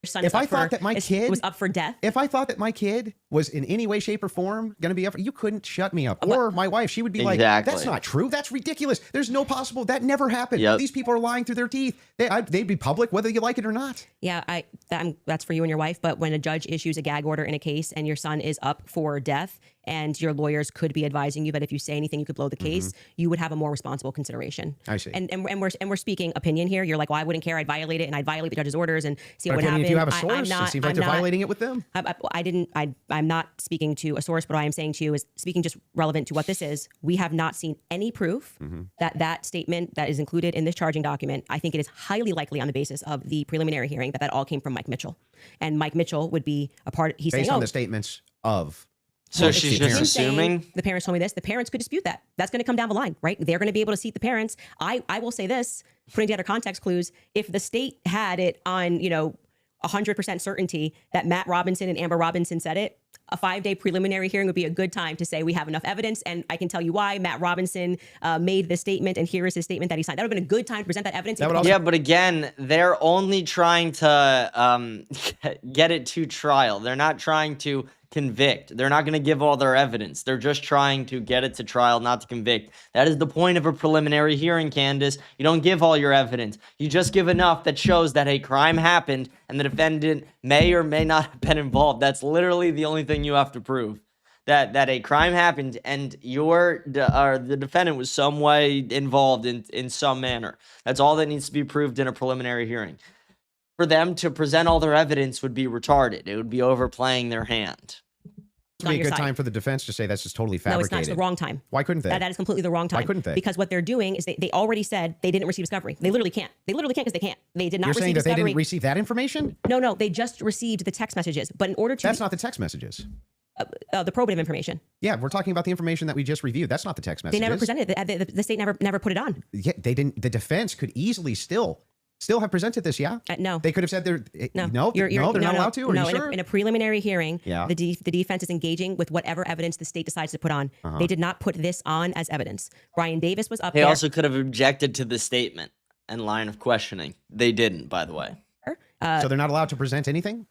If I thought that my kid was up for death, if I thought that my kid was in any way, shape, or form going to be up, you couldn't shut me up. Or my wife, she would be like, "That's not true. That's ridiculous. There's no possible. That never happened. These people are lying through their teeth. They'd be public whether you like it or not." Yeah, that's for you and your wife. But when a judge issues a gag order in a case and your son is up for death, and your lawyers could be advising you that if you say anything, you could blow the case, you would have a more responsible consideration. I see. And we're speaking opinion here. You're like, well, I wouldn't care. I'd violate it, and I'd violate the judge's orders and see what would happen. If you have a source, it seems like they're violating it with them. I'm not speaking to a source, but what I am saying to you is speaking just relevant to what this is. We have not seen any proof that statement that is included in this charging document. I think it is highly likely on the basis of the preliminary hearing that all came from Mike Mitchell, and Mike Mitchell would be a part. He's based saying, on the statements of. So she's just assuming? The parents told me this. The parents could dispute that. That's going to come down the line, right? They're going to be able to seat the parents. I will say this, putting together context clues, if the state had it on, 100% certainty that Matt Robinson and Amber Robinson said it, a 5-day preliminary hearing would be a good time to say we have enough evidence, and I can tell you why Matt Robinson made this statement, and here is his statement that he signed. That would have been a good time to present that evidence. Yeah, but again, they're only trying to get it to trial. They're not trying to convict. They're not going to give all their evidence. They're just trying to get it to trial, not to convict. That is the point of a preliminary hearing, Candace. You don't give all your evidence. You just give enough that shows that a crime happened and the defendant may or may not have been involved. That's literally the only thing you have to prove. That a crime happened and the defendant was some way involved in some manner. That's all that needs to be proved in a preliminary hearing. For them to present all their evidence would be retarded. It would be overplaying their hand. It would be a good time for the defense to say that's just totally fabricated. No, it's not. It's the wrong time. Why couldn't they? That is completely the wrong time. Why couldn't they? Because what they're doing is they already said they didn't receive discovery. They literally can't. They literally can't because they can't. They did not receive discovery. You're saying that they didn't receive that information? No. They just received the text messages. But in order to... That's not the text messages. The probative information. Yeah, we're talking about the information that we just reviewed. That's not the text messages. They never presented it. The state never put it on. Yeah, they didn't. The defense could easily still have presented this, yeah? No. They could have said they're no, they're not allowed to? Are you sure? In a preliminary hearing, yeah. the defense is engaging with whatever evidence the state decides to put on. They did not put this on as evidence. Brian Davis was up there. They also could have objected to the statement and line of questioning. They didn't, by the way. So they're not allowed to present anything?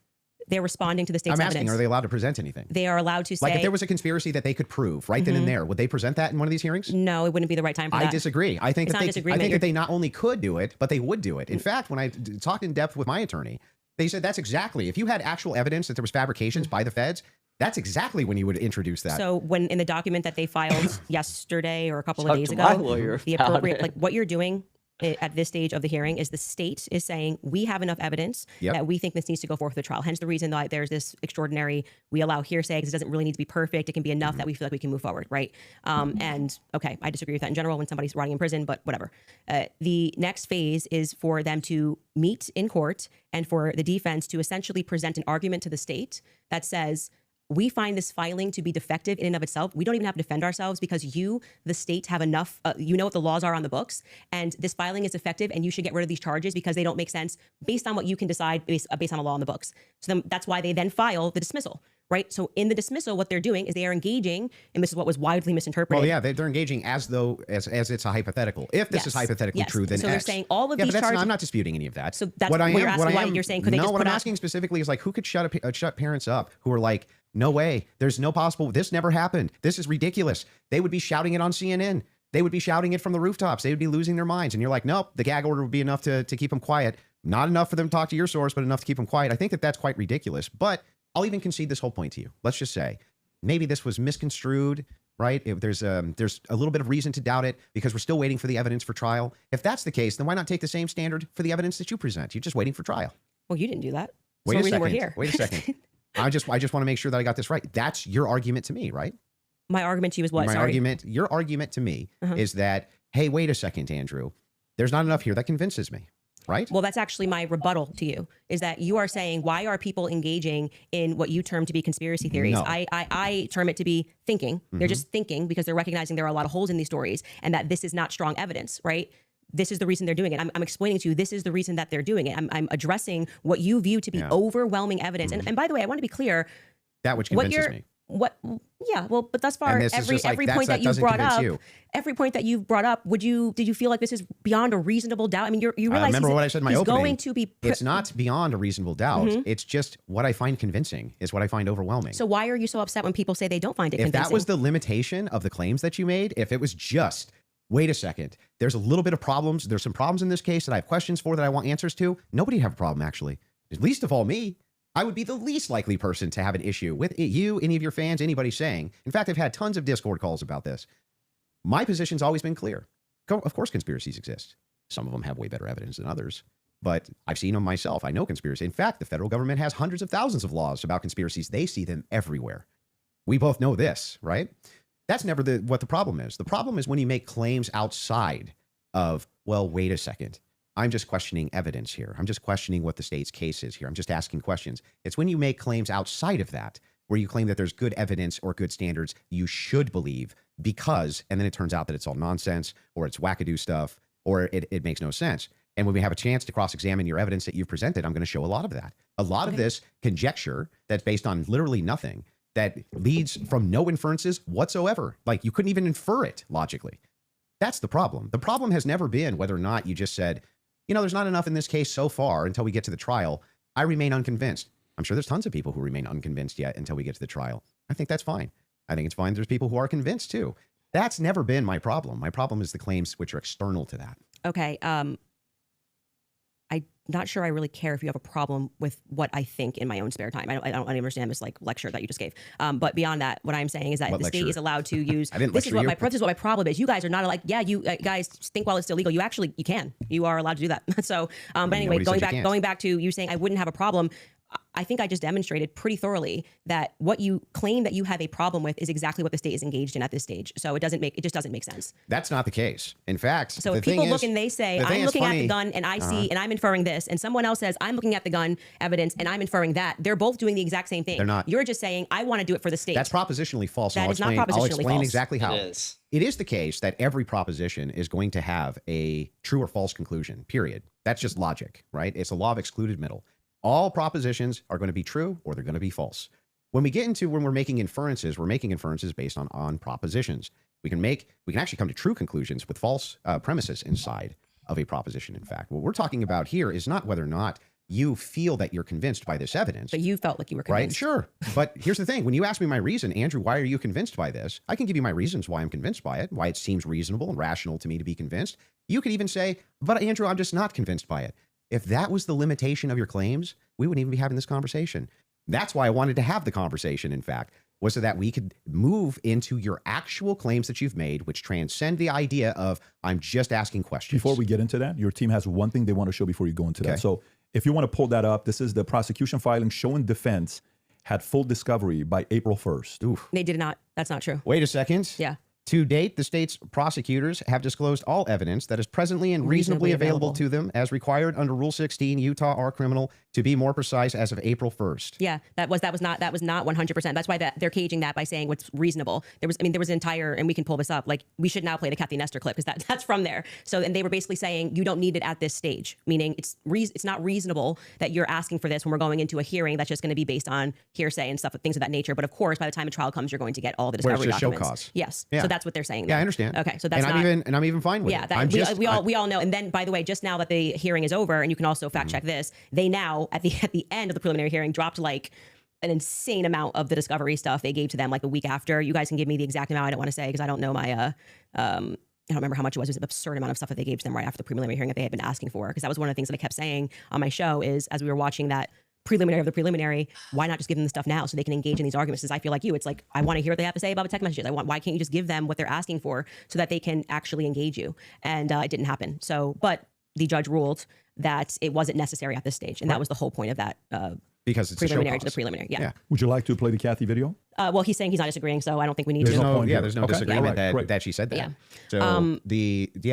They're responding to the state's evidence. I'm asking, are they allowed to present anything? They are allowed to say... Like if there was a conspiracy that they could prove right then and there, would they present that in one of these hearings? No, it wouldn't be the right time for that. I disagree. I think that they not only could do it, but they would do it. In fact, when I talked in depth with my attorney, they said that's exactly, if you had actual evidence that there was fabrications by the feds, that's exactly when you would introduce that. So when in the document that they filed yesterday or a couple of days ago, the appropriate, like what you're doing at this stage of the hearing is the state is saying we have enough evidence that we think this needs to go forth to trial. Hence the reason that there's this extraordinary, we allow hearsay because it doesn't really need to be perfect. It can be enough that we feel like we can move forward, right? And okay, I disagree with that in general when somebody's rotting in prison, but whatever. The next phase is for them to meet in court and for the defense to essentially present an argument to the state that says, we find this filing to be defective in and of itself. We don't even have to defend ourselves because you, the state, have enough, you know what the laws are on the books, and this filing is effective and you should get rid of these charges because they don't make sense based on what you can decide based on a law on the books. So then that's why they then file the dismissal, right? So in the dismissal, what they're doing is they are engaging, and this is what was widely misinterpreted. Well, yeah, they're engaging as though, as it's a hypothetical. If this is hypothetically true, then so they're X. saying all of Yeah, these but charges. I'm not disputing any of that. So that's what you're asking, why you're saying, could they just what put I'm out- asking specifically is like, who could shut parents up who are like, no way, there's no possible, this never happened. This is ridiculous. They would be shouting it on CNN. They would be shouting it from the rooftops. They would be losing their minds. And you're like, nope, the gag order would be enough to keep them quiet. Not enough for them to talk to your source, but enough to keep them quiet. I think that that's quite ridiculous. But I'll even concede this whole point to you. Let's just say maybe this was misconstrued, right? If there's a little bit of reason to doubt it because we're still waiting for the evidence for trial. If that's the case, then why not take the same standard for the evidence that you present? You're just waiting for trial. Well, you didn't do that. Wait That's a the reason second. we're here. Wait a second. I just want to make sure that I got this right. That's your argument to me, right? My argument to you is what? Your argument to me is that, hey, wait a second, Andrew, there's not enough here that convinces me, right? Well, that's actually my rebuttal to you, is that you are saying, why are people engaging in what you term to be conspiracy theories? No. I term it to be thinking. They're just thinking because they're recognizing there are a lot of holes in these stories and that this is not strong evidence, right? This is the reason they're doing it. I'm explaining to you, this is the reason that they're doing it. I'm addressing what you view to be overwhelming evidence. And by the way, I want to be clear. That which convinces me. But thus far, every point that you've brought up, every point that you've brought up, did you feel like this is beyond a reasonable doubt? I mean, you realize remember what I said in my opening. Going to be. It's not beyond a reasonable doubt. It's just what I find convincing is what I find overwhelming. So why are you so upset when people say they don't find it If convincing? that was the limitation of the claims that you made, if it was just, wait a second, there's a little bit of problems. There's some problems in this case that I have questions for that I want answers to. Nobody would have a problem, actually. Least of all me. I would be the least likely person to have an issue with you, any of your fans, anybody saying. In fact, I've had tons of Discord calls about this. My position's always been clear. Of course, conspiracies exist. Some of them have way better evidence than others, but I've seen them myself. I know conspiracy. In fact, the federal government has hundreds of thousands of laws about conspiracies. They see them everywhere. We both know this, right? That's never what the problem is. The problem is when you make claims outside of, well, wait a second. I'm just questioning evidence here. I'm just questioning what the state's case is here. I'm just asking questions. It's when you make claims outside of that, where you claim that there's good evidence or good standards you should believe because, and then it turns out that it's all nonsense or it's wackadoo stuff or it makes no sense. And when we have a chance to cross-examine your evidence that you've presented, I'm going to show a lot of that. A lot of this conjecture that's based on literally nothing that leads from no inferences whatsoever. Like you couldn't even infer it logically. That's the problem. The problem has never been whether or not you just said, you know, there's not enough in this case so far until we get to the trial. I remain unconvinced. I'm sure there's tons of people who remain unconvinced yet until we get to the trial. I think that's fine. I think it's fine. There's people who are convinced too. That's never been my problem. My problem is the claims which are external to that. Okay. I'm not sure I really care if you have a problem with what I think in my own spare time. I don't understand this like lecture that you just gave. But beyond that, what I'm saying is that the state is allowed to use. This is what my problem is. You guys are not like, yeah, you guys think while it's still legal. You can. You are allowed to do that. So, but anyway, going back to you saying I wouldn't have a problem. I think I just demonstrated pretty thoroughly that what you claim that you have a problem with is exactly what the state is engaged in at this stage. So it just doesn't make sense. That's not the case. In fact, so if people look and they say, I'm looking at the gun and I see, and I'm inferring this, and someone else says, I'm looking at the gun evidence and I'm inferring that, they're both doing the exact same thing. They're not. You're just saying, I want to do it for the state. That's propositionally false. That is not propositionally I'll explain false. exactly how. It is the case that every proposition is going to have a true or false conclusion, period. That's just logic, right? It's a law of excluded middle. All propositions are going to be true or they're going to be false. When we're making inferences, we're making inferences based on propositions. We can actually come to true conclusions with false premises inside of a proposition. In fact, what we're talking about here is not whether or not you feel that you're convinced by this evidence. But you felt like you were convinced. Right? Sure. But here's the thing. When you ask me my reason, Andrew, why are you convinced by this? I can give you my reasons why I'm convinced by it, why it seems reasonable and rational to me to be convinced. You could even say, but Andrew, I'm just not convinced by it. If that was the limitation of your claims, we wouldn't even be having this conversation. That's why I wanted to have the conversation, in fact. was so that we could move into your actual claims that you've made, which transcend the idea of I'm just asking questions. Before we get into that, your team has one thing they want to show before you go into that. So if you want to pull that up, this is the prosecution filing showing defense had full discovery by April 1st. Oof. They did not. That's not true. Wait a second. Yeah. To date, the state's prosecutors have disclosed all evidence that is presently and reasonably available to them as required under Rule 16, Utah R criminal, to be more precise, as of April 1st. Yeah, that was not 100%. That's why they're caging that by saying what's reasonable. There was an entire, and we can pull this up. Like, we should now play the Kathy Nestor clip because that's from there. So, and they were basically saying you don't need it at this stage, meaning it's not reasonable that you're asking for this when we're going into a hearing that's just going to be based on hearsay and stuff, things of that nature. But of course, by the time a trial comes, you're going to get all the discovery documents. Show cause. Yes. Yeah. So that's what they're saying. Yeah, I understand. Okay, so that's I'm even fine with it. Yeah, we all know. And then, by the way, just now that the hearing is over, and you can also fact check this, they now at the end of the preliminary hearing dropped like an insane amount of the discovery stuff they gave to them like the week after. You guys can give me the exact amount. I don't want to say because I don't know my I don't remember how much it was. It was an absurd amount of stuff that they gave to them right after the preliminary hearing that they had been asking for. Because that was one of the things that I kept saying on my show is as we were watching that preliminary of the preliminary, why not just give them the stuff now so they can engage in these arguments? Because I feel like you, it's like, I want to hear what they have to say about the text messages. Why can't you just give them what they're asking for so that they can actually engage you? And it didn't happen. So, but the judge ruled that it wasn't necessary at this stage. And that was the whole point of that because it's preliminary to the preliminary. Yeah. Would you like to play the Kathy video? Well, he's saying he's not disagreeing, so I don't think we need There's to. no point here. There's no Okay. disagreement All right, that she said that. Yeah. So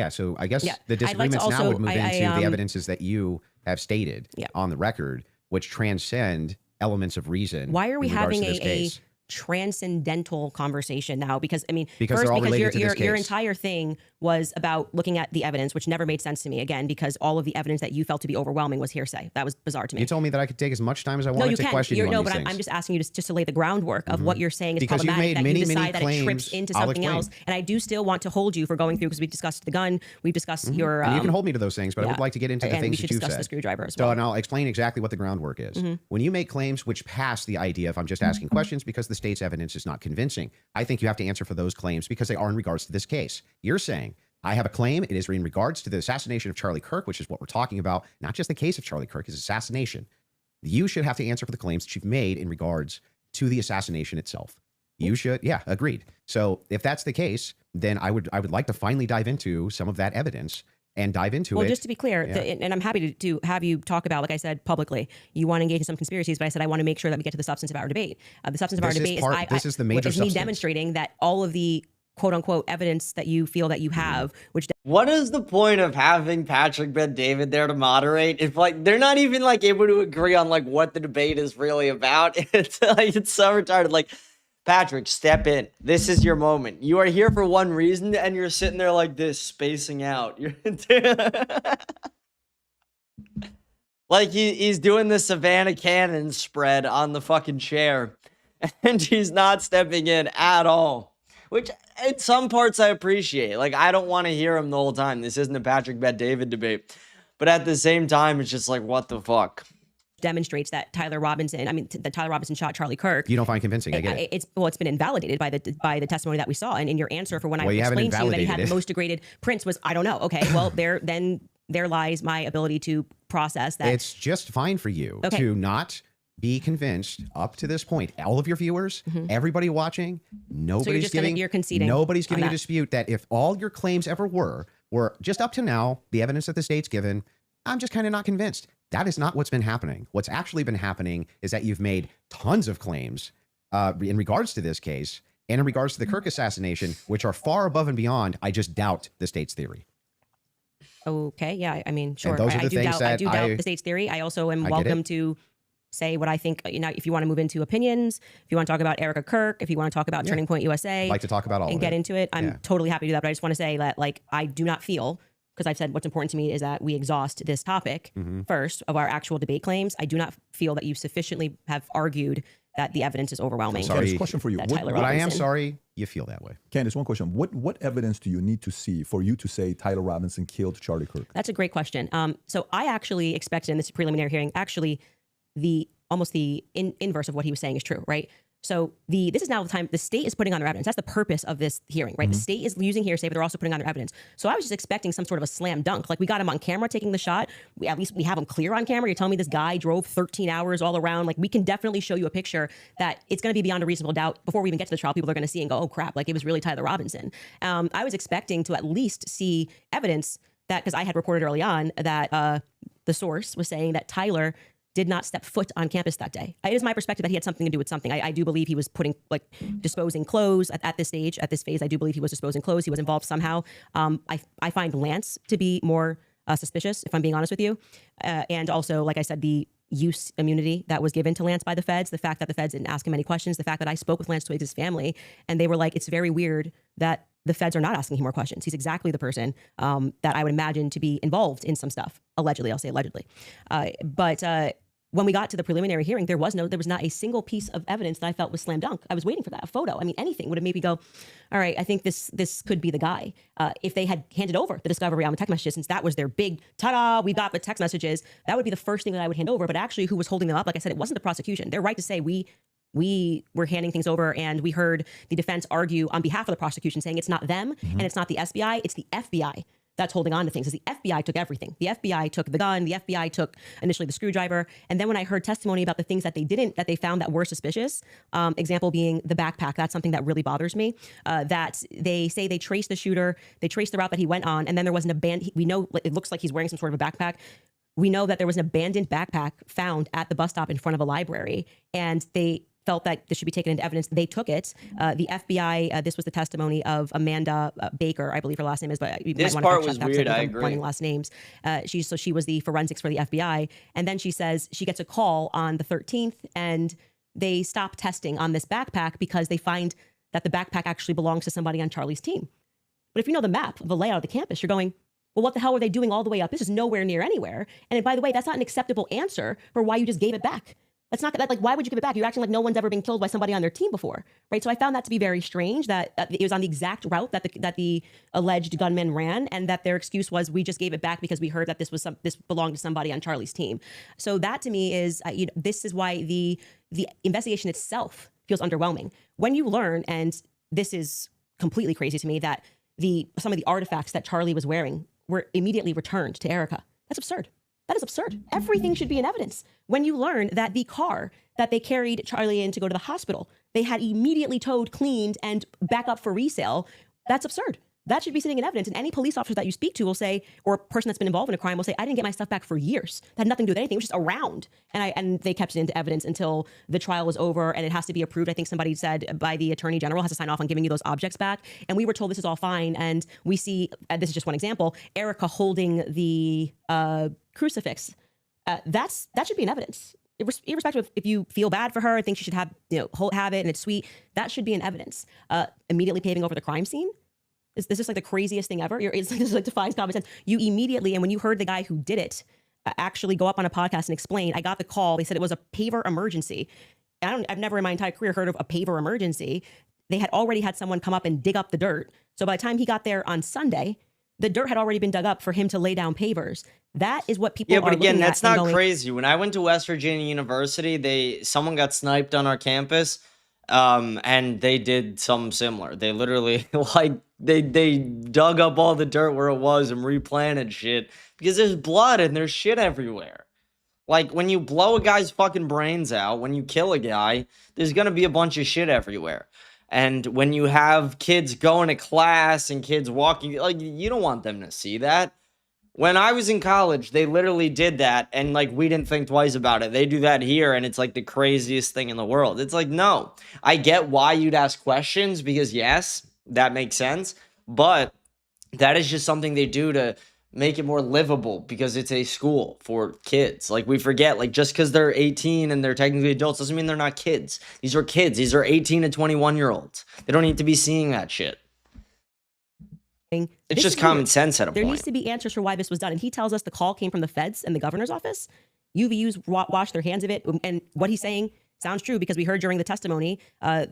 so I guess the disagreements also, now would move into the evidences that you have stated on the record, which transcend elements of reason. Why are we in regards having to this case. transcendental conversation now? Because I mean, Because first, they're all because related to this your case. entire thing was about looking at the evidence, which never made sense to me. Again, because all of the evidence that you felt to be overwhelming was hearsay. That was bizarre to me. You told me that I could take as much time as I No, wanted you to can. question you on No, these but things. I'm just asking you just to lay the groundwork of what you're saying is Because you've problematic. made That many, you decide many that it trips claims. into I'll something explain. else, and I do still want to hold you for going through because we've discussed the gun, we've discussed your. And you can hold me to those things, but I would like to get into the and we things should that you've discuss said. the screwdriver as So, well. and I'll explain exactly what the groundwork is. When you make claims which pass the idea of I'm just asking questions because the state's evidence is not convincing, I think you have to answer for those claims because they are in regards to this case. You're saying, I have a claim. It is in regards to the assassination of Charlie Kirk, which is what we're talking about, not just the case of Charlie Kirk, his assassination. You should have to answer for the claims that you've made in regards to the assassination itself. You should, agreed. So if that's the case, then I would like to finally dive into some of that evidence and dive into it. Well, just to be clear, and I'm happy to have you talk about, like I said, publicly, you want to engage in some conspiracies, but I said I want to make sure that we get to the substance of our debate. The substance of our debate is the major is me substance. demonstrating that all of the quote unquote evidence that you feel that you have, which What is the point of having Patrick Bet David there to moderate if like they're not even like able to agree on like what the debate is really about? It's like it's so retarded. Like, Patrick, step in. This is your moment. You are here for one reason, and you're sitting there like this, spacing out. You're like he's doing the Savannah Cannon spread on the fucking chair, and he's not stepping in at all. Which, in some parts, I appreciate. Like, I don't want to hear him the whole time. This isn't a Patrick Bet David debate. But at the same time, it's just like, what the fuck? demonstrates that Tyler Robinson shot Charlie Kirk. You don't find convincing. I get it. It's been invalidated by the testimony that we saw. And in your answer for when I explained to you that he had the most degraded prints was, I don't know. Okay, well, there lies my ability to process that. It's just fine for you to not be convinced up to this point. All of your viewers, everybody watching, nobody's you're conceding. Nobody's giving a dispute that if all your claims ever were just up to now, the evidence that the state's given, I'm just kind of not convinced. That is not what's been happening. What's actually been happening is that you've made tons of claims in regards to this case and in regards to the Kirk assassination, which are far above and beyond, I just doubt, the state's theory. Okay, yeah, I mean, sure. I do doubt the state's theory. I also am welcome to say what I think. You know, if you want to move into opinions, if you want to talk about Erica Kirk, if you want to talk about Turning Point USA, I'd like to talk about all and of get it. into it, I'm totally happy to do that. But I just want to say that, like, I do not feel, because I've said what's important to me is that we exhaust this topic first of our actual debate claims. I do not feel that you sufficiently have argued that the evidence is overwhelming. Sorry, Candace, question for you. But I am sorry you feel that way. Candace, one question. What evidence do you need to see for you to say Tyler Robinson killed Charlie Kirk? That's a great question. So I actually expected in this preliminary hearing, actually, the inverse of what he was saying is true, right? So this is now the time the state is putting on their evidence. That's the purpose of this hearing, right? The state is using hearsay, but they're also putting on their evidence. So I was just expecting some sort of a slam dunk. Like, we got him on camera taking the shot. At least we have him clear on camera. You're telling me this guy drove 13 hours all around. Like, we can definitely show you a picture that it's going to be beyond a reasonable doubt before we even get to the trial. People are going to see and go, oh crap, like it was really Tyler Robinson. I was expecting to at least see evidence that, because I had reported early on that the source was saying that Tyler did not step foot on campus that day. It is my perspective that he had something to do with something. I do believe he was disposing clothes at this stage, at this phase. I do believe he was disposing clothes. He was involved somehow. I find Lance to be more suspicious, if I'm being honest with you. And also, like I said, the use immunity that was given to Lance by the feds, the fact that the feds didn't ask him any questions, the fact that I spoke with Lance Twiggs' family, and they were like, it's very weird that the feds are not asking him more questions. He's exactly the person that I would imagine to be involved in some stuff. Allegedly, I'll say allegedly. But when we got to the preliminary hearing, there was not a single piece of evidence that I felt was slam dunk. I was waiting for that, a photo. I mean, anything would have made me go, all right, I think this could be the guy. If they had handed over the discovery on the text messages, since that was their big, ta-da, we got the text messages, that would be the first thing that I would hand over. But actually, who was holding them up, like I said, it wasn't the prosecution. They're right to say we were handing things over, and we heard the defense argue on behalf of the prosecution saying it's not them and it's not the SBI, it's the FBI that's holding on to things. Because the FBI took everything. The FBI took the gun. The FBI took initially the screwdriver. And then when I heard testimony about the things that they found that were suspicious, example being the backpack, that's something that really bothers me, that they say they traced the shooter, they traced the route that he went on, and then there was we know it looks like he's wearing some sort of a backpack. We know that there was an abandoned backpack found at the bus stop in front of a library, and they felt that this should be taken into evidence. They took it. The FBI, this was the testimony of Amanda Baker, I believe her last name is, but you this might part want to was check that weird. I I'm agree. running last names. She was the forensics for the FBI. And then she says she gets a call on the 13th and they stop testing on this backpack because they find that the backpack actually belongs to somebody on Charlie's team. But if you know the map, the layout of the campus, you're going, well, what the hell were they doing all the way up? This is nowhere near anywhere. And by the way, that's not an acceptable answer for why you just gave it back. That's not like, why would you give it back? You're acting like no one's ever been killed by somebody on their team before, right? So I found that to be very strange that it was on the exact route that the alleged gunman ran, and that their excuse was we just gave it back because we heard that this belonged to somebody on Charlie's team. So that to me is this is why the investigation itself feels underwhelming. When you learn, and this is completely crazy to me, that some of the artifacts that Charlie was wearing were immediately returned to Erica. That's absurd. That is absurd. Everything should be in evidence. When you learn that the car that they carried Charlie in to go to the hospital, they had immediately towed, cleaned, and back up for resale, that's absurd. That should be sitting in evidence. And any police officer that you speak to will say, or a person that's been involved in a crime will say, I didn't get my stuff back for years. That had nothing to do with anything. It was just around. And they kept it into evidence until the trial was over and it has to be approved. I think somebody said by the attorney general has to sign off on giving you those objects back. And we were told this is all fine. And we see, this is just one example, Erica holding the crucifix. That should be in evidence. Irrespective of if you feel bad for her, I think she should have it and it's sweet. That should be in evidence. Immediately paving over the crime scene. This is like the craziest thing ever. This like defies common sense. You immediately, and when you heard the guy who did it actually go up on a podcast and explain, I got the call. They said it was a paver emergency. I've never in my entire career heard of a paver emergency. They had already had someone come up and dig up the dirt. So by the time he got there on Sunday, the dirt had already been dug up for him to lay down pavers. That is what people are looking at. Yeah, but again, that's not crazy. When I went to West Virginia University, someone got sniped on our campus, and they did something similar. They literally they dug up all the dirt where it was and replanted shit because there's blood and there's shit everywhere. Like, when you blow a guy's fucking brains out, when you kill a guy, there's gonna be a bunch of shit everywhere. And when you have kids going to class and kids walking, like, you don't want them to see that. When I was in college, they literally did that, and, like, we didn't think twice about it. They do that here, and it's, like, the craziest thing in the world. It's like, no. I get why you'd ask questions, because, yes, that makes sense, but that is just something they do to make it more livable, because it's a school for kids. Like, we forget, like, just because they're 18 and they're technically adults doesn't mean they're not kids. These are kids. These are 18 to 21-year-olds. They don't need to be seeing that shit. It's just common sense at a point. There needs to be answers for why this was done. And he tells us the call came from the feds and the governor's office. UVU's washed their hands of it. And what he's saying sounds true, because we heard during the testimony,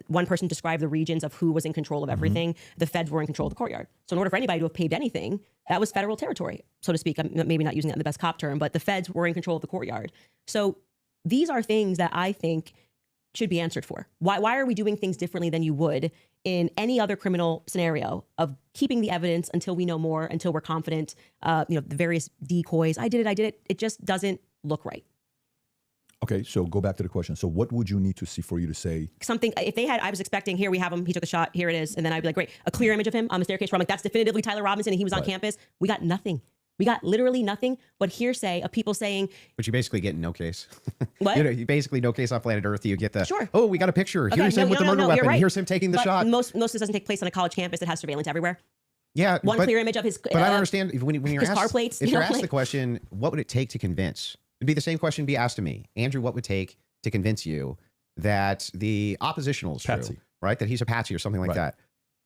one person described the regions of who was in control of everything. Mm-hmm. The feds were in control of the courtyard. So in order for anybody to have paved anything, that was federal territory, so to speak. I'm maybe not using that in the best cop term, but the feds were in control of the courtyard. So these are things that I think should be answered for. Why are we doing things differently than you would in any other criminal scenario of keeping the evidence until we know more, until we're confident, the various decoys. I did it. It just doesn't look right. Okay, so go back to the question. So what would you need to see for you to say? Something, if they had, I was expecting, here we have him, he took a shot, here it is. And then I'd be like, great, a clear image of him on the staircase where I'm like, that's definitively Tyler Robinson and he was on campus. We got nothing. We got literally nothing but hearsay of people saying. But you basically get no case. What? You basically no case on planet Earth. You get the, sure. Oh, we got a picture. Okay, Here's him with the murder weapon. Right. Here's him taking the shot. Most of this doesn't take place on a college campus that has surveillance everywhere. Yeah. One clear image of his. But I don't understand when you're his asked, car plates. If you're asked the question, what would it take to convince? It'd be the same question be asked to me. Andrew, what would it take to convince you that the oppositional is true, right? That he's a patsy or something like that.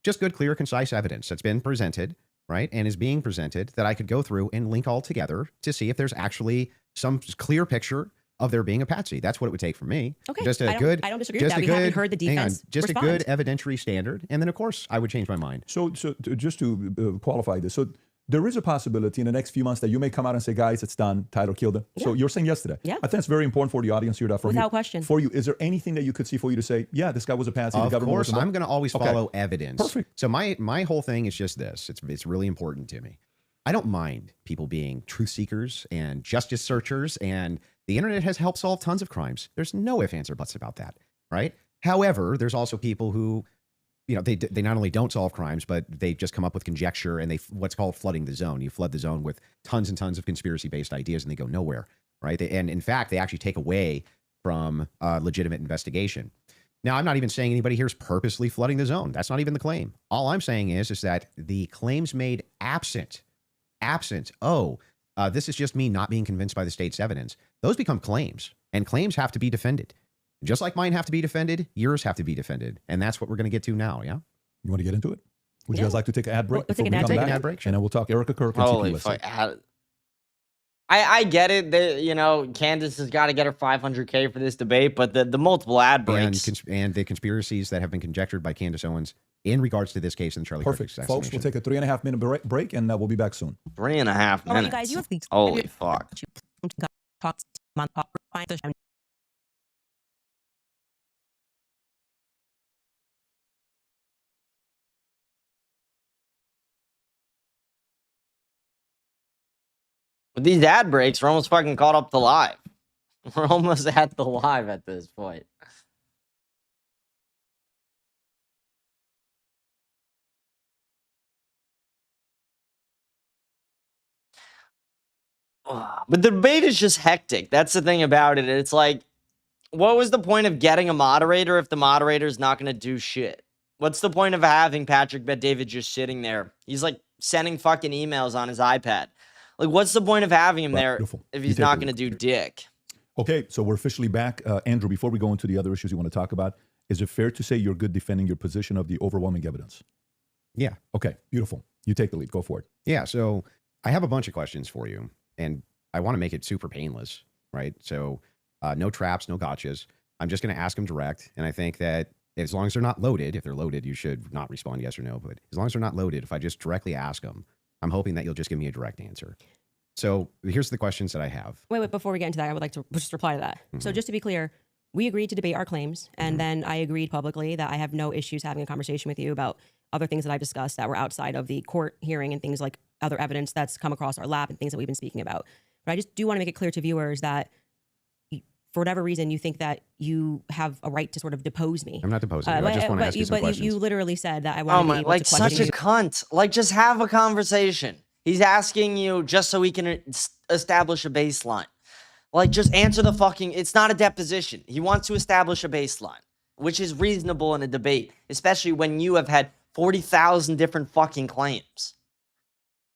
Just good, clear, concise evidence that's been presented, right? And is being presented that I could go through and link all together to see if there's actually some clear picture of there being a patsy. That's what it would take for me. Okay. Just a good, I don't disagree with that. We haven't heard the defense just respond. a good evidentiary standard. And then of course I would change my mind. So just to qualify this. So there is a possibility in the next few months that you may come out and say, guys, it's done. Tyler killed him. Yeah. So you're saying yesterday. Yeah. I think it's very important for the audience here. That from Without question. For you, is there anything that you could see for you to say, yeah, this guy was a patsy? Of course, I'm going to always follow evidence. Perfect. So my whole thing is just this. It's really important to me. I don't mind people being truth seekers and justice searchers, and the internet has helped solve tons of crimes. There's no ifs, ands, or buts about that, right? However, there's also people who, they not only don't solve crimes, but they just come up with conjecture and what's called flooding the zone. You flood the zone with tons and tons of conspiracy-based ideas and they go nowhere, right? And in fact, they actually take away from legitimate investigation. Now, I'm not even saying anybody here is purposely flooding the zone. That's not even the claim. All I'm saying is that the claims made absent, this is just me not being convinced by the state's evidence. Those become claims, and claims have to be defended. Just like mine have to be defended, yours have to be defended. And that's what we're going to get to now, yeah? You want to get into it? Would you guys like to take an ad break? Let's take an ad break. And then we'll talk Erica Kirk and Holy TP fuck. I get it that, Candace has got to get her 500K for this debate, but the multiple ad breaks. And the conspiracies that have been conjectured by Candace Owens in regards to this case in Charlie Kirk assassination. Folks, we'll take a 3.5 minute break and we'll be back soon. 3.5 minutes. You guys, you have leaks. Holy fuck. With these ad breaks, we're almost fucking caught up to live. We're almost at the live at this point. But the debate is just hectic. That's the thing about it. It's like, what was the point of getting a moderator if the moderator's not going to do shit? What's the point of having Patrick Bet-David just sitting there? He's like sending fucking emails on his iPad. Like, what's the point of having him there if he's not going to do dick? Okay, so we're officially back. Andrew, before we go into the other issues you want to talk about, is it fair to say you're good defending your position of the overwhelming evidence? Yeah. Okay, beautiful. You take the lead. Go for it. Yeah, so I have a bunch of questions for you, and I want to make it super painless, right? So no traps, no gotchas. I'm just going to ask them direct, and I think that as long as they're not loaded, if they're loaded, you should not respond yes or no, but as long as they're not loaded, if I just directly ask them, I'm hoping that you'll just give me a direct answer. So here's the questions that I have. Wait, before we get into that, I would like to just reply to that. Mm-hmm. So just to be clear, we agreed to debate our claims, and then I agreed publicly that I have no issues having a conversation with you about other things that I've discussed that were outside of the court hearing and things like other evidence that's come across our lap and things that we've been speaking about. But I just do want to make it clear to viewers that for whatever reason, you think that you have a right to sort of depose me. I'm not deposing you. I just want to ask you some questions. You literally said that I want to be able like to question such a cunt. Like, just have a conversation. He's asking you just so we can establish a baseline. Like, just answer the fucking... It's not a deposition. He wants to establish a baseline, which is reasonable in a debate, especially when you have had 40,000 different fucking claims.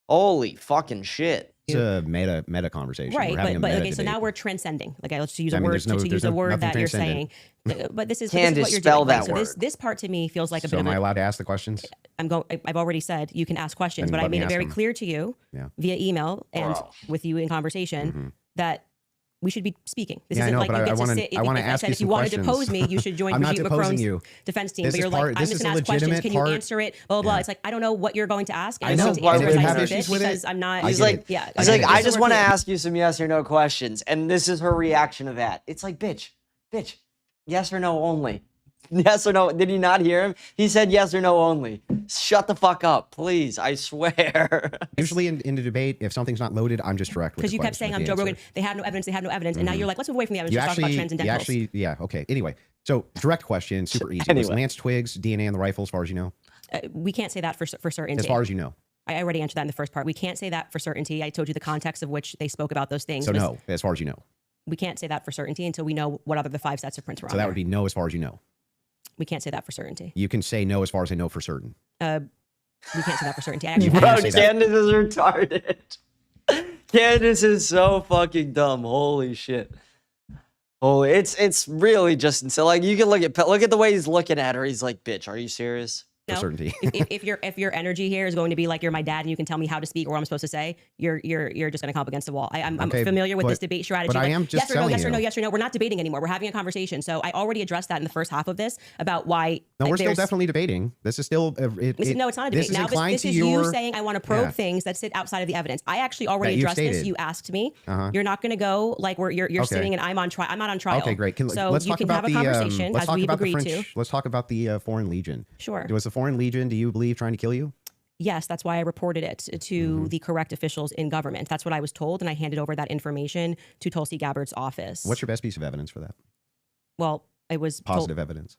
Holy fucking shit. It's a meta conversation. Right, but okay, so now we're transcending. Like, let's use a word to use a word that you're saying. But this is what you're spell doing. that So word. this part to me feels like a So bit of am I allowed to ask the questions? I've already said you can ask questions, Then but I let me made it ask very them. clear to you via email and with you in conversation that we should be speaking. This Yeah, I isn't know, like but you I get to wanna- sit. I wanna If ask said you if you some wanted to questions. depose me, you should join I'm not Brigitte deposing Macron's you. defense team. This But is you're part- like, I'm this just is going a to ask questions. legitimate Can you part- answer it? Blah, blah, blah. It's like, I don't know what you're going to ask. I I'm know, going to but answer we as I have see issues fit with it. because I'm not. He's get like, it. yeah. he's okay, like, I so just we're want to clear. ask you some yes or no questions. And this is her reaction to that. It's like, bitch, Yes or no only. Yes or no? Did you not hear him? He said yes or no only. Shut the fuck up, please. I swear. Usually in the debate, if something's not loaded, I'm just direct with Because the you kept question, saying with I'm the Joe answer. Rogan. They have no evidence. They have no evidence. And now you're like, let's move away from the evidence. You Just talk about actually, transcendentals. yeah, okay. Anyway, so direct question, super easy. Was Anyway. Lance Twiggs DNA on the rifle, as far as you know? We can't say that for certainty. As far as you know. I already answered that in the first part. We can't say that for certainty. I told you the context of which they spoke about those things. So It was- no, as far as you know. We can't say that for certainty until we know what other the 5 sets of prints were So on that there. would be no, as far as you know. We can't say that for certainty. You can say no, as far as I know for certain. We can't say that for certainty. I actually You Bro, can't say that. Candace is retarded. Candace is so fucking dumb. Holy shit. Holy, it's really just so like you can look at the way he's looking at her. He's like, bitch, are you serious? For No. certainty. if your energy here is going to be like you're my dad and you can tell me how to speak or what I'm supposed to say, you're just going to come up against the wall. I'm Okay, familiar with but- this debate strategy. but I like, am just yes or no, telling yes or no, you. yes or no. We're not debating anymore. We're having a conversation. So I already addressed that in the first half of this about why. No, we're still there's- definitely debating. This is still. no, it's not a debate. This is Now inclined this to is your. you saying I want to probe Yeah. things that sit outside of the evidence. I actually already That you've addressed this. stated. You asked me. Uh-huh. You're not going to go like where you're Okay. sitting and I'm on trial. I'm not on trial. Okay, great. So let's you talk can about have a the. conversation Let's as talk we've about the agreed French. to. Let's talk about the Foreign Legion. Sure. Was the Foreign Legion, do you believe, trying to kill you? Yes, that's why I reported it to the correct officials in government. That's what I was told, and I handed over that information to Tulsi Gabbard's office. What's your best piece of evidence for that? Well, it was Positive evidence.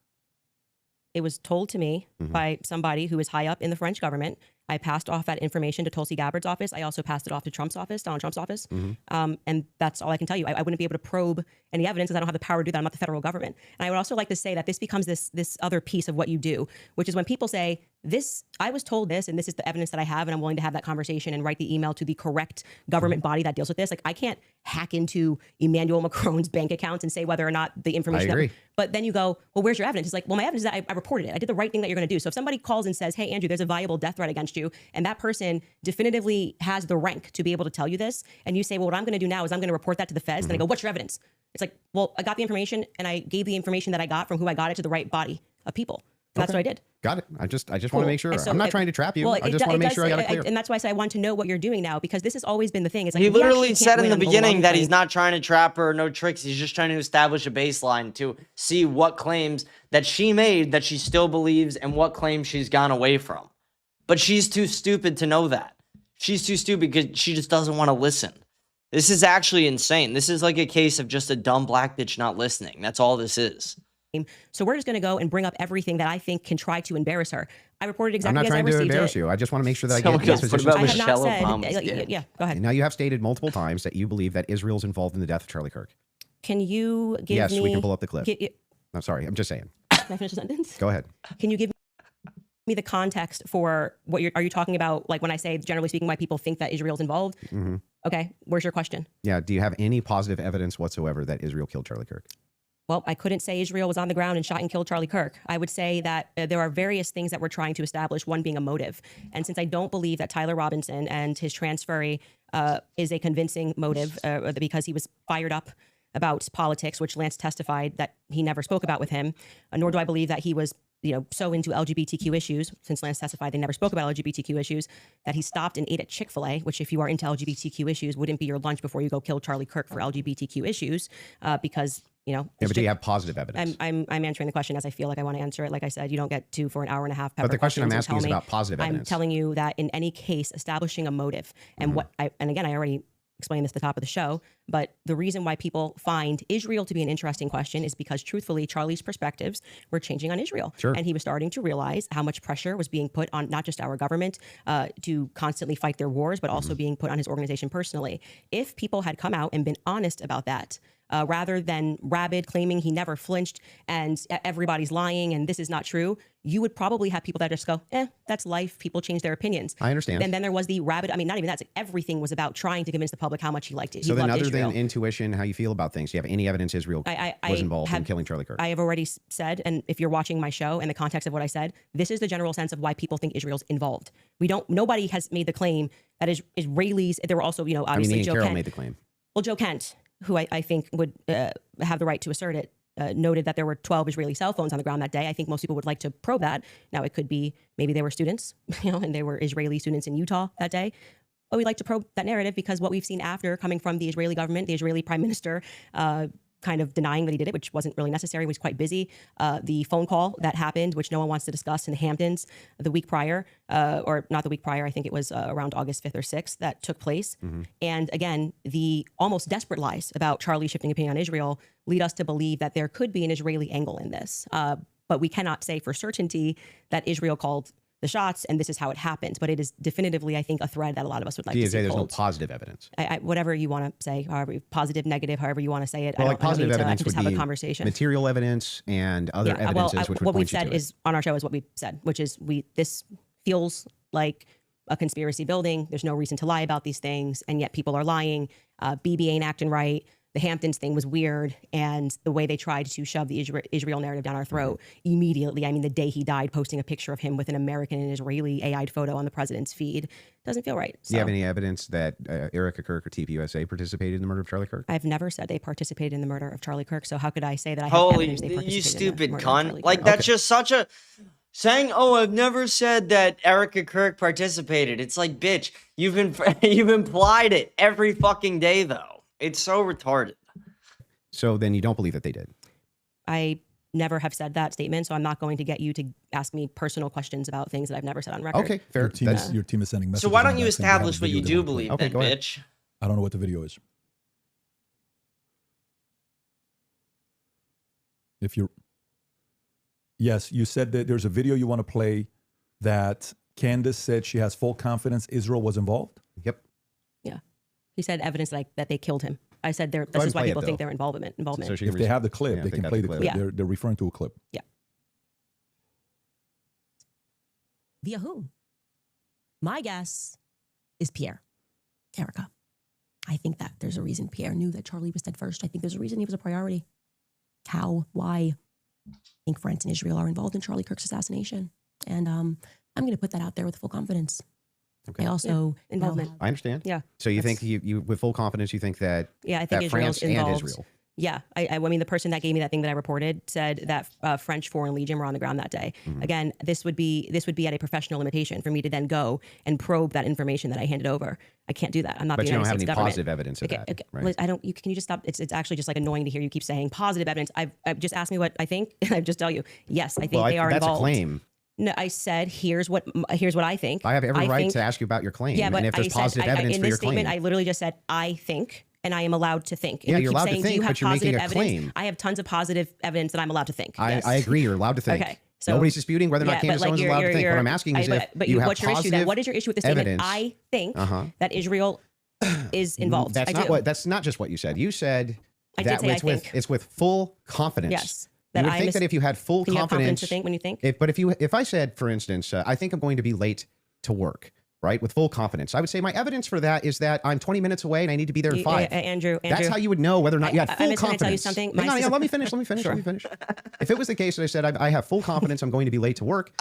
It was told to me by somebody who is high up in the French government. I passed off that information to Tulsi Gabbard's office. I also passed it off to Trump's office, Donald Trump's office. And that's all I can tell you. I wouldn't be able to probe any evidence because I don't have the power to do that. I'm not the federal government. And I would also like to say that this becomes this other piece of what you do, which is when people say, I was told this, and this is the evidence that I have, and I'm willing to have that conversation and write the email to the correct government body that deals with this. Like, I can't hack into Emmanuel Macron's bank accounts and say whether or not the information. agree. But then you go, well, where's your evidence? It's like, well, my evidence is that I reported it. I did the right thing that you're going to do. So if somebody calls and says, hey, Andrew, there's a viable death threat against you, and that person definitively has the rank to be able to tell you this, and you say, well, what I'm going to do now is I'm going to report that to the feds. Then I go, what's your evidence? It's like, well, I got the information, and I gave the information that I got from who I got it to the right body of people. And that's what I did. Got it. I just want Cool. to make sure. And so I'm not it- trying to trap you. Well, I just want to make sure I got it clear. And that's why I said I want to know what you're doing now, because this has always been the thing. It's like He we literally actually said can't in the win on beginning that overwhelming he's not trying to trap her, no tricks. He's just trying to establish a baseline to see what claims that she made that she still believes and what claims she's gone away from. But she's too stupid to know that. She's too stupid because she just doesn't want to listen. This is actually insane. This is like a case of just a dumb black bitch not listening. That's all this is. So we're just going to go and bring up everything that I think can try to embarrass her. I reported I'm exactly not as I trying to received embarrass it. you. I just want to make sure that I Someone get goes, these "What positions. about I have not Michelle said. Obama's Yeah, go ahead. Now you have stated multiple times that you believe that Israel's involved in the death of Charlie Kirk. Can you give Yes, me? we can pull up the clip. Can I'm sorry. I'm just saying. I finish the sentence? Go ahead. Can you give me the context for what are you talking about? Like when I say, generally speaking, why people think that Israel's involved? Okay, where's your question? Yeah. Do you have any positive evidence whatsoever that Israel killed Charlie Kirk? Well, I couldn't say Israel was on the ground and shot and killed Charlie Kirk. I would say that there are various things that we're trying to establish, one being a motive. And since I don't believe that Tyler Robinson and his transferee is a convincing motive because he was fired up about politics, which Lance testified that he never spoke about with him, nor do I believe that he was so into LGBTQ issues, since Lance testified they never spoke about LGBTQ issues, that he stopped and ate at Chick-fil-A, which if you are into LGBTQ issues, wouldn't be your lunch before you go kill Charlie Kirk for LGBTQ issues, because, Yeah, but do you have positive evidence? I'm answering the question as I feel like I want to answer it. Like I said, you don't get to for an hour and a half. But the question I'm questions and asking is tell me- about positive I'm evidence. telling you that in any case, establishing a motive and and again, I already explained this at the top of the show, but the reason why people find Israel to be an interesting question is because truthfully, Charlie's perspectives were changing on Israel. Sure. And he was starting to realize how much pressure was being put on not just our government to constantly fight their wars, but also being put on his organization personally. If people had come out and been honest about that, rather than rabid claiming he never flinched and everybody's lying and this is not true, you would probably have people that just go, that's life. People change their opinions. I understand. And then there was the rabid, I mean, not even that, it's like everything was about trying to convince the public how much he liked it. He So then, loved other Israel. than intuition, how you feel about things, do you have any evidence Israel was involved in killing Charlie Kirk? I have already said, and if you're watching my show in the context of what I said, this is the general sense of why people think Israel's involved. Nobody has made the claim that Israelis, there were also, obviously Ian Joe Carroll Kent. made the claim. Well, Joe Kent, who I think would have the right to assert it, noted that there were 12 Israeli cell phones on the ground that day. I think most people would like to probe that. Now, it could be maybe they were students, and they were Israeli students in Utah that day. But we'd like to probe that narrative because what we've seen after coming from the Israeli government, the Israeli prime minister, kind of denying that he did it, which wasn't really necessary. He was quite busy. The phone call that happened, which no one wants to discuss in the Hamptons the week prior, or not the week prior, I think it was around August 5th or 6th that took place. And again, the almost desperate lies about Charlie shifting opinion on Israel lead us to believe that there could be an Israeli angle in this. But we cannot say for certainty that Israel called the shots and this is how it happened. But it is definitively, I think, a thread that a lot of us would like to see there's no pulled. positive evidence. Whatever you want to say, however positive, negative, however you want to say it. Well, like positive evidence I can just would have be a conversation. material evidence and other evidences which would what point we've you said to is on our show is what we've said, which is this feels like a conspiracy building. There's no reason to lie about these things, and yet people are lying. BB ain't acting right. The Hamptons thing was weird, and the way they tried to shove the Israel narrative down our throat immediately. I mean, the day he died, posting a picture of him with an American and Israeli AI'd photo on the president's feed doesn't feel right. So, Do you have any evidence that Erica Kirk or TPUSA participated in the murder of Charlie Kirk? I've never said they participated in the murder of Charlie Kirk, so how could I say that I have Holy, evidence they participated you stupid in the murder of Charlie cunt. Like, Kirk? that's just such a... Saying, oh, I've never said that Erica Kirk participated. It's like, bitch, you've implied it every fucking day, though. It's so retarded. So then you don't believe that they did? I never have said that statement, so I'm not going to get you to ask me personal questions about things that I've never said on record. Okay, fair. Your team is sending messages. So why on don't you that saying they have establish a what you video they do want to play. believe, Okay, then, go ahead. bitch? I don't know what the video is. Yes, you said that there's a video you want to play that Candace said she has full confidence Israel was involved. Yep. Yeah. He said evidence that they killed him. I said this ahead is why and play people it, think though. their involvement. So she If can they have the clip, yeah, I they think can play that's the the clip. clip. They're referring to a clip. Yeah. Via whom? My guess is Pierre. Erica. I think that there's a reason Pierre knew that Charlie was dead first. I think there's a reason he was a priority. How? Why? I think France and Israel are involved in Charlie Kirk's assassination. And I'm going to put that out there with full confidence. Okay. I also Involvement. I understand. Yeah. So you That's- think you with full confidence you think that Yeah, I think that Israel's France involved. and Israel. Yeah, I mean, the person that gave me that thing that I reported said that French Foreign Legion were on the ground that day. Again, this would be at a professional limitation for me to then go and probe that information that I handed over. I can't do that. I'm not But the you don't United have States any government. positive evidence of that, right? Liz, I don't. Can you just stop? It's actually just like annoying to hear you keep saying positive evidence. I've just asked me what I think, and I just tell you, yes, I think Well, they are that's involved. a claim. No, I said here's what I think. I have every right think- to ask you about your claim. Yeah, but and if there's I positive said, evidence in for this your statement, claim. I literally just said I think, and I am allowed to think. And Yeah, you you're keep allowed to saying, think, do you have but you're making positive a evidence? claim. I have tons of positive evidence that I'm allowed to think. Yes. I agree. You're allowed to think. Okay, so- Nobody's disputing whether or not Yeah, Candace but, like, Owens is allowed to think. What I'm asking is but you have what's your issue? positive Then what is your issue with the statement? evidence. I think that Israel is involved. That's I not do. what. That's not just what you said. You said I did that say I it's with think. it's with full confidence. Yes. You That would I think mis- that if you had full Can you have confidence confidence, to think when you think? But if I said, for instance, I think I'm going to be late to work, right, with full confidence, I would say my evidence for that is that I'm 20 minutes away and I need to be there in 5. Andrew, That's how you would know whether or not you had full I'm just confidence. gonna tell you something. Hang on, My let me finish. Sure. If it was the case that I said I have full confidence I'm going to be late to work,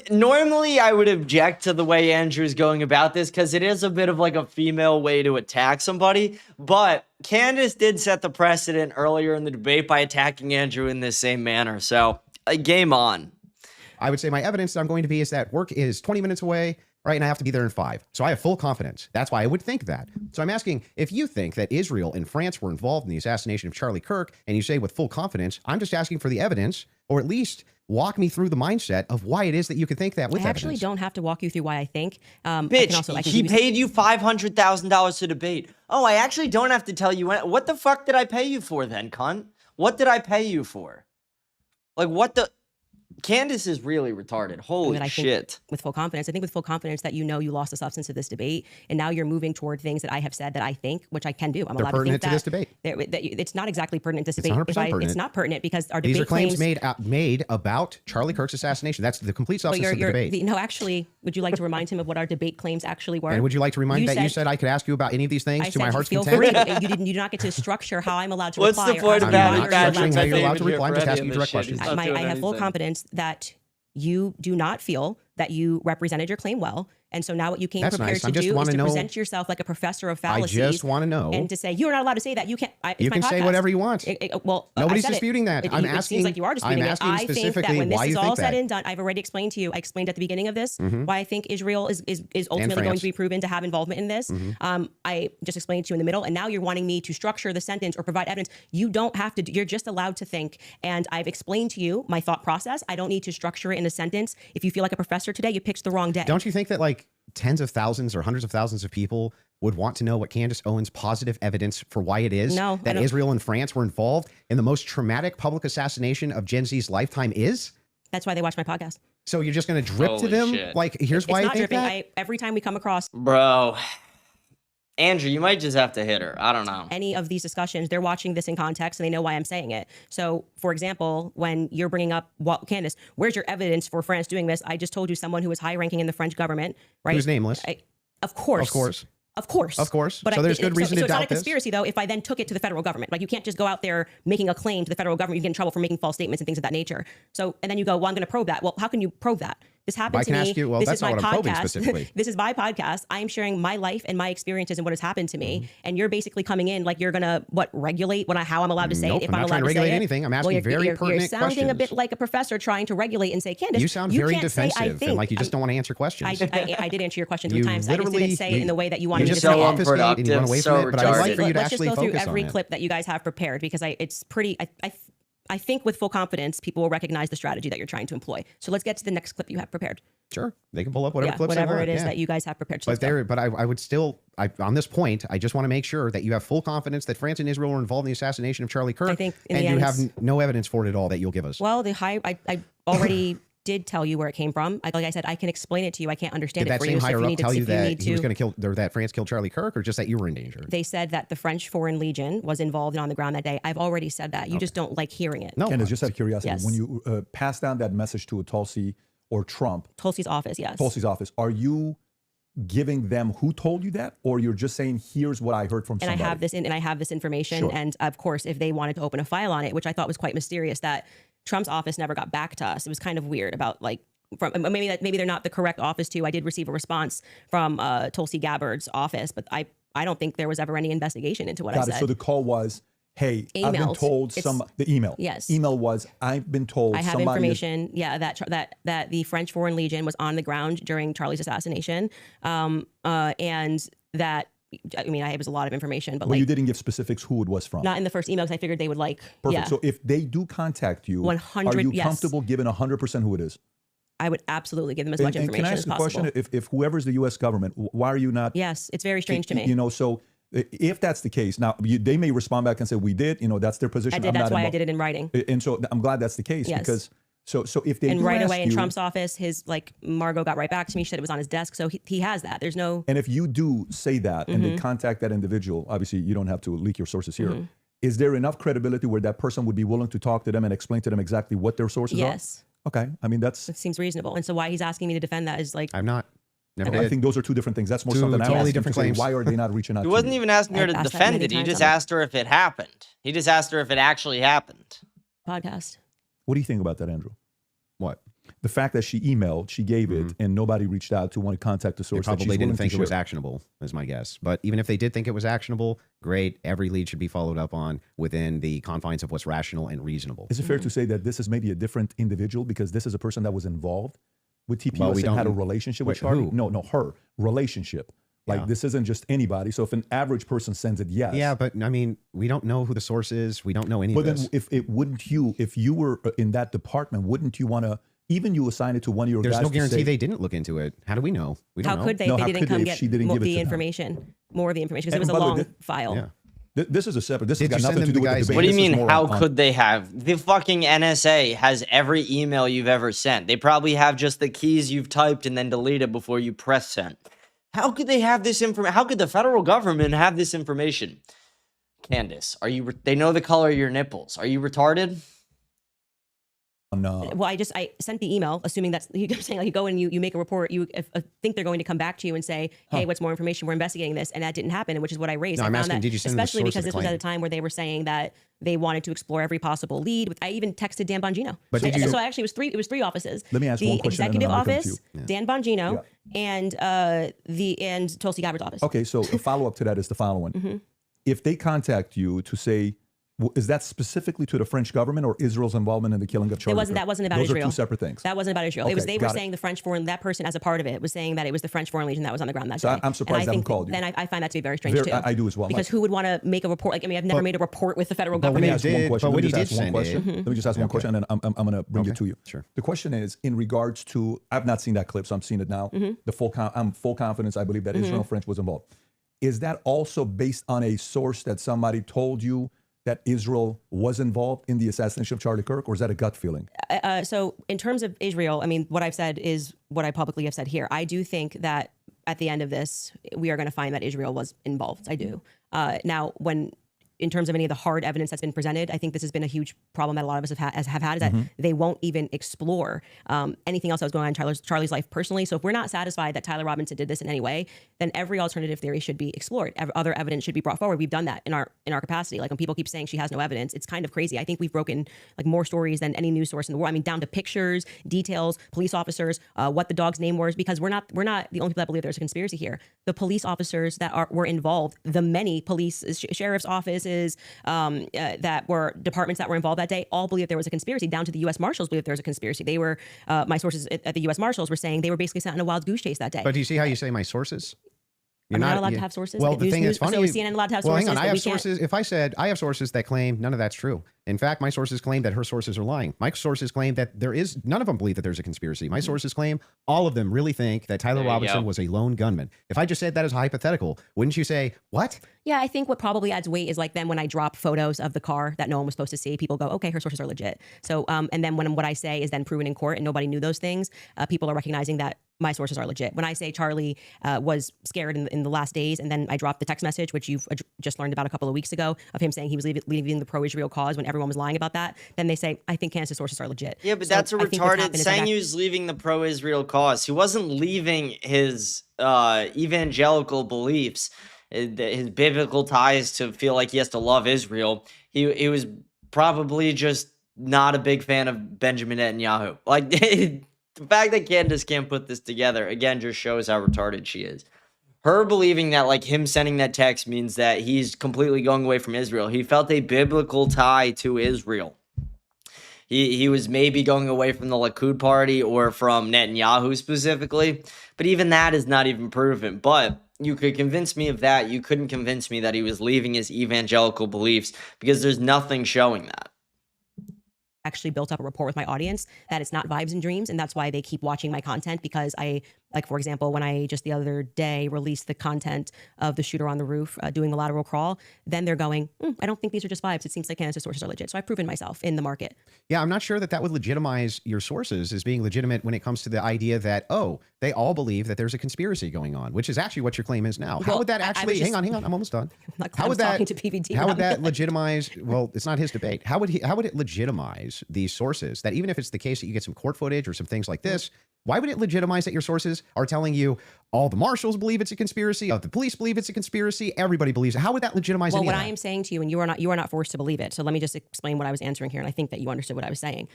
Normally I would object to the way Andrew's going about this because it is a bit of like a female way to attack somebody. But Candace did set the precedent earlier in the debate by attacking Andrew in this same manner. So, game on. I would say my evidence that I'm going to be is that work is 20 minutes away, right? And I have to be there in 5. So I have full confidence. That's why I would think that. So I'm asking if you think that Israel and France were involved in the assassination of Charlie Kirk, and you say with full confidence, I'm just asking for the evidence, or at least walk me through the mindset of why it is that you could think that with I evidence. actually don't have to walk you through why I think. I can Bitch, I can he give you- paid you $500,000 to debate. Oh, I actually don't have to tell you what the fuck did I pay you for then, cunt? What did I pay you for? Like, what the... Candace is really retarded. Holy that I think shit. with full confidence. I think with full confidence that you know you lost the substance of this debate, and now you're moving toward things that I have said that I think, which I can do. I'm They're allowed to think pertinent to this debate. It's not exactly pertinent to this debate. 100% pertinent. It's not pertinent because our debate These are claims made about Charlie Kirk's assassination. That's the complete But substance of the debate. no, actually, would you like to remind him of what our debate claims actually were? And would you like to remind that you said I could ask you about any of these things I to my said heart's feel content? free. You do not get to structure how I'm allowed to What's reply. the or point how of I'm I'm that? not allowed to structuring respond. how you're I allowed can't to even reply. I'm hear just for asking any you of direct this shit. questions. He's not I doing have full anything. confidence that you do not feel that you represented your claim well, And so now what you came That's prepared nice. I to just do is wanna to know- present yourself like a professor of I fallacies. just want to know. And to say, you're not allowed to say that. You can't. It's You my can say podcast. whatever you want. Well, I Nobody's said it. disputing that. It I'm seems asking- like you are disputing I'm it. asking I think that specifically when this why is you all think said that. and done, I've already explained to you. I explained at the beginning of this Mhm. why I think Israel is ultimately going France. to be proven to have involvement in this. Mhm. I just explained to you in the middle, and now you're wanting me to structure the sentence or provide evidence. You don't have to. You're just allowed to think. And I've explained to you my thought process. I don't need to structure it in a sentence. If you feel like a professor today, you picked the wrong day. Don't you think that like tens of thousands or hundreds of thousands of people would want to know what Candace Owens' positive evidence for why it is No, I that don't- Israel and France were involved in the most traumatic public assassination of Gen Z's lifetime is? That's why they watch my podcast. So you're just going to drip to Holy them? shit. Like, here's It's why I not think dripping. that? Every time we come across Bro. Andrew, you might just have to hit her. I don't know. any of these discussions, they're watching this in context and they know why I'm saying it. So, for example, when you're bringing up, well, Candace, where's your evidence for France doing this? I just told you someone who was high ranking in the French government, right? Who's nameless? Of course. Of course. Of course. Of course. But So there's good reason to so it's not a doubt this? conspiracy, though, if I then took it to the federal government. Like, you can't just go out there making a claim to the federal government. You get in trouble for making false statements and things of that nature. So, and then you go, well, I'm going to probe that. Well, how can you probe that? This happened I to can me. ask you- well, This that's is not my what I'm probing podcast. specifically. This is my podcast. I'm sharing my life and my experiences and what has happened to me. And you're basically coming in like you're going to, regulate how I'm allowed to say Nope, it, if I'm I'm not allowed trying to to say regulate it. anything. I'm asking you're, very you're pertinent sounding a bit questions. like a professor trying to regulate and say, Candace, You sound very can't say, I defensive think. and like you just don't want to answer questions. I did answer your question 3 You times. I just literally- didn't say it in the way that you wanted you me to just say so it. obfuscate and you run away so from it, but I would like retarded. for you to Let's just actually go through focus every on it. clip that you guys have prepared because it's pretty. I think with full confidence, people will recognize the strategy that you're trying to employ. So let's get to the next clip you have prepared. Sure, they can pull up whatever Yeah, clips they whatever want. it is yeah. that you guys have prepared. So let's go. But I would still, on this point, I just want to make sure that you have full confidence that France and Israel were involved in the assassination of Charlie Kirk. I think in and the you end, have no evidence for it at all that you'll give us. Well, I already did tell you where it came from. Like I said, I can explain it to you. I can't understand Did it that for same you. So if higher you up need tell to, you if you that need he was to, going to kill, or that France killed Charlie Kirk, or just that you were in danger? they said that the French Foreign Legion was involved and on the ground that day. I've already said that. You just don't like hearing it. No, Candace, just out of curiosity, Yes. when you pass down that message to a Tulsi or Trump, Tulsi's office, yes. Tulsi's office, are you giving them who told you that, or you're just saying, here's what I heard from and somebody? I have this information. Sure. And of course, if they wanted to open a file on it, which I thought was quite mysterious, that Trump's office never got back to us. It was kind of weird about maybe they're not the correct office to. I did receive a response from Tulsi Gabbard's office, but I don't think there was ever any investigation into what I Got said. it. So the call was, hey, I've been Emailed. told It's- the email. Yes. Email was, I've been told I have somebody is- information, that the French Foreign Legion was on the ground during Charlie's assassination, and that it was a lot of information, but Well, you didn't give specifics who it was from. not in the first email because I figured they would Perfect. Yeah, So if they do contact you, 100 are you yes. comfortable giving 100% who it is? I would absolutely give them as much And information can I as ask a possible. question? If whoever's the U.S. government, why are you not? Yes, it's very strange to me. You know, so if that's the case, now they may respond back and say, we did, that's their position. I did. I'm That's not why I involved. did it in writing. And so I'm glad that's the case Yes. because so if they And do right ask away in you, Trump's office, his Margot got right back to me. She said it was on his desk, so he has that. There's no. and if you do say that and they contact that individual, obviously you don't have to leak your sources here. Is there enough credibility where that person would be willing to talk to them and explain to them exactly what their sources are? Yes, Okay. I mean, it seems reasonable. And so why he's asking me to defend that is like I'm not. Never I did. think those are two different things. That's more Two something I'm totally asking different to say, claims. why are they not reaching out He to wasn't you? even asking her I've to asked that defend many it. He times just on the- asked her if it happened. He just asked her if it actually happened. podcast. What do you think about that, Andrew? What? The fact that she emailed, she gave it, and nobody reached out to want to contact the They source. that probably she's willing didn't to think it was share. actionable, is my guess. But even if they did think it was actionable, great. Every lead should be followed up on within the confines of what's rational and reasonable. Is it fair to say that this is maybe a different individual because this is a person that was involved with TPUS Well, we and had a don't- relationship with Wait, Charlie? who? No, her relationship. Like Yeah. this isn't just anybody. So if an average person sends it, yes. Yeah, but I mean, we don't know who the source is. We don't know any But of then this. if you were in that department, wouldn't you want to, even you assign it to one of your There's guys no to guarantee say, they didn't look into it. How do we know? We don't How know. could they? No, They how didn't could come they if get she didn't give it the to them? information, more of the information, because it And was a by the way, long thi- file. Yeah. This is a separate, this Did has you got send nothing to them do the with the guy's debate. What do you This is mean, more how on- could they have? The fucking NSA has every email you've ever sent. They probably have just the keys you've typed and then delete it before you press send. How could they have this information? How could the federal government have this information? Candace, they know the color of your nipples. Are you retarded? Well, I sent the email assuming that's you're saying like you go and you make a report. You think they're going to come back to you and say, hey, what's more information? We're investigating this, and that didn't happen, and which is what I raised. No, I I'm found asking, that, did you send especially the source because of the this was at claim? a time where they were saying that they wanted to explore every possible lead. I even texted Dan Bongino. But so, did you- so actually, it was three offices. Let me ask the one question and then executive I'm gonna come to office, you. Dan Bongino, and Tulsi Gabbard's office. Okay, so a follow-up to that is the following. If they contact you to say, is that specifically to the French government or Israel's involvement in the killing of Charlie Kirk? That wasn't about Those Israel. Those are two separate things. That wasn't about Israel. Okay, They were got it. saying the French foreign, that person as a part of it was saying that it was the French Foreign Legion that was on the ground that So day. I'm surprised and they haven't called you. Then I find that to be very strange too. I do as well. Because who would want to make a report? Like, I mean, I've never made a report with the federal but when government. he did- but when he did send it- Let me just ask one question, and then I'm going to bring it to you. Sure. The question is, in regards to, I've not seen that clip, so I'm seeing it now. I'm full confidence. I believe that Israel and French was involved. Is that also based on a source that somebody told you that Israel was involved in the assassination of Charlie Kirk, or is that a gut feeling? So in terms of Israel, I mean, what I've said is what I publicly have said here. I do think that at the end of this, we are going to find that Israel was involved. I do. Now, in terms of any of the hard evidence that's been presented, I think this has been a huge problem that a lot of us have had is that they won't even explore anything else that was going on in Charlie's life personally. So if we're not satisfied that Tyler Robinson did this in any way, then every alternative theory should be explored. Other evidence should be brought forward. We've done that in our capacity. Like when people keep saying she has no evidence, it's kind of crazy. I think we've broken like more stories than any news source in the world. I mean, down to pictures, details, police officers, what the dog's name was, because we're not the only people that believe there's a conspiracy here. The police officers that were involved, the many police sheriff's offices that were departments that were involved that day all believe there was a conspiracy. Down to the U.S. Marshals believe there was a conspiracy. They were my sources at the U.S. Marshals were saying they were basically sent on a wild goose chase that day. But do you see how you say my sources? I'm not allowed to have sources. Well, the thing is funny. So is CNN allowed to have well, sources? hang on. I that have we can't- sources. If I said I have sources that claim none of that's true. In fact, my sources claim that her sources are lying. My sources claim that none of them believe that there's a conspiracy. My sources claim all of them really think that Tyler Robinson was a lone gunman. If I just said that as a hypothetical, wouldn't you say, what? Yeah, I think what probably adds weight is like then when I drop photos of the car that no one was supposed to see, people go, okay, her sources are legit. So, and then when what I say is then proven in court and nobody knew those things, people are recognizing that my sources are legit. When I say Charlie was scared in the last days, and then I dropped the text message, which you've just learned about a couple of weeks ago, of him saying he was leaving the pro-Israel cause when everyone was lying about that, then they say, I think Candace's sources are legit. Yeah, but So that's a I think what's retarded happened is saying he was leaving the pro-Israel cause. He wasn't leaving his evangelical beliefs, his biblical ties to feel like he has to love Israel. He was probably just not a big fan of Benjamin Netanyahu. Like, the fact that Candace can't put this together, again, just shows how retarded she is. Her believing that, like, him sending that text means that he's completely going away from Israel. He felt a biblical tie to Israel. He was maybe going away from the Likud party or from Netanyahu specifically, but even that is not even proven. But you could convince me of that. You couldn't convince me that he was leaving his evangelical beliefs because there's nothing showing that. Actually built up a rapport with my audience that it's not vibes and dreams, and that's why they keep watching my content, because I, like, for example, when I just the other day released the content of the shooter on the roof doing the lateral crawl, then they're going, I don't think these are just vibes. It seems like Candace's sources are legit. So I've proven myself in the market. Yeah, I'm not sure that would legitimize your sources as being legitimate when it comes to the idea that, oh, they all believe that there's a conspiracy going on, which is actually what your claim is now. How Well, would that I was actually, just- hang on, I'm almost done. I was talking to PVT. How would that legitimize, well, it's not his debate. How would it legitimize these sources that even if it's the case that you get some court footage or some things like this, why would it legitimize that your sources are telling you all the marshals believe it's a conspiracy, the police believe it's a conspiracy, everybody believes it? How would that legitimize Well, any what of I that? am saying to you, and you are not forced to believe it. So let me just explain what I was answering here, and I think that you understood what I was saying.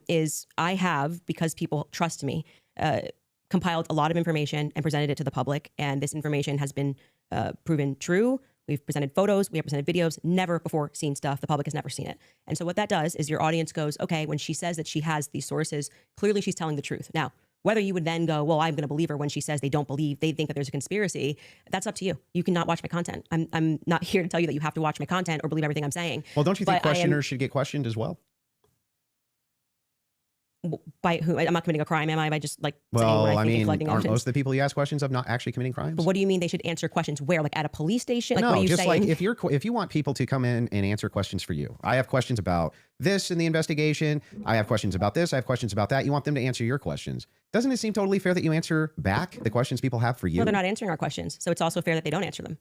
Is I have, because people trust me, compiled a lot of information and presented it to the public, and this information has been proven true. We've presented photos, we have presented videos, never before seen stuff. The public has never seen it. And so what that does is your audience goes, okay, when she says that she has these sources, clearly she's telling the truth. Now, whether you would then go, well, I'm going to believe her when she says they don't believe, they think that there's a conspiracy, that's up to you. You cannot watch my content. I'm not here to tell you that you have to watch my content or believe everything I'm saying. Well, don't you think But I am- questioners should get questioned as well? By who? I'm not committing a crime, am I? By just like saying Well, what I I think and mean, collecting aren't evidence? most of the people you ask questions of not actually committing crimes? But what do you mean they should answer questions where? Like at a police station? Like what are No, you just saying? like if you want people to come in and answer questions for you. I have questions about this in the investigation. I have questions about this. I have questions about that. You want them to answer your questions. Doesn't it seem totally fair that you answer back the questions people have for you? Well, they're not answering our questions. So it's also fair that they don't answer them.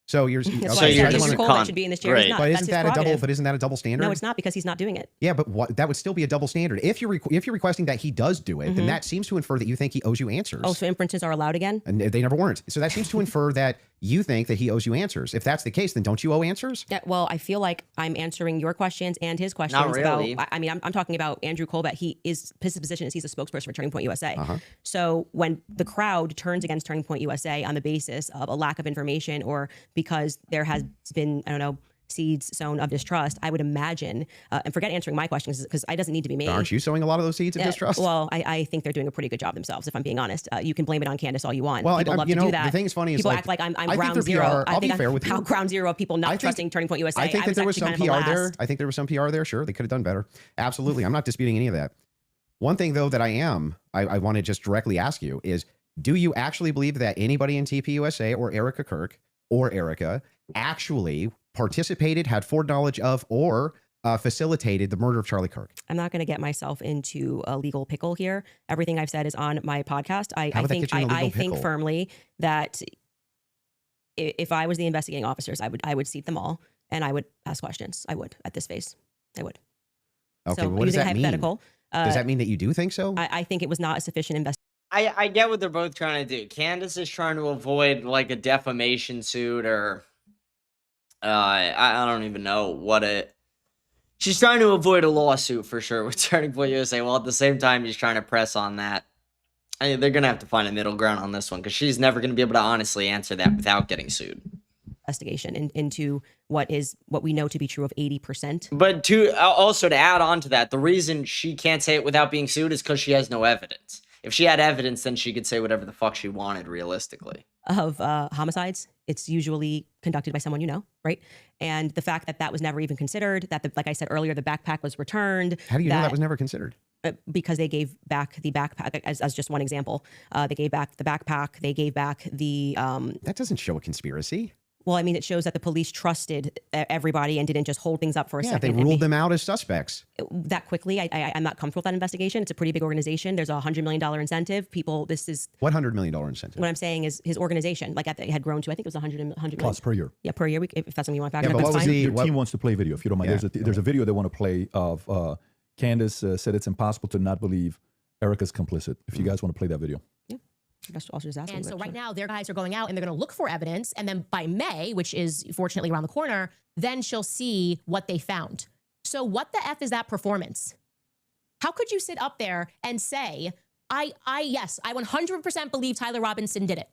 So you're That's So why I you're said just Mr. a Cole that cunt. should be in this chair. Right. He's not. But That's isn't his that a double? prerogative. But isn't that a double standard? No, it's not because he's not doing it. Yeah, but that would still be a double standard. If you're requesting that he does do it, then that seems to infer that you think he owes you answers. Oh, so inferences are allowed again? And they never weren't. So that seems to infer that you think that he owes you answers. If that's the case, then don't you owe answers? Yeah, well, I feel like I'm answering your questions and his questions. Not really. About, I mean, I'm talking about Andrew Colbert. His position is he's a spokesperson for Turning Point USA. So when the crowd turns against Turning Point USA on the basis of a lack of information or because there has been, I don't know, seeds sown of distrust, I would imagine, and forget answering my questions because it doesn't need to be me. Aren't you sowing a lot of those seeds of distrust? Well, I think they're doing a pretty good job themselves, if I'm being honest. You can blame it on Candace all you want. Well, People love to do that. The thing is funny is people like, act like I'm I think ground they're zero. PR. I I'll think be fair I'm with you. ground zero of people not trusting Turning Point USA. I think that there was some actually PR kind of there. last. I think there was some PR there. Sure, they could have done better. Absolutely. I'm not disputing any of that. One thing, though, that I want to just directly ask you is, do you actually believe that anybody in TPUSA or Erica Kirk or Erica actually participated, had foreknowledge of, or facilitated the murder of Charlie Kirk? I'm not going to get myself into a legal pickle here. Everything I've said is on my podcast. How would that get you in a legal I think pickle? firmly that if I was the investigating officers, I would seat them all and I would ask questions. I would at this phase. I would. Okay, So well, what does using that mean? hypothetical, Does that mean that you do think so? I think it was not a sufficient investigation. I get what they're both trying to do. Candace is trying to avoid like a defamation suit or I don't even know what it. She's trying to avoid a lawsuit for sure with Turning Point USA. Well, at the same time, he's trying to press on that. I mean, they're gonna have to find a middle ground on this one because she's never gonna be able to honestly answer that without getting sued. Investigation into what we know to be true of 80%. But to also to add on to that, the reason she can't say it without being sued is because she has no evidence. If she had evidence, then she could say whatever the fuck she wanted, realistically. Of homicides, it's usually conducted by someone you know, right? And the fact that that was never even considered, that like I said earlier, the backpack was returned. How do you know that was never considered? Because they gave back the backpack, as just one example. They gave back the backpack. They gave back the. That doesn't show a conspiracy. Well, I mean, it shows that the police trusted everybody and didn't just hold things up for a Yeah, second. they ruled them out as suspects. That quickly. I'm not comfortable with that investigation. It's a pretty big organization. There's a $100 million incentive. This is What $100 million incentive? what I'm saying is his organization, like it had grown to, I think it was 100 Plus million. per year. Yeah, per year. If that's something you want to factor Yeah, in, but what that's was fine. the- Your what- team wants to play video, if you don't mind. Yeah. There's a video they want to play of Candace said it's impossible to not believe Erica's complicit. If you guys want to play that video. I'll just ask And him, so but right sure. now, their guys are going out and they're going to look for evidence. And then by May, which is fortunately around the corner, then she'll see what they found. So what the F is that performance? How could you sit up there and say, yes, I 100% believe Tyler Robinson did it.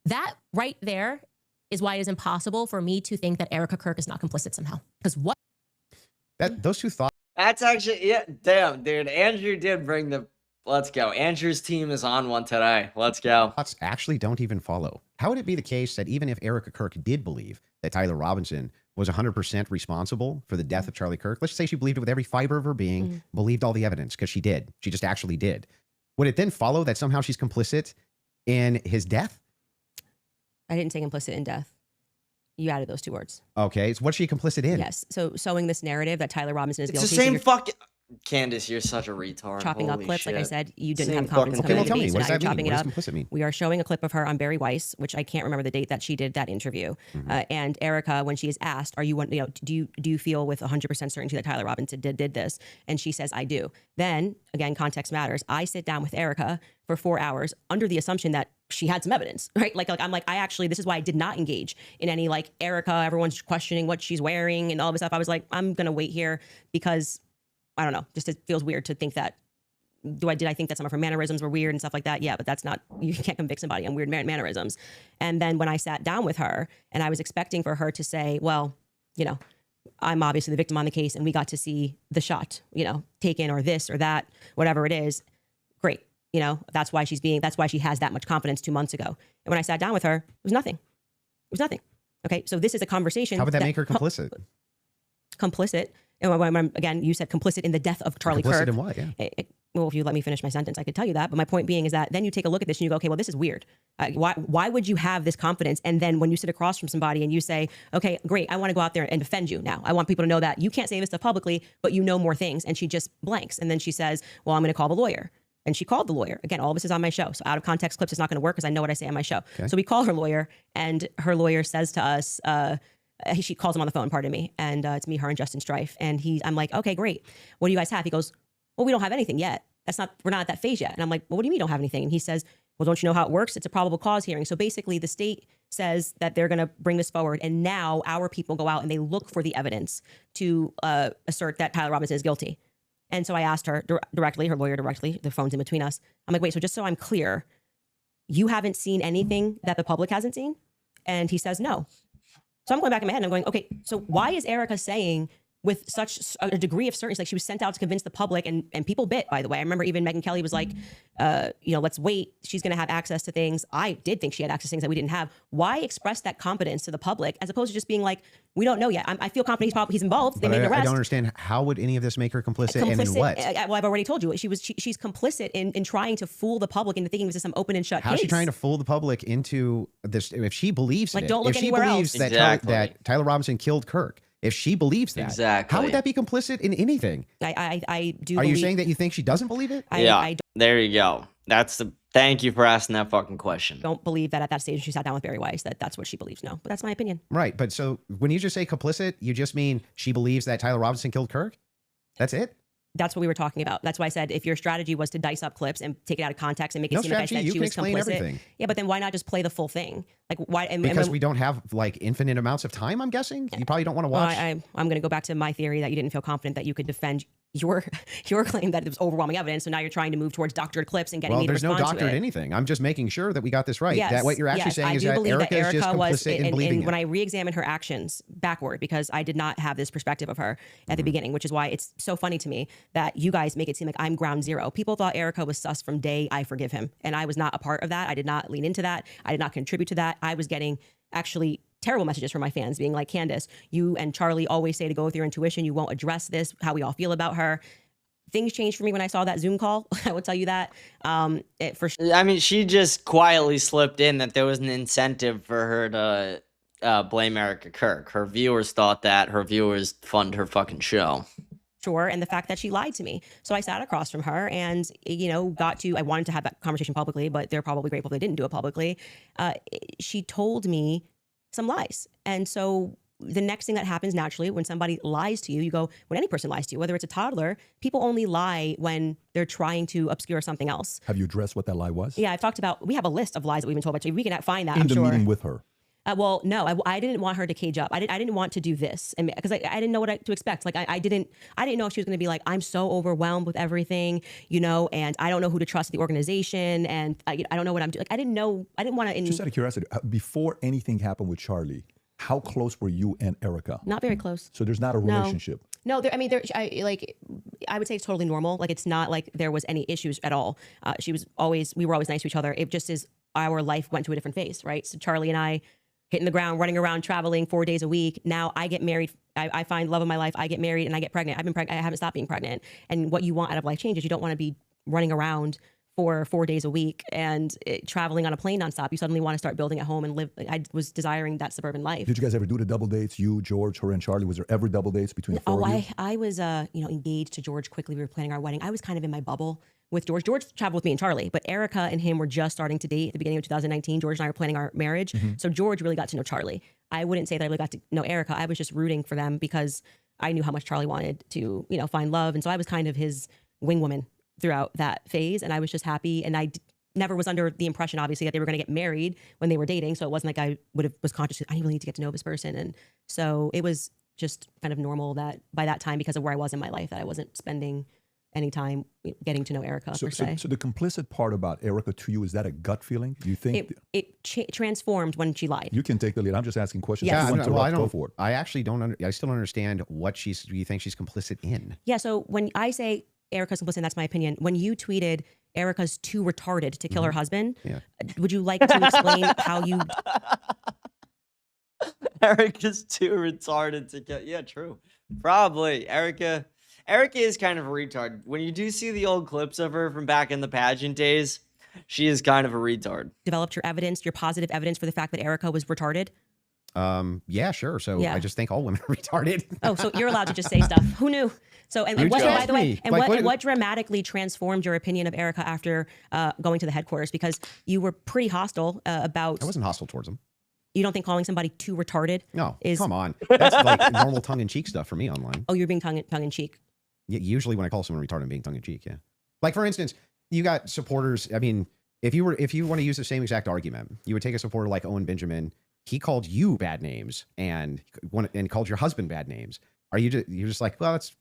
That right there is why it is impossible for me to think that Erica Kirk is not complicit somehow. Because what? Those two thoughts That's actually, yeah, damn, dude. Andrew did bring the. Let's go. Andrew's team is on one today. Let's go. actually don't even follow. How would it be the case that even if Erica Kirk did believe that Tyler Robinson was 100% responsible for the death of Charlie Kirk, let's say she believed it with every fiber of her being, believed all the evidence, because she did. She just actually did. Would it then follow that somehow she's complicit in his death? I didn't say implicit in death. You added those two words. Okay, so what's she complicit in? Yes. So sowing this narrative that Tyler Robinson is It's guilty. the so same you're fucking. Candace, you're such a retard. chopping up Holy clips. Like I shit. said, you didn't Same have confidence fucking Okay, coming well, into tell me, the what debate, does so now that you're mean? chopping What it does up. complicit mean? We are showing a clip of her on Barry Weiss, which I can't remember the date that she did that interview. And Erica, when she is asked, do you feel with 100% certainty that Tyler Robinson did this? And she says, I do. Then, again, context matters. I sit down with Erica for 4 hours under the assumption that she had some evidence, right? This is why I did not engage in any like Erica, everyone's questioning what she's wearing and all this stuff. I was like, I'm going to wait here because I don't know, just it feels weird to think that. Did I think that some of her mannerisms were weird and stuff like that? Yeah, but that's not, you can't convict somebody on weird mannerisms. And then when I sat down with her and I was expecting for her to say, well, I'm obviously the victim on the case and we got to see the shot, taken or this or that, whatever it is. Great. That's why she has that much confidence 2 months ago. And when I sat down with her, it was nothing. It was nothing. Okay. So this is a conversation. How would that make her complicit? Complicit. And again, you said complicit in the death of Charlie Complicit Kirk. in what? Yeah. Well, if you let me finish my sentence, I could tell you that. But my point being is that then you take a look at this and you go, okay, well, this is weird. Why would you have this confidence? And then when you sit across from somebody and you say, okay, great, I want to go out there and defend you now. I want people to know that you can't say this stuff publicly, but you know more things. And she just blanks. And then she says, well, I'm going to call the lawyer. And she called the lawyer. Again, all this is on my show. So out of context clips is not going to work because I know what I say on my show. Okay. So we call her lawyer, and her lawyer says to us, she calls him on the phone, pardon me. And it's me, her, and Justin Strife. And I'm like, okay, great. What do you guys have? He goes, well, we don't have anything yet. We're not at that phase yet. And I'm like, well, what do you mean you don't have anything? And he says, well, don't you know how it works? It's a probable cause hearing. So basically the state says that they're going to bring this forward. And now our people go out and they look for the evidence to assert that Tyler Robinson is guilty. And so I asked her directly, her lawyer directly, the phone's in between us. I'm like, wait, so just so I'm clear, you haven't seen anything that the public hasn't seen? And he says, no. So I'm going back in my head and I'm going, okay, so why is Erica saying with such a degree of certainty, like she was sent out to convince the public, and people bit, by the way. I remember even Megyn Kelly was like, let's wait. She's going to have access to things. I did think she had access to things that we didn't have. Why express that confidence to the public as opposed to just being like, we don't know yet. I feel confident he's involved. They made an arrest. I don't understand. How would any of this make her complicit? And in what? Well, I've already told you. She's complicit in trying to fool the public into thinking this is some open and shut How's case. she trying to fool the public into this? If she believes Like, it, don't look if she anywhere believes else. that Tyler Robinson killed Kirk, if she believes that, how would that be complicit in anything? I do. Are you saying that you think she doesn't believe it? Yeah. There you go. Thank you for asking that fucking question. Don't believe that at that stage she sat down with Barry Weiss that's what she believes. No, but that's my opinion. Right. But so when you just say complicit, you just mean she believes that Tyler Robinson killed Kirk? That's it? That's what we were talking about. That's why I said if your strategy was to dice up clips and take it out of context and make it seem like I said she was complicit. Everything. Yeah, but then why not just play the full thing? Like why? Because we don't have like infinite amounts of time. I'm guessing you probably don't want to watch. I'm going to go back to my theory that you didn't feel confident that you could defend your claim that it was overwhelming evidence. So now you're trying to move towards doctored clips and getting me to respond to it. There's no doctored anything. I'm just making sure that we got this right. Yes, that what you're actually saying is that Erica is just complicit in believing it. When I re-examined her actions backward, because I did not have this perspective of her at the beginning, which is why it's so funny to me that you guys make it seem like I'm ground zero. People thought Erica was sus from day I forgive him. And I was not a part of that. I did not lean into that. I did not contribute to that. I was getting actually terrible messages from my fans being like, Candace, you and Charlie always say to go with your intuition. You won't address this, how we all feel about her. Things changed for me when I saw that Zoom call. I will tell you that. I mean, she just quietly slipped in that there was an incentive for her to blame Erica Kirk. Her viewers thought that. Her viewers fund her fucking show. Sure, and the fact that she lied to me. So I sat across from her and, I wanted to have that conversation publicly, but they're probably grateful they didn't do it publicly. She told me some lies. And so the next thing that happens naturally when somebody lies to you, when any person lies to you, whether it's a toddler, people only lie when they're trying to obscure something else. Have you addressed what that lie was? Yeah, I've talked about, we have a list of lies that we've been told about. So we can find that, In I'm the sure. meeting with her. Well, no, I didn't want her to cage up. I didn't want to do this, and because I didn't know what to expect. Like I didn't know if she was going to be like, I'm so overwhelmed with everything, and I don't know who to trust in the organization, and I don't know what I'm doing. Like I didn't know. I didn't want to. Just out of curiosity, before anything happened with Charlie, how close were you and Erica? Not very close. So there's not a relationship. No, I would say it's totally normal. Like it's not like there was any issues at all. We were always nice to each other. It just is our life went to a different phase, right? So Charlie and I. Hitting the ground, running around, traveling 4 days a week. Now I get married. I find love of my life. I get married and I get pregnant. I've been pregnant. I haven't stopped being pregnant. And what you want out of life changes. You don't want to be running around for 4 days a week and traveling on a plane nonstop. You suddenly want to start building a home and live. I was desiring that suburban life. Did you guys ever do the double dates? You, George, her, and Charlie. Was there ever double dates between the four of you? I was engaged to George quickly. We were planning our wedding. I was kind of in my bubble with George. George traveled with me and Charlie, but Erica and him were just starting to date at the beginning of 2019. George and I were planning our marriage. Mm-hmm. So George really got to know Charlie. I wouldn't say that I really got to know Erica. I was just rooting for them because I knew how much Charlie wanted to, find love. And so I was kind of his wing woman throughout that phase. And I was just happy. And I never was under the impression, obviously, that they were going to get married when they were dating. So it wasn't like I was conscious, I really need to get to know this person. And so it was just kind of normal that by that time, because of where I was in my life, that I wasn't spending any time getting to know Erica per se. So the complicit part about Erica to you, is that a gut feeling? Do you think it transformed when she lied? You can take the lead. I'm just asking questions. Yes. Go for it. I actually I still don't understand what you think she's complicit in. Yeah. So when I say Erica's complicit, that's my opinion. When you tweeted Erica's too retarded to kill her husband, would you like to explain how you? Erica's too retarded to kill. Yeah, true. Probably. Erica is kind of a retard. When you do see the old clips of her from back in the pageant days, she is kind of a retard. Developed your evidence, your positive evidence for the fact that Erica was retarded? Yeah, sure. So Yeah. I just think all women are retarded. Oh, so you're allowed to just say stuff. Who knew? So, and You what, just by asked the way, me. and Like, what dramatically transformed your opinion of Erica after going to the headquarters? Because you were pretty hostile about. I wasn't hostile towards them. You don't think calling somebody too retarded? No, is, come on. That's like normal tongue-in-cheek stuff for me online. Oh, you're being tongue in cheek. Usually when I call someone retarded, I'm being tongue-in-cheek, yeah. Like, for instance, you got supporters. I mean, if you want to use the same exact argument, you would take a supporter like Owen Benjamin. He called you bad names and called your husband bad names. You're just like, well, that's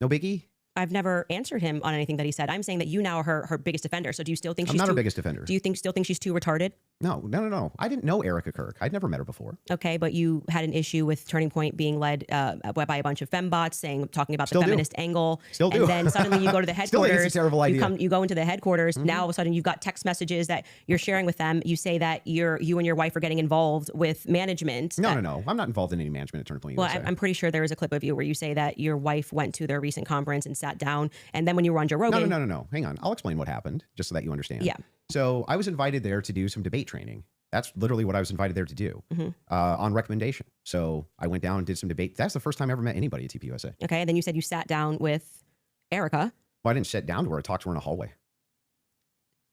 no biggie? I've never answered him on anything that he said. I'm saying that you now are her biggest defender. So do you still think I'm not her biggest defender. Do you still think she's too retarded? No. I didn't know Erica Kirk. I'd never met her before. Okay, but you had an issue with Turning Point being led by a bunch of fembots talking about the feminist angle. Still do. And then suddenly you go to the headquarters. Still think it's a terrible idea. You go into the headquarters. Now all of a sudden you've got text messages that you're sharing with them. You say that you and your wife are getting involved with management. No. I'm not involved in any management at Turning Point USA. Well, I'm pretty sure there is a clip of you where you say that your wife went to their recent conference and sat down. And then when you were on Joe Rogan. No. Hang on. I'll explain what happened just so that you understand. Yeah. So I was invited there to do some debate training. That's literally what I was invited there to do on recommendation. So I went down and did some debate. That's the first time I ever met anybody at TPUSA. Okay. And then you said you sat down with Erica. Well, I didn't sit down to her. I talked to her in a hallway.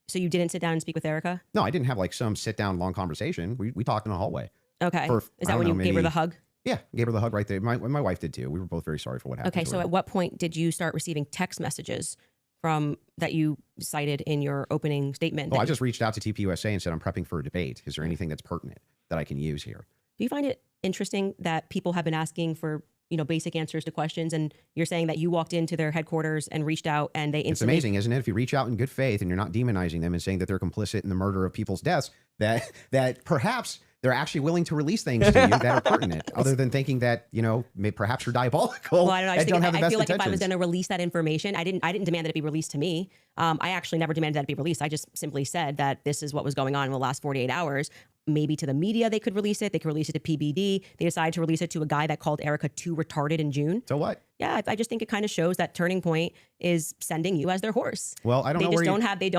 So you didn't sit down and speak with Erica? No, I didn't have like some sit down long conversation. We talked in a hallway. Okay. Is that when you gave her the hug? Yeah, gave her the hug right there. My wife did too. We were both very sorry for what happened. Okay, so at what point did you start receiving text messages from that you cited in your opening statement? I just reached out to TPUSA and said, I'm prepping for a debate. Is there anything that's pertinent that I can use here? Do you find it interesting that people have been asking for basic answers to questions, and you're saying that you walked into their headquarters and reached out and they instantly... It's amazing, isn't it? If you reach out in good faith and you're not demonizing them and saying that they're complicit in the murder of people's deaths, that perhaps they're actually willing to release things to you that are pertinent, other than thinking that, perhaps you're diabolical. Well, I don't know. I feel like if I was going intentions. to release that information, I didn't demand that it be released to me. I actually never demanded that it be released. I just simply said that this is what was going on in the last 48 hours. Maybe to the media they could release it. They could release it to PBD. They decided to release it to a guy that called Erica too retarded in June. So what? Yeah, I just think it kind of shows that Turning Point is sending you as their horse. Well, I don't know They where don't have the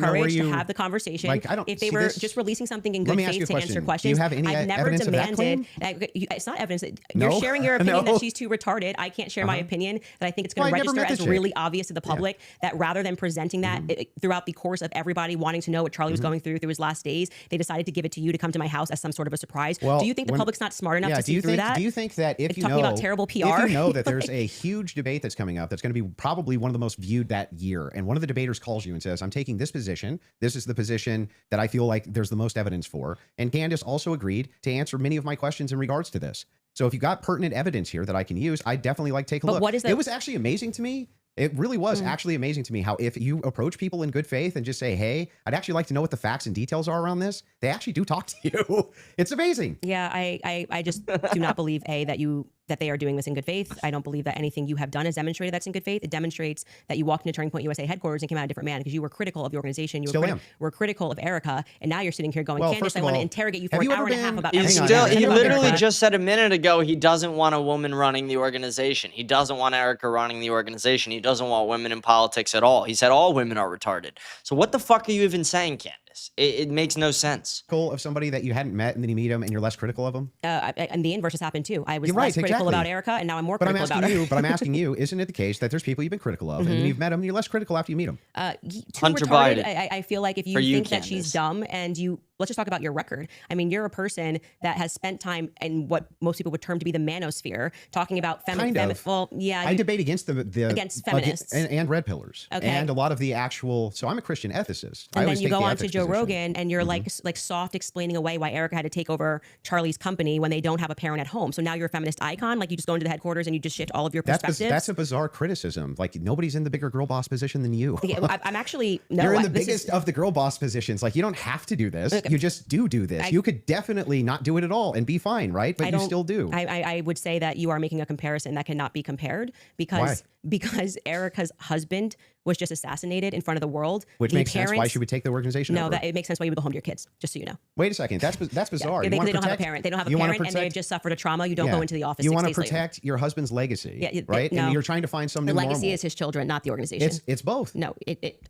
courage to have the conversation. If they were just releasing something in good faith to answer questions, do you have any I've never evidence demanded. of that claim? It's not evidence. No? You're sharing your opinion No. that she's too retarded. I can't share my opinion that I think it's going to Well, I never register met the as chick. really obvious to the public. That rather than presenting that throughout the course of everybody wanting to know what Charlie was going through his last days, they decided to give it to you to come to my house as some sort of a surprise. Well, do you think the public's not smart enough to see through that? Do you think that if you talking know about terrible PR, if you know that there's a huge debate that's coming up that's going to be probably one of the most viewed that year, and one of the debaters calls you and says, I'm taking this position. This is the position that I feel like there's the most evidence for. And Candace also agreed to answer many of my questions in regards to this. So if you got pertinent evidence here that I can use, I'd definitely like to take a look. What is that? It was actually amazing to me. It really was actually amazing to me how if you approach people in good faith and just say, hey, I'd actually like to know what the facts and details are around this, they actually do talk to you. It's amazing. Yeah, I just do not believe that they are doing this in good faith. I don't believe that anything you have done has demonstrated that's in good faith. It demonstrates that you walked into Turning Point USA headquarters and came out a different man because you were critical of the organization. You were critical of Erica, and now you're sitting here going, Candace, I want to interrogate you for an hour and a half about everything. He literally just said a minute ago he doesn't want a woman running the organization. He doesn't want Erica running the organization. He doesn't want women in politics at all. He said all women are retarded. So what the fuck are you even saying, Candace? It makes no sense. Cool of somebody that you hadn't met and then you meet them and you're less critical of them. And the inverse has happened too. I was less critical about Erica, and now I'm more critical about her. But I'm asking you, isn't it the case that there's people you've been critical of and then you've met them and you're less critical after you meet them? Hunter retarded, Biden. I feel like if you think that she's dumb and let's just talk about your record. I mean, you're a person that has spent time in what most people would term to be the manosphere, talking about feminists. Well, yeah. I debate against against feminists. And red pillars. Okay. And a lot of the actual, so I'm a Christian ethicist. And then you go on to Joe Rogan and you're like soft explaining away why Erica had to take over Charlie's company when they don't have a parent at home. So now you're a feminist icon. Like you just go into the headquarters and you just shift all of your perspectives. That's a bizarre criticism. Like nobody's in the bigger girl boss position than you. I'm actually, no. You're in the biggest of the girl boss positions. Like you don't have to do this. You just do this. You could definitely not do it at all and be fine, right? But you still do. I would say that you are making a comparison that cannot be compared because Erica's husband was just assassinated in front of the world. Which the makes sense. Why parents- she would take the organization No, over. it makes sense why you would go home to your kids, just so you know. Wait a second. That's bizarre. Yeah, You wanna they don't have a protect- parent. They don't have a you wanna parent, and they've just suffered a trauma. You don't Yeah. go into the office. You 6 want to days later. protect your husband's legacy, Yeah, right? no. And you're trying to find some The new legacy normal. is his children, not the organization. It's both. No,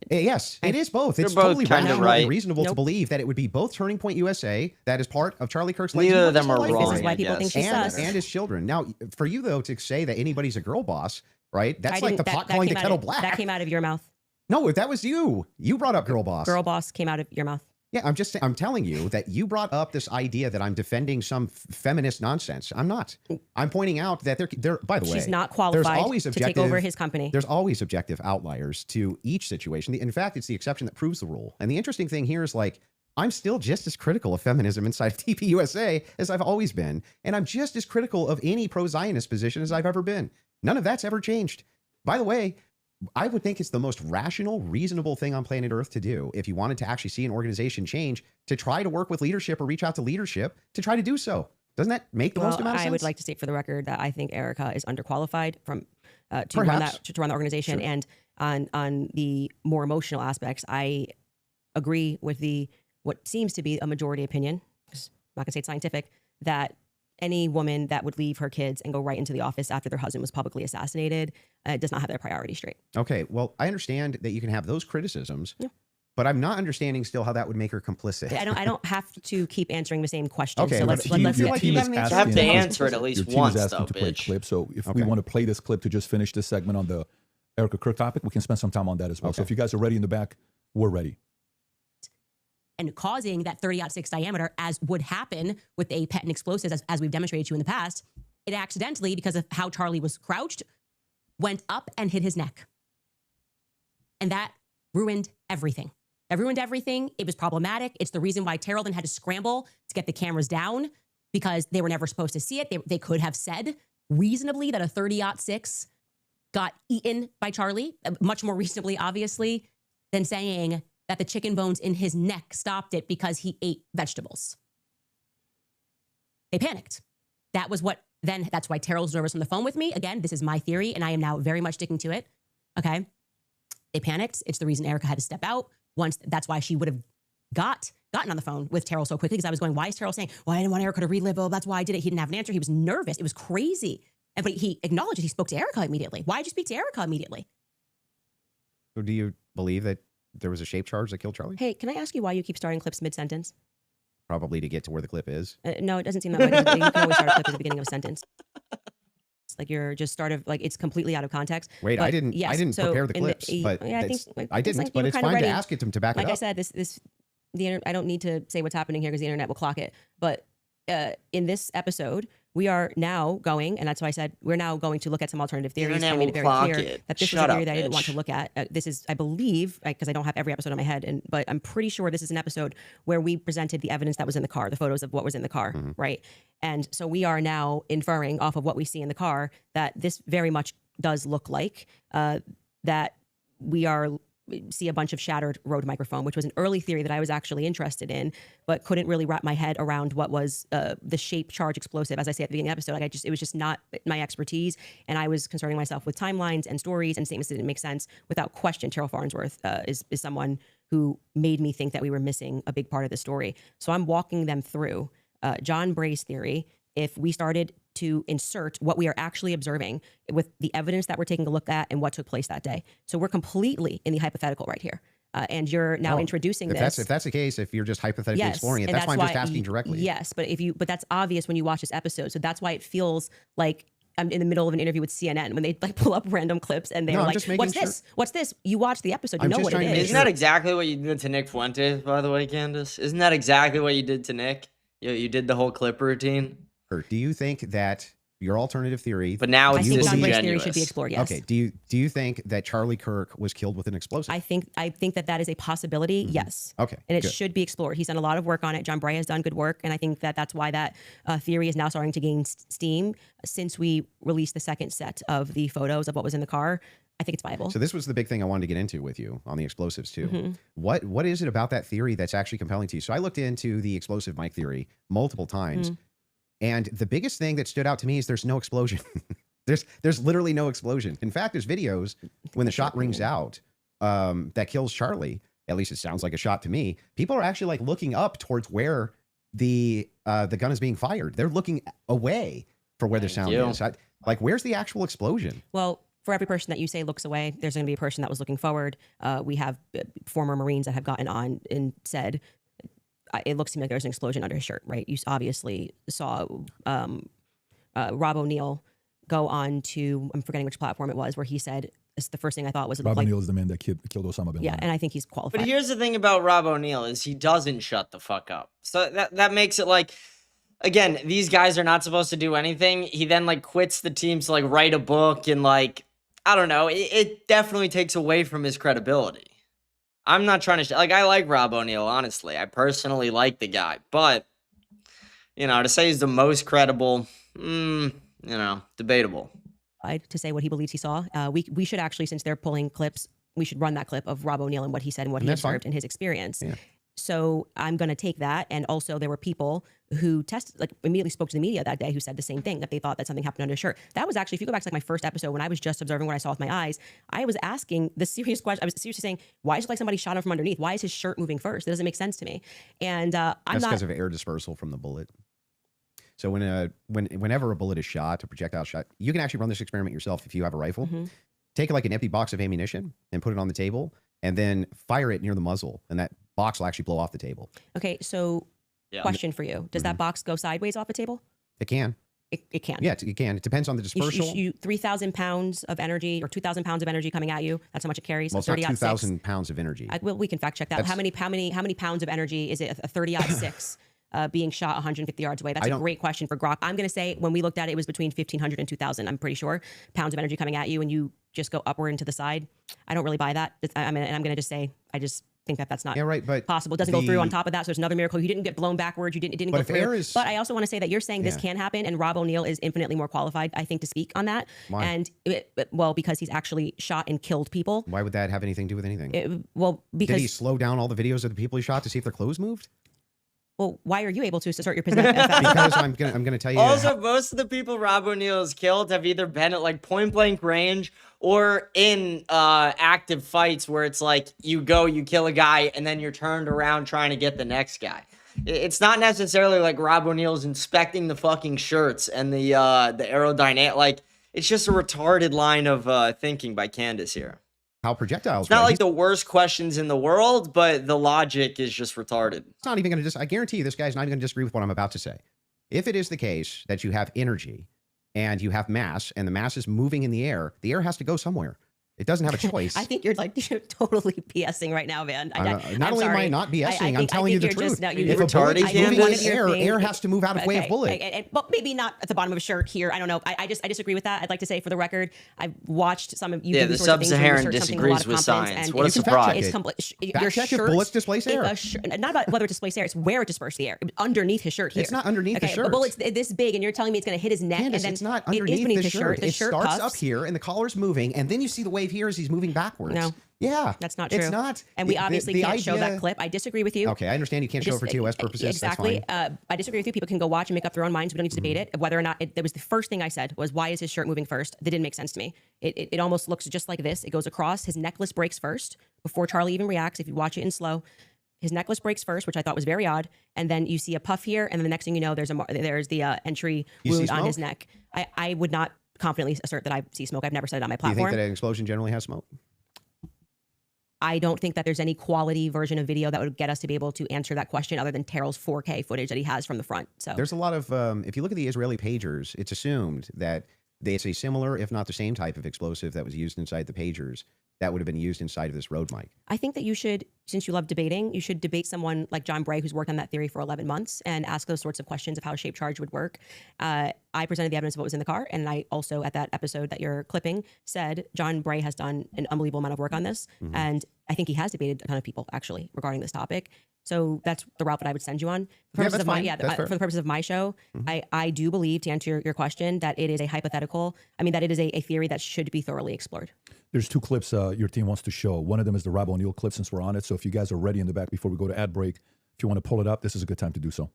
Yes, it is both. It's both totally kinda rational right. and reasonable to Nope. believe that it would be both Turning Point USA, that is part of Charlie Kirk's legacy. Neither of what them his are life wrong. This is why people think she's and, sus. and his children. Now, for you though, to say that anybody's a girl boss, right? I That's like the didn't- pot calling the came out kettle of- black. That came out of your mouth. No, that was you. You brought up girl boss. Girl boss came out of your mouth. Yeah, I'm telling you that you brought up this idea that I'm defending some feminist nonsense. I'm not. I'm pointing out that there. By the way, She's not there's qualified always to take objective- over his company. There's always objective outliers to each situation. In fact, it's the exception that proves the rule. And the interesting thing here is like, I'm still just as critical of feminism inside of TPUSA as I've always been. And I'm just as critical of any pro-Zionist position as I've ever been. None of that's ever changed. By the way, I would think it's the most rational, reasonable thing on planet Earth to do if you wanted to actually see an organization change, to try to work with leadership or reach out to leadership to try to do so. Doesn't that make the most amount of sense? I would like to state for the record that I think Erica is underqualified from to run the organization. Sure. And on the more emotional aspects, I agree with what seems to be a majority opinion. I'm not gonna say it's scientific, that any woman that would leave her kids and go right into the office after their husband was publicly assassinated does not have their priorities straight. Okay, well, I understand that you can have those criticisms, Yeah. but I'm not understanding still how that would make her complicit. I don't have to keep answering the same question. Okay, so but let's you- let's you get like to you it. got an You answer. have to Yeah. answer it at Your least team once, is though, asking to play a bitch. clip. So if Okay. we want to play this clip to just finish this segment on the Erica Kirk topic, we can spend some time on that as well. So Okay. if you guys are ready in the back, we're ready. and causing that 30-06 diameter, as would happen with a pet and explosives, as we've demonstrated to you in the past, it accidentally, because of how Charlie was crouched, went up and hit his neck. And that ruined everything. That ruined everything. It was problematic. It's the reason why Terrell then had to scramble to get the cameras down, because they were never supposed to see it. They could have said reasonably that a 30-06 got eaten by Charlie, much more reasonably, obviously, than saying that the chicken bones in his neck stopped it because he ate vegetables. They panicked. That was what then, that's why Terrell's nervous on the phone with me. Again, this is my theory, and I am now very much sticking to it. Okay. They panicked. It's the reason Erica had to step out. That's why she would have gotten on the phone with Terrell so quickly, because I was going, why is Terrell saying, well, I didn't want Erica to relive. Oh, that's why I did it. He didn't have an answer. He was nervous. It was crazy. But he acknowledged it. He spoke to Erica immediately. Why did you speak to Erica immediately? So do you believe that there was a shape charge that killed Charlie? Hey, can I ask you why you keep starting clips mid-sentence? Probably to get to where the clip is. No, it doesn't seem that way. You can always start a clip at the beginning of a sentence. It's like you're just like it's completely out of context. Wait, But I didn't yes, prepare the in clips, but yeah, I think I didn't, like but you were it's kinda fine ready. to ask it to back Like it I up. said, I don't need to say what's happening here because the internet will clock it. But in this episode, we are now going, and that's why I said we're now going to look at some alternative theories. Internet I made it will very clock clear it. that this Shut is a up, theory that I didn't want to bitch. look at. This is, I believe, because I don't have every episode in my head, but I'm pretty sure this is an episode where we presented the evidence that was in the car, the photos of what was in the car, right? And so we are now inferring off of what we see in the car that this very much does look like that we see a bunch of shattered Rode microphone, which was an early theory that I was actually interested in, but couldn't really wrap my head around what was the shape charge explosive. As I say at the beginning of the episode, like it was just not my expertise, and I was concerning myself with timelines and stories and statements that didn't make sense. Without question, Terrell Farnsworth is someone who made me think that we were missing a big part of the story. So I'm walking them through John Bray's theory. If we started to insert what we are actually observing with the evidence that we're taking a look at and what took place that day. So we're completely in the hypothetical right here. And you're now introducing this. If that's the case, if you're just hypothetically exploring it, and that's why I'm just asking directly. Yes, but that's obvious when you watch this episode. So that's why it feels like I'm in the middle of an interview with CNN when they like pull up random clips and they're No, I'm like, just making "What's sure. this? What's this?" You watch the episode, you I'm know just what it trying to make is. Isn't that exactly what you did to Nick Fuentes, by the way, Candace? Isn't that exactly what you did to Nick? You did the whole clip routine. Or do you think that your alternative theory? But now I it's think John Bray's theory disingenuous. should be explored. Yes. Okay. Do you think that Charlie Kirk was killed with an explosive? I think that is a possibility. Yes. Okay. And it good. should be explored. He's done a lot of work on it. John Bray has done good work. And I think that that's why that theory is now starting to gain steam since we released the second set of the photos of what was in the car. I think it's viable. So this was the big thing I wanted to get into with you on the explosives too. Mm-hmm. What is it about that theory that's actually compelling to you? So I looked into the explosive mic theory multiple times. And the biggest thing that stood out to me is there's no explosion. There's literally no explosion. In fact, there's videos when the shot rings out that kills Charlie, at least it sounds like a shot to me, people are actually like looking up towards where the gun is being fired. They're looking away for where the sound is. Like, where's the actual explosion? Well, for every person that you say looks away, there's going to be a person that was looking forward. We have former Marines that have gotten on and said, it looks to me like there's an explosion under his shirt, right? You obviously saw Rob O'Neill go on to, I'm forgetting which platform it was, where he said, it's the first thing I thought was Rob O'Neill is the man that killed Osama bin Laden. Yeah, and I think he's qualified. But here's the thing about Rob O'Neill is he doesn't shut the fuck up. So that makes it like, again, these guys are not supposed to do anything. He then like quits the team to like write a book and like, I don't know. It definitely takes away from his credibility. I'm not trying to like, I like Rob O'Neill, honestly. I personally like the guy, but you know, to say he's the most credible, you know, debatable. To say what he believes he saw. We should actually, since they're pulling clips, we should run that clip of Rob O'Neill and what he said and what he observed in his experience. Yeah. So I'm going to take that. And also there were people who immediately spoke to the media that day who said the same thing, that they thought that something happened under his shirt. That was actually, if you go back to like my first episode, when I was just observing what I saw with my eyes, I was asking the serious question. I was seriously saying, why is it like somebody shot him from underneath? Why is his shirt moving first? It doesn't make sense to me. And that's because of air dispersal from the bullet. So whenever a bullet is shot, a projectile shot, you can actually run this experiment yourself if you have a rifle. Mm-hmm. Take like an empty box of ammunition and put it on the table, and then fire it near the muzzle, and that box will actually blow off the table. Okay, so question for you. Does that box go sideways off the table? It can. It can. Yeah, it can. It depends on the dispersal. 3,000 pounds of energy or 2,000 pounds of energy coming at you. That's how much it carries. Well, it's not 2,000 pounds of energy. We can fact check that. How many pounds of energy is it? A 30-6 being shot 150 yards away? That's a great question for Grok. I'm going to say when we looked at it, it was between 1,500 and 2,000. I'm pretty sure pounds of energy coming at you, and you just go upward and to the side. I don't really buy that. And I'm going to just say I just think that that's not possible. It doesn't go through on top of that. So it's another miracle. You didn't get blown backwards. It didn't go through. But I also want to say that you're saying this can happen, and Rob O'Neill is infinitely more qualified, I think, to speak on that. Why? And because he's actually shot and killed people. Why would that have anything to do with anything? Because did he slow down all the videos of the people he shot to see if their clothes moved? Well, why are you able to assert your position? Because I'm gonna tell you. Also, most of the people Rob O'Neill has killed have either been at like point blank range or in active fights where it's like you kill a guy, and then you're turned around trying to get the next guy. It's not necessarily like Rob O'Neill's inspecting the fucking shirts and the aerodynamic. Like, it's just a retarded line of thinking by Candace here. How projectiles? It's not like the worst questions in the world, but the logic is just retarded. It's not even going to I guarantee you this guy's not even going to disagree with what I'm about to say. If it is the case that you have energy and you have mass, and the mass is moving in the air has to go somewhere. It doesn't have a choice. I think you're totally BSing right now, man. Not only am I not BSing, I'm telling you the truth. If a bullet is moving in air has to move out of the way of bullet. But maybe not at the bottom of a shirt here. I don't know. I disagree with that. I'd like to say, for the record, I've watched some of you. Yeah, the Sub-Saharan disagrees with science. What a surprise! Your shirt, if bullets displace air. Not about whether it displaces air. It's where it disperses the air. Underneath his shirt here. It's not underneath the shirt. The bullet's this big, and you're telling me it's going to hit his neck, Candace, and then it's not underneath the shirt. The shirt starts puffs up here, and the collar's moving, and then you see the wave here as he's moving backwards. No. Yeah. That's not true. It's not. And we obviously can't show that clip. I disagree with you. Okay, I understand you can't show it for TOS purposes. Exactly. That's fine. I disagree with you. People can go watch and make up their own minds. We don't need to debate it. Whether or not that was the first thing I said was, why is his shirt moving first? That didn't make sense to me. It almost looks just like this. It goes across. His necklace breaks first before Charlie even reacts. If you watch it in slow, his necklace breaks first, which I thought was very odd. And then you see a puff here, and then the next thing you know, there's the entry wound on his neck. I would not confidently assert that I see smoke. I've never said it on my platform. Do you think that an explosion generally has smoke? I don't think that there's any quality version of video that would get us to be able to answer that question other than Terrell's 4K footage that he has from the front. So there's a lot of, if you look at the Israeli pagers, it's assumed that it's a similar, if not the same type of explosive that was used inside the pagers that would have been used inside of this road mic. I think that you should, since you love debating, you should debate someone like John Bray, who's worked on that theory for 11 months, and ask those sorts of questions of how a shaped charge would work. I presented the evidence of what was in the car, and I also, at that episode that you're clipping, said John Bray has done an unbelievable amount of work on this, and I think he has debated a ton of people, actually, regarding this topic. So that's the route that I would send you on. For the purposes of my show, I do believe, to answer your question, that it is a hypothetical. I mean, that it is a theory that should be thoroughly explored. There's two clips your team wants to show. One of them is the Rob O'Neill clip, since we're on it. So if you guys are ready in the back before we go to ad break, if you want to pull it up, this is a good time to do so.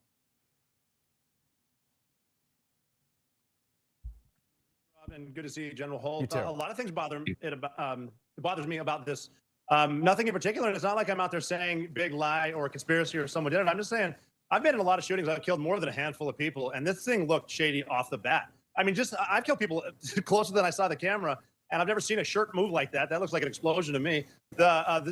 And good to see you, General Holt. A lot of things bothers me about this Nothing in particular. It's not like I'm out there saying big lie or conspiracy or someone did it. I'm just saying I've been in a lot of shootings. I've killed more than a handful of people, and this thing looked shady off the bat. I mean, I've killed people closer than I saw the camera, and I've never seen a shirt move like that. That looks like an explosion to me.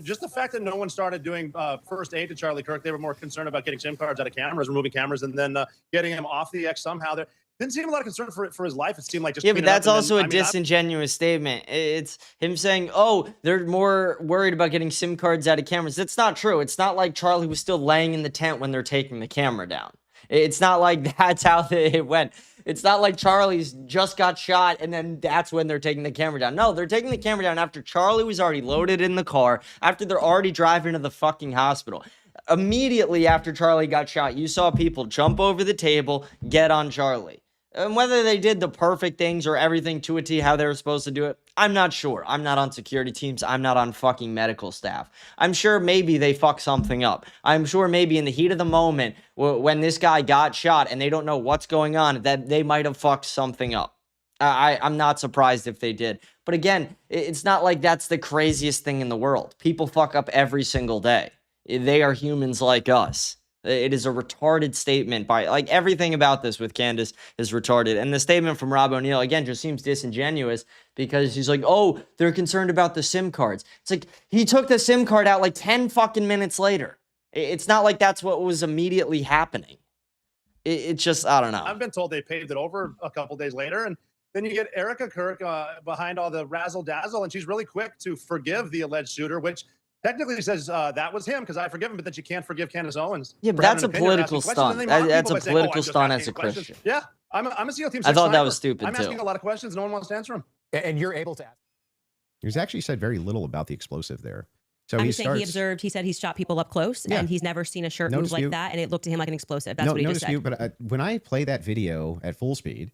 Just the fact that no one started doing first aid to Charlie Kirk, they were more concerned about getting SIM cards out of cameras, removing cameras, and then getting him off the X somehow. There didn't seem a lot of concern for his life. It seemed like just but that's also a disingenuous statement. It's him saying, "Oh, they're more worried about getting SIM cards out of cameras." That's not true. It's not like Charlie was still laying in the tent when they're taking the camera down. It's not like that's how it went. It's not like Charlie's just got shot and then that's when they're taking the camera down. No, they're taking the camera down after Charlie was already loaded in the car, after they're already driving to the fucking hospital. Immediately after Charlie got shot, you saw people jump over the table, get on Charlie. And whether they did the perfect things or everything to a T how they were supposed to do it, I'm not sure. I'm not on security teams. I'm not on fucking medical staff. I'm sure maybe they fucked something up. I'm sure maybe in the heat of the moment when this guy got shot and they don't know what's going on, that they might have fucked something up. I'm not surprised if they did. But again, it's not like that's the craziest thing in the world. People fuck up every single day. They are humans like us. It is a retarded statement by, like, everything about this with Candace is retarded. And the statement from Rob O'Neill, again, just seems disingenuous because he's like, oh, they're concerned about the SIM cards. It's like, he took the SIM card out like 10 fucking minutes later. It's not like that's what was immediately happening. It's just, I don't know. I've been told they paved it over a couple days later. And then you get Erica Kirk behind all the razzle dazzle, and she's really quick to forgive the alleged shooter, which technically says that was him because I forgive him, but that you can't forgive Candace Owens. Yeah, but that's a political stunt. That's a political stunt as a Christian. Yeah, I'm a SEAL Team 6 I thought that sniper. was stupid, I'm asking too. a lot of questions. No one wants to answer them. And you're able to ask. He's actually said very little about the explosive there. So I'm he just saying he said he's shot people up close and he's never seen a shirt move like that. And it looked to him like an explosive. That's what he just said. But when I play that video at full speed,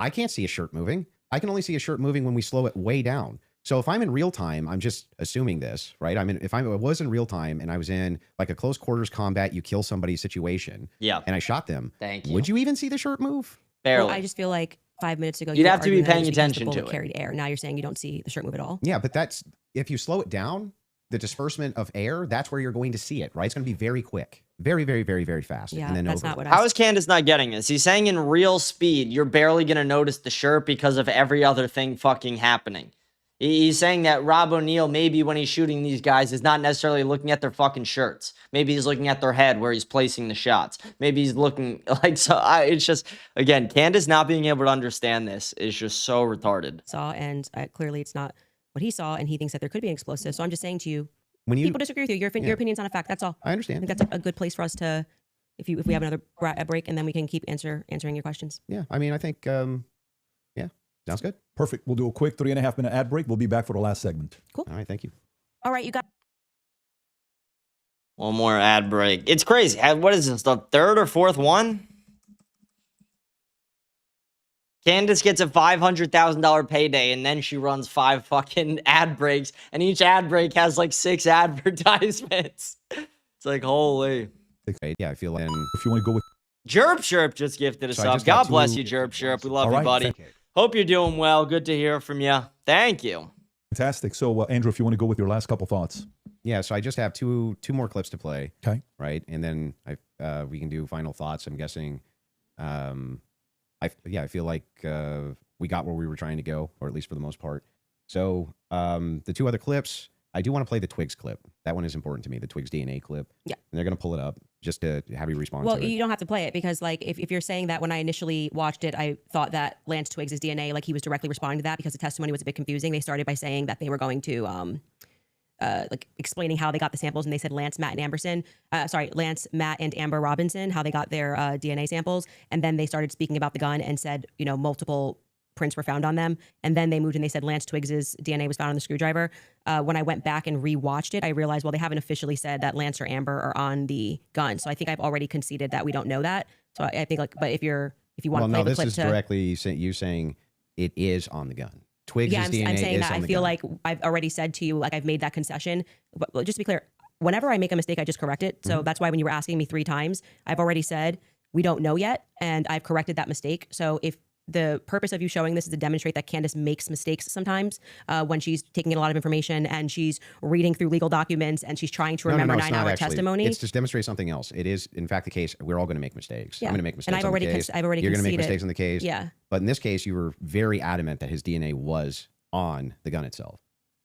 I can't see a shirt moving. I can only see a shirt moving when we slow it way down. So if I'm in real time, I'm just assuming this, right? I mean, if I was in real time and I was in like a close quarters combat, you kill somebody situation, and I shot them, thank you. Would you even see the shirt move? Barely. Well, I just feel like 5 minutes ago, You'd have to be arguing that paying it was because attention the to bullet it. carried air. Now you're saying you don't see the shirt move at all. Yeah, but that's if you slow it down, the disbursement of air, that's where you're going to see it, right? It's going to be very quick, very, very, very, very fast. Yeah, and then that's over. not what How is Candace not getting this? He's saying in real speed, you're barely going to notice the shirt because of every other thing fucking happening. He's saying that Rob O'Neill, maybe when he's shooting these guys, is not necessarily looking at their fucking shirts. Maybe he's looking at their head where he's placing the shots. Maybe he's looking like, it's just, again, Candace not being able to understand this is just so retarded. And clearly it's not what he saw, and he thinks that there could be an explosive. So I'm just saying to you, when people disagree with you. Your opinion's not a fact. That's all. I understand. I think that's a good place for us to, if we have another break, and then we can keep answering your questions. Yeah, I mean, I think, yeah, sounds good. Perfect. We'll do a quick 3.5 minute ad break. We'll be back for the last segment. Cool. All right, thank you. All right, you got. One more ad break. It's crazy. What is this, the third or fourth one? Candace gets a $500,000 payday, and then she runs 5 fucking ad breaks, and each ad break has like 6 advertisements. It's like, holy. Yeah, I feel like if you want to go with Jerp Sherp just gifted us So I up. just got God two- bless you, Jerp Sherp. We love All you, right, buddy. Hope you're doing well. Good to hear from you. Thank you. fantastic. So Andrew, if you want to go with your last couple thoughts. Yeah, so I just have two more clips to play. Okay. Right, and then we can do final thoughts. I'm guessing. I feel like we got where we were trying to go, or at least for the most part. So the 2 other clips, I do want to play the Twigs clip. That one is important to me, the Twigs DNA clip. Yeah. And they're going to pull it up just to have you respond Well, to it. you don't have to play it because, like, if you're saying that when I initially watched it, I thought that Lance Twigs' DNA, like, he was directly responding to that because the testimony was a bit confusing. They started by saying that they were going to, like, explaining how they got the samples, and they said Lance, Matt, and Amber Robinson, how they got their DNA samples, and then they started speaking about the gun and said, you know, multiple prints were found on them, and then they moved and they said Lance Twigs's DNA was found on the screwdriver. When I went back and rewatched it, I realized, well, they haven't officially said that Lance or Amber are on the gun, so I think I've already conceded that we don't know that. So I think, like, but if you want to play the clip, this is directly you saying it is on the gun. Twigs' DNA I'm saying is that on I the feel gun. like I've already said to you, like, I've made that concession. But just to be clear, whenever I make a mistake, I just correct it. So that's why when you were asking me 3 times, I've already said we don't know yet, and I've corrected that mistake. So if the purpose of you showing this is to demonstrate that Candace makes mistakes sometimes when she's taking in a lot of information and she's reading through legal documents and she's trying to remember it's not 9-hour actually. testimony. It's just demonstrate something else. It is, in fact, the case. We're all going to make mistakes. Yeah. I'm going to make mistakes. And I've already, on the case. I've already You're going to make conceded. mistakes in the case. Yeah. But in this case, you were very adamant that his DNA was on the gun itself.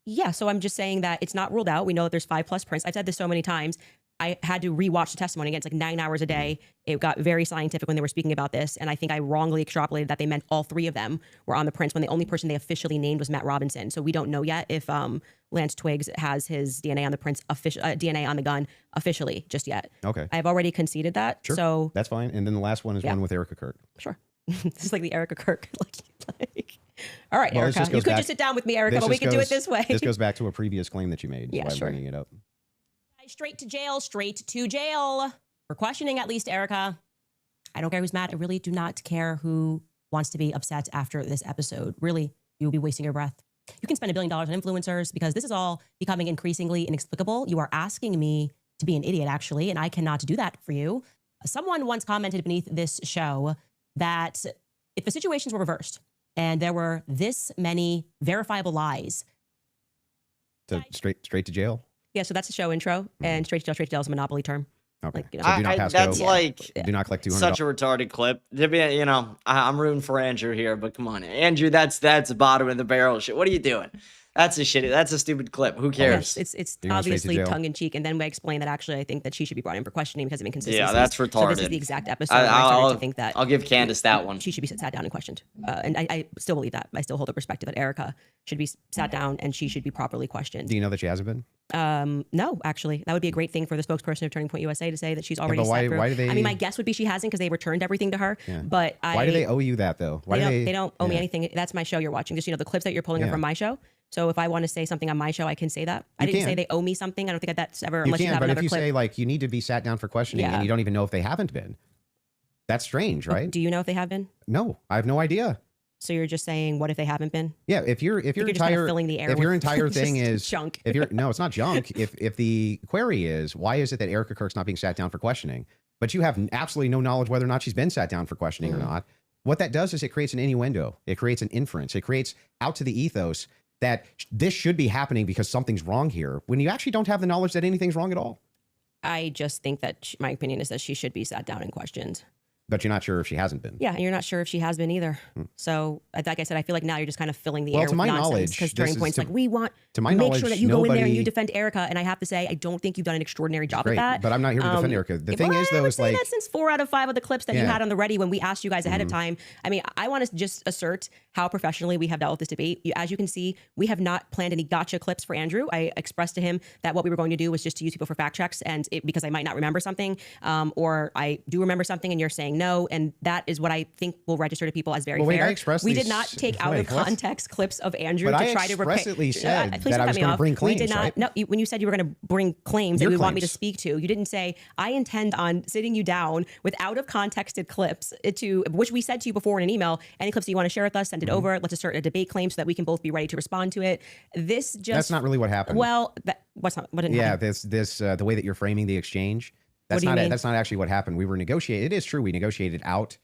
Yeah, so I'm just saying that it's not ruled out. We know that there's 5+ prints. I've said this so many times. I had to rewatch the testimony again. It's like 9 hours a day. It got very scientific when they were speaking about this. And I think I wrongly extrapolated that they meant all 3 of them were on the prints when the only person they officially named was Matt Robinson. So we don't know yet if Lance Twiggs has his DNA on the prints, DNA on the gun officially just yet. Okay. I've already conceded that. Sure. So that's fine. And then the last one is one with Erica Kirk. sure. This is like the Erica Kirk. like. All right, Well, Erica. You could just sit down with me, Erica, but we could do it this way. This goes back to a previous claim that you made. Yeah, That's why sure. I'm bringing it up. Straight to jail, straight to jail. For questioning, at least, Erica. I don't care who's mad. I really do not care who wants to be upset after this episode. Really, you will be wasting your breath. You can spend $1 billion on influencers because this is all becoming increasingly inexplicable. You are asking me to be an idiot, actually, and I cannot do that for you. Someone once commented beneath this show that if the situations were reversed and there were this many verifiable lies. So straight to jail? Yeah, so that's the show intro, and straight to jail is a monopoly term. Okay. Like, you know, So do not pass that's go. like Do not collect $200. such a retarded clip. To be, you know, I'm rooting for Andrew here, but come on, Andrew, that's bottom of the barrel shit. What are you doing? That's a shitty. That's a stupid clip. Who cares? Yes, it's You're going straight to obviously jail. tongue in cheek, and then we explain that actually I think that she should be brought in for questioning because of inconsistencies. Yeah, that's So this retarded. is the exact episode where I started to think that I'll give Candace that one. she should be sat down and questioned, and I still believe that. I still hold the perspective that Erica should be sat down and she should be properly questioned. Do you know that she hasn't been? No, actually, that would be a great thing for the spokesperson of Turning Point USA to say that she's already but why- sat through. why do they- I mean, my guess would be she hasn't because they returned everything to her. Yeah. But Why do they owe you that, though? Why they don't owe me yeah. anything. That's my show you're watching. Just, you know, the clips that you're pulling are Yeah. from my show. So if I want to say something on my show, I can say that. I You didn't can. say they owe me something. I don't think that's ever, You unless you can, have but another if you clip. say, like, you need to be sat down for questioning Yeah. and you don't even know if they haven't been, that's strange, right? Do you know if they have been? No, I have no idea. So you're just saying, what if they haven't been? Yeah, if your you're just kind of entire filling the air if your with entire just thing is junk. if you're no, it's not junk. If the query is why is it that Erica Kirk's not being sat down for questioning, but you have absolutely no knowledge whether or not she's been sat down for questioning or not, what that does is it creates an innuendo. It creates an inference. It creates out to the ethos that this should be happening because something's wrong here when you actually don't have the knowledge that anything's wrong at all. I just think that my opinion is that she should be sat down and questioned. But you're not sure if she hasn't been. Yeah, and you're not sure if she has been either. So, like I said, I feel like now you're just kind of filling the Well, air to with my nonsense. knowledge, Because this Turning is Point's to- like, we want to my make knowledge, sure that you go in there and you nobody- defend Erica. And I have to say, I don't think you've done an extraordinary job Great, at that. but I'm not here to defend Erica. The thing well, is, I though, would is say like that since 4 out of 5 of the clips that you Yeah. had on the ready when we asked you guys ahead of time, I mean, I want to just assert how professionally we have dealt with this debate. As you can see, we have not planned any gotcha clips for Andrew. I expressed to him that what we were going to do was just to use people for fact checks, and because I might not remember something, or I do remember something and you're saying no, and that is what I think will register to people as very Well, wait, fair. I expressly We did not take out of wait, what? context clips of Andrew But to I try to expressly said please that don't I cut was me gonna off. bring We claims, did not. right? No, when you said you were going to bring claims Your that you want me to claims. speak to, you didn't say I intend on sitting you down with out of contexted clips to which we said to you before in an email. Any clips that you want to share with us, send it Mm-hmm. over. Let's assert a debate claim so that we can both be ready to respond to it. This just that's not really what happened. well. What didn't yeah, happen? this the way that you're framing the exchange. That's do you not mean? that's not actually what happened. We were negotiating. It is true. We negotiated out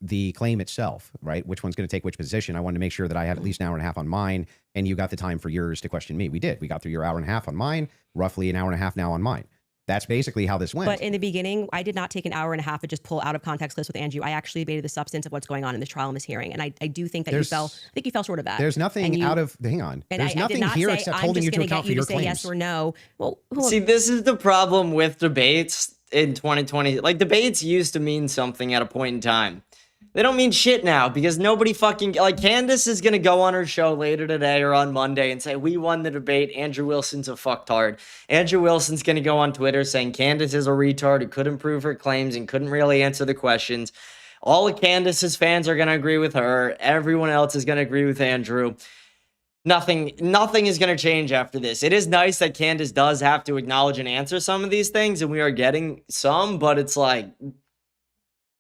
the claim itself, right? Which one's going to take which position? I wanted to make sure that I had at least an hour and a half on mine, and you got the time for yours to question me. We did. We got through your hour and a half on mine, roughly an hour and a half now on mine. That's basically how this went. But in the beginning, I did not take an hour and a half to just pull out of context clips with Andrew. I actually debated the substance of what's going on in this trial and this hearing, and I do think that There's- I think you fell short of that. There's And nothing you- out of hang on. And There's I did nothing not here say, except I'm holding just you to gonna account get for you your to say claims. yes or no. Well, See, this is the problem with debates in 2020. Like, debates used to mean something at a point in time. They don't mean shit now because nobody fucking, like, Candace is going to go on her show later today or on Monday and say, we won the debate. Andrew Wilson's a fucktard. Andrew Wilson's going to go on Twitter saying Candace is a retard who couldn't prove her claims and couldn't really answer the questions. All of Candace's fans are going to agree with her. Everyone else is going to agree with Andrew. Nothing is going to change after this. It is nice that Candace does have to acknowledge and answer some of these things, and we are getting some, but it's like,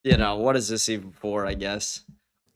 you know, what is this even for, I guess?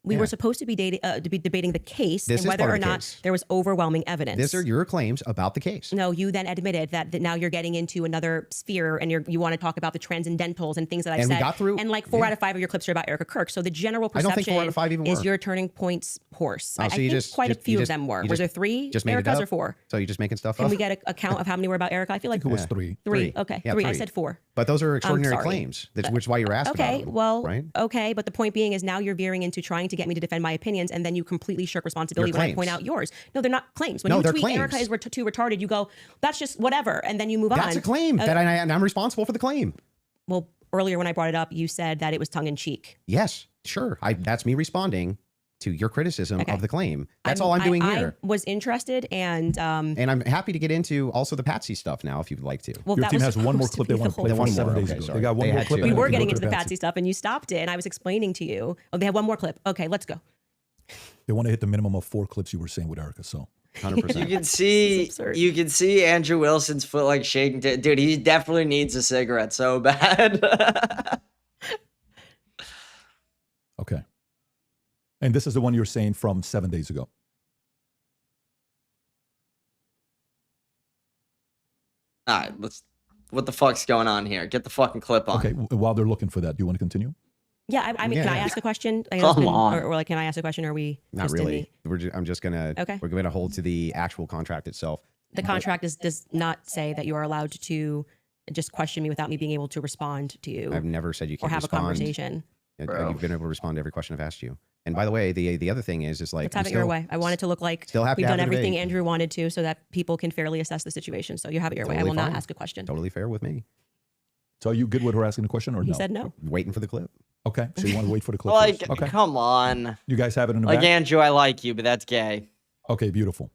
We Yeah. were supposed to be debating the case This and is whether part or of the not case. there was overwhelming evidence. These are your claims about the case. No, you then admitted that now you're getting into another sphere and you want to talk about the transcendentals and things that I've And we said. got through- and like 4 yeah. out of 5 of your clips are about Erica Kirk. So the general I don't perception think 4 out of 5 even is were. your turning points horse. Oh, I so you think just- quite a just- few you of just- them were. you Was there just- 3 just made it Ericas up? or 4? So you're just making stuff Can up? we get a count of how many were about Erica? I feel I like think it was 3. 3. Okay, Yeah, 3. I 3. said 4. But those are extraordinary sorry. claims, which is why you're asking Okay, about them, well, right? okay, but the point being is now you're veering into trying to get me to defend my opinions, and then you completely shirk responsibility when I point claims. out yours. No, they're not claims. When No, you they're tweet claims. Erica is too retarded, you go, that's just whatever, and then you move on. That's a claim, and I'm responsible for the claim. Well, earlier when I brought it up, you said that it was tongue in cheek. Yes, sure. That's me responding to your criticism Okay. of the claim. That's all I'm doing here. I was interested, and And I'm happy to get into also the Patsy stuff now, if you'd like to. well, Your that team was has one more supposed to clip they be want the to play whole from One 7 more, days okay, ago. sorry. They got one They more had clip. to. and We then were go getting to into the Patsy stuff, and you stopped it, and I was explaining to you. Oh, they had one more clip. Okay, let's go. They want to hit the minimum of 4 clips you were saying with Erica. So 100%. You can see, absurd. you can see Andrew Wilson's foot like shaking. Dude, he definitely needs a cigarette so bad. okay. And this is the one you're saying from 7 days ago. All right, what the fuck's going on here? Get the fucking clip on. Okay. While they're looking for that, do you want to continue? Yeah, I mean, Yeah, can I yeah. ask a question? I know Come it's been- on. Or like, can I ask a question? Or are we Not just in really. I'm just gonna. Okay. We're going to hold to the actual contract itself. the contract does not say that you are allowed to just question me without me being able to respond to you I've never said you or can't have respond. a conversation. Bro. You've been able to respond to every question I've asked you. And by the way, the other thing is like Let's have it your way. I want it to look like still happy we've to have done the everything debate. Andrew wanted to, so that people can fairly assess the situation. So you have it your way. I Totally will not fine. ask a question. totally fair with me. So are you good with her asking the question or He no? said no. Waiting for the clip. Okay. So you want to wait for the clip Like, first. Okay. come on. You guys have it in the Like, back? Andrew, I like you, but that's gay. Okay, beautiful.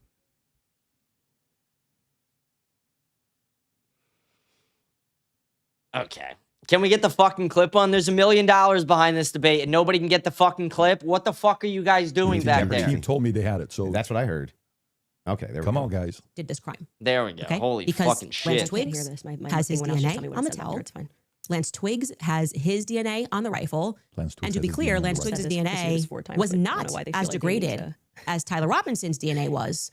Okay. Can we get the fucking clip on? There's $1 million behind this debate and nobody can get the fucking clip. What the fuck are you guys doing Team back Jeopardy. there? Team told me they had it. So That's what I heard. Okay, there come we on, go. guys. Did this crime. There we go. Okay, Holy because fucking Lance shit. I can't Twigs hear this. My has thing his went off. Just tell DNA me when on it the said enter. towel. It's fine. Lance Twigs has his DNA on the rifle. Lance Twigs And to has be his clear, DNA on the Lance rifle. Twigs' Said this DNA 4 times, was but I don't not know why they feel as like they need degraded to- as Tyler Robinson's DNA was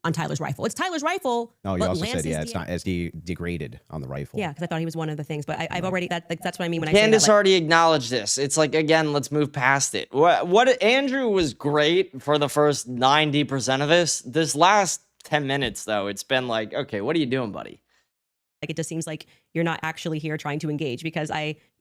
on Tyler's rifle. It's Tyler's rifle. No, you but also Lance's said, yeah, it's DNA not as degraded on the rifle. Yeah, because I thought he was one of the things, but I've already that's what I mean when I say Candace that. Like, already acknowledged this. It's like, again, let's move past it. What Andrew was great for the first 90% of this. This last 10 minutes, though, it's been like, okay, what are you doing, buddy? Like it just seems like you're not actually here trying to engage, because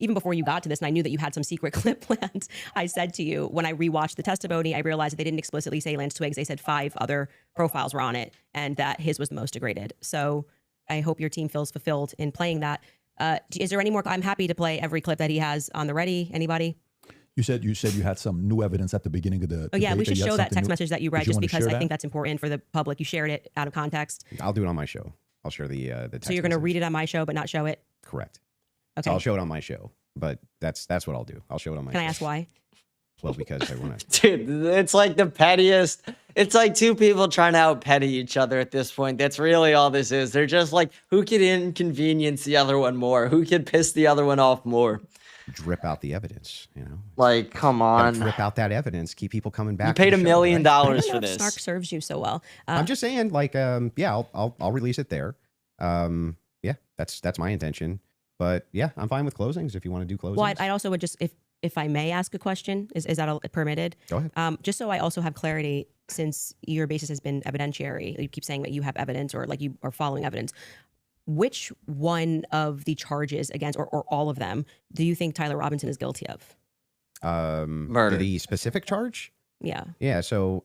even before you got to this and I knew that you had some secret clip planned, I said to you when I rewatched the testimony, I realized that they didn't explicitly say Lance Twigs. They said 5 other profiles were on it and that his was the most degraded. So I hope your team feels fulfilled in playing that. Is there any more? I'm happy to play every clip that he has on the ready. Anybody? You said you had some new evidence at the beginning of the Oh yeah, debate we should you had show that something text new. message that you read Did you just wanna because share I think that? that's important for the public. You shared it out of context. I'll do it on my show. I'll share the text So you're going to message. read it on my show but not show it? Correct. Okay. So I'll show it on my show, but that's what I'll do. I'll show it on my Can show. I ask why? Well, because I want to. Dude, it's like the pettiest. It's like 2 people trying to out petty each other at this point. That's really all this is. They're just like, who could inconvenience the other one more? Who could piss the other one off more? Drip out the evidence, you know. Like, come Gotta on. drip out that evidence. Keep people coming back. You to paid the $1 show, million right? I don't know for if this. Snark serves you so well. I'm just saying, like, yeah, I'll release it there. Yeah, that's my intention. But yeah, I'm fine with closings if you want to do closings. Well, I also would just, if I may ask a question, is that permitted? Go ahead. Just so I also have clarity, since your basis has been evidentiary, you keep saying that you have evidence or like you are following evidence. Which one of the charges against, or all of them, do you think Tyler Robinson is guilty of? Murder. The specific charge? Yeah. Yeah. So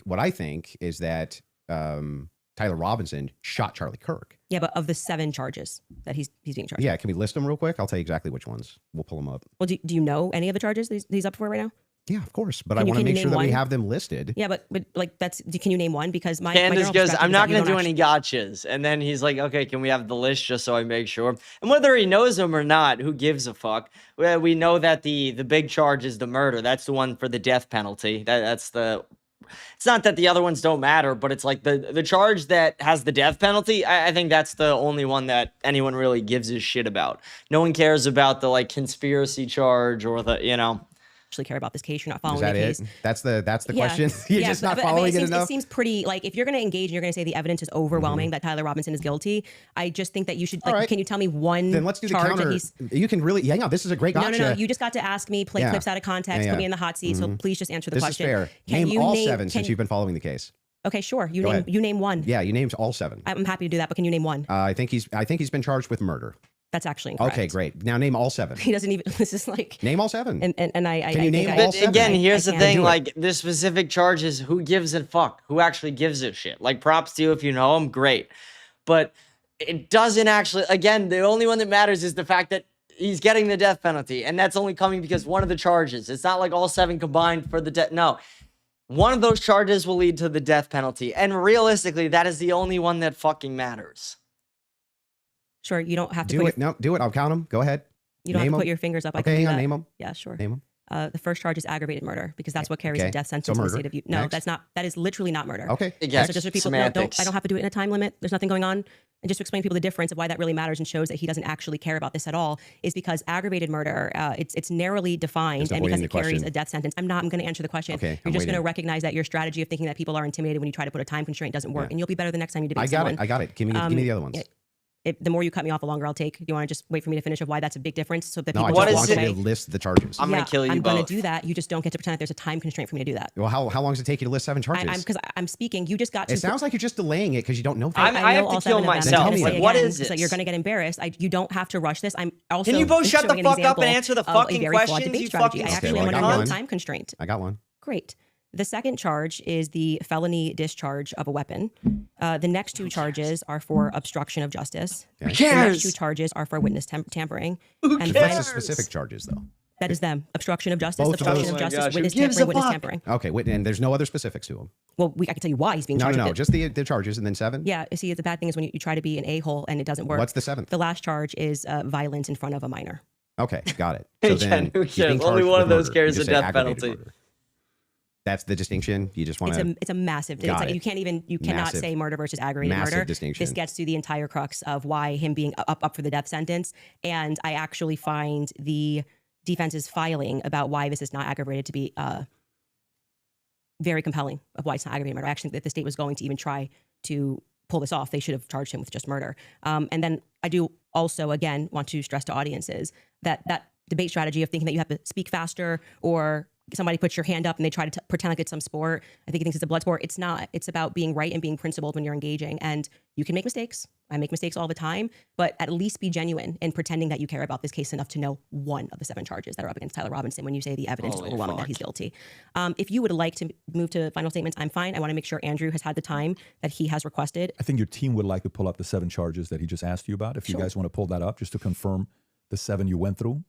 what I think is that Tyler Robinson shot Charlie Kirk. Yeah, but of the 7 charges that he's being charged. Yeah. Can we list them real quick? I'll tell you exactly which ones. We'll pull them up. Well, do you know any of the charges that he's up for right now? Yeah, of course. But Can I you- want to can you make sure name that we one? have them listed. Yeah, but like can you name one? Because my Candace general goes, perspective I'm is that not you going to don't do actually- any gotchas. And then he's like, okay, can we have the list just so I make sure? And whether he knows them or not, who gives a fuck? Well, we know that the big charge is the murder. That's the one for the death penalty. That's the... It's not that the other ones don't matter, but it's like the charge that has the death penalty, I think that's the only one that anyone really gives a shit about. No one cares about the, like, conspiracy charge or the, you know... actually care about this case. You're not Is following that the case. it? That's the Yeah. question. You're just not but, I mean, following it seems, enough. It seems pretty like if you're going to engage and you're going to say the evidence is overwhelming Mm-hmm. that Tyler Robinson is guilty. I just think that you should. All Like, right. can you tell me one Then let's do the charge counter. that he's? You can really, yeah, no, this is a great gotcha. No. You just got to ask me, play Yeah. clips out of context, Yeah, put me yeah. in the hot seat. So please just answer the This question. is fair. Can Name you all name, 7 since you've been following the case. Okay, sure. You Go name ahead. you name one. Yeah, you named all 7. I'm happy to do that, but can you name one? I think he's been charged with murder. That's actually incorrect. Okay, great. Now name all 7. He doesn't even. This is like. Name all 7. And I. Can you name think all But 7? again, here's the can't thing: do it. like the specific charges, who gives a fuck? Who actually gives a shit? Like, props to you if you know him, great. But it doesn't actually. Again, the only one that matters is the fact that he's getting the death penalty, and that's only coming because one of the charges. It's not like all 7 combined for the death. No, one of those charges will lead to the death penalty, and realistically, that is the only one that fucking matters. Sure, you don't have to Do put it. No, do it. I'll count them. Go ahead. you don't have Name to put 'em. your fingers up. I Okay, can do hang on. that. Name them. Yeah, sure. Name them. The first charge is aggravated murder because that's what carries Okay. a death So sentence in the murder. state of No, Next. that's not. That is literally not murder. Okay. Again, So just for people, semantics. I don't have to do it in a time limit. There's nothing going on. And just to explain to people the difference of why that really matters and shows that he doesn't actually care about this at all is because aggravated murder, it's narrowly defined Just and because avoiding it the carries question. a death sentence. I'm going to answer the question. Okay, You're I'm just going to waiting. recognize that your strategy of thinking that people are intimidated when you try to put a time constraint doesn't work, Yeah. and you'll be better the next time you debate I got someone. it. I got it. Give me the other ones. The more you cut me off, the longer I'll take. Do you want to just wait for me to finish of why that's a big difference so that No, I people What just is want it? you to list the charges. I'm gonna kill you I'm going both. to do that. You just don't get to pretend that there's a time constraint for me to do that. Well, how long does it take you to list 7 charges? Because I'm speaking. You just got to. It sounds like you're just delaying it because you don't know. I know have all to 7 kill of them. myself. Tell me Like, them. what Again, is this? So you're going to get embarrassed. You don't have to rush this. I'm also. Can you both shut the showing an fuck up and example answer the of a fucking very flawed questions, debate you strategy. fucking I actually stupid am cunt? under no time constraint. I got one. Great. The second charge is the felony discharge of a weapon. The next 2 charges are for obstruction of justice. Okay. Who The next cares? 2 charges are for witness tampering. Who And cares? What's final- the specific charges though? That is them. Obstruction of justice, Both of obstruction those. of Oh my justice, gosh, who witness gives a tampering, witness fuck? tampering. Okay, wait, and there's no other specifics to them. Well, I can tell you why he's being No, charged no, with it. just the charges and then 7. Yeah, see, the bad thing is when you try to be an a-hole and it doesn't work. What's the 7th? The last charge is violence in front of a minor. Okay, got it. So Again, then who he's being cares? Only charged one with of those murder. carries You a just say death aggravated penalty. murder. That's the distinction. You just want to. It's a massive. It's Got like it. you cannot Massive. say murder versus aggravated Massive murder. distinction. This gets to the entire crux of why him being up for the death sentence. And I actually find the defense's filing about why this is not aggravated to be very compelling of why it's not aggravated murder. I actually think that the state was going to even try to pull this off. They should have charged him with just murder. And then I do also, again, want to stress to audiences that that debate strategy of thinking that you have to speak faster or somebody puts your hand up and they try to pretend like it's some sport. I think he thinks it's a blood sport. It's not. It's about being right and being principled when you're engaging. And you can make mistakes. I make mistakes all the time, but at least be genuine in pretending that you care about this case enough to know one of the 7 charges that are up against Tyler Robinson when you say the evidence is Holy overwhelming that fuck. he's guilty. If you would like to move to final statements, I'm fine. I want to make sure Andrew has had the time that he has requested. I think your team would like to pull up the 7 charges that he just asked you about. If you Sure. guys want to pull that up, just to confirm the 7 you went through.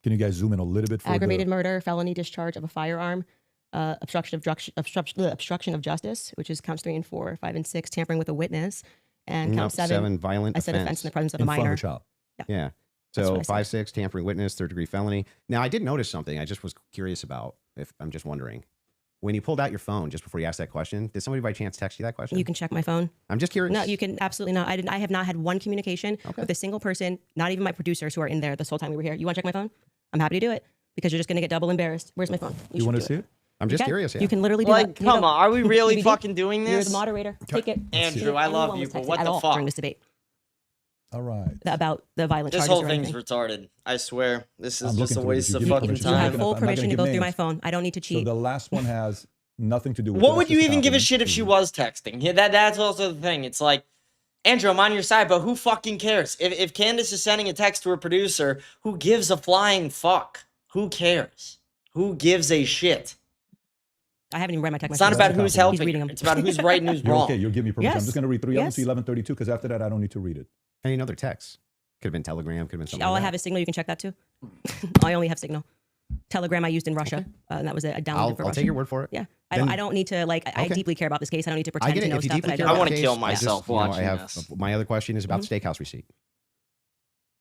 Can you guys zoom in a little bit for Aggravated murder, felony discharge of a firearm, obstruction of justice, which is counts 3 and 4, 5 and 6, tampering with a witness, and count 7. Violent I said offense in the presence of a in front minor. of a child? Yeah. That's So what I said. 5-6, tampering witness, 3rd-degree felony. Now, I did notice something. I just was curious about. If I'm just wondering, when you pulled out your phone just before you asked that question, did somebody by chance text you that question? You can check my phone. I'm just curious. No, you can absolutely not. I have not had one communication Okay. with a single person, not even my producers who are in there this whole time we were here. You want to check my phone? I'm happy to do it because you're just going to get double embarrassed. Where's my phone? You want to see it? I'm just You can. curious. Yeah. You can literally do Like, that. Here you come go. on, are we really DVD? fucking doing You're this? the moderator. Take it. Andrew, I love Anyone you, was but texting what at the all fuck? during this debate All right. about the violent This charges whole or thing's anything. retarded. I swear. This is I'm just looking a through it. waste You of give me fucking permission. You I'm have not time. gonna- full I'm not gonna permission to give go through my names. phone. I don't need to So cheat. the last one has nothing to do with What the would you Justice even give a Department. shit if she was texting? Yeah, that's also the thing. It's like, Andrew, I'm on your side, but who fucking cares? If Candace is sending a text to her producer, who gives a flying fuck? Who cares? Who gives a shit? I haven't even read my text It's not messages. about who's He's helping. reading her. them. It's about who's right and who's You're wrong. okay. You'll give me permission. I'm Yes. just going to read 311 Yes. to 1132 because after that, I don't need to read it. Any other text? Could have been Telegram. Could have been something. All I like have that. is Signal. You can check that too. I only have Signal. Telegram I used in Russia, and that was it. I downloaded for I'll Russia. take your word for it. Yeah, Then- I don't need to like. I Okay. deeply care about this case. I don't need to I pretend get to it. know If you stuff deeply that I care don't. I wanna about the kill case, myself I watching have this. my other question is about Mhm. the steakhouse receipt.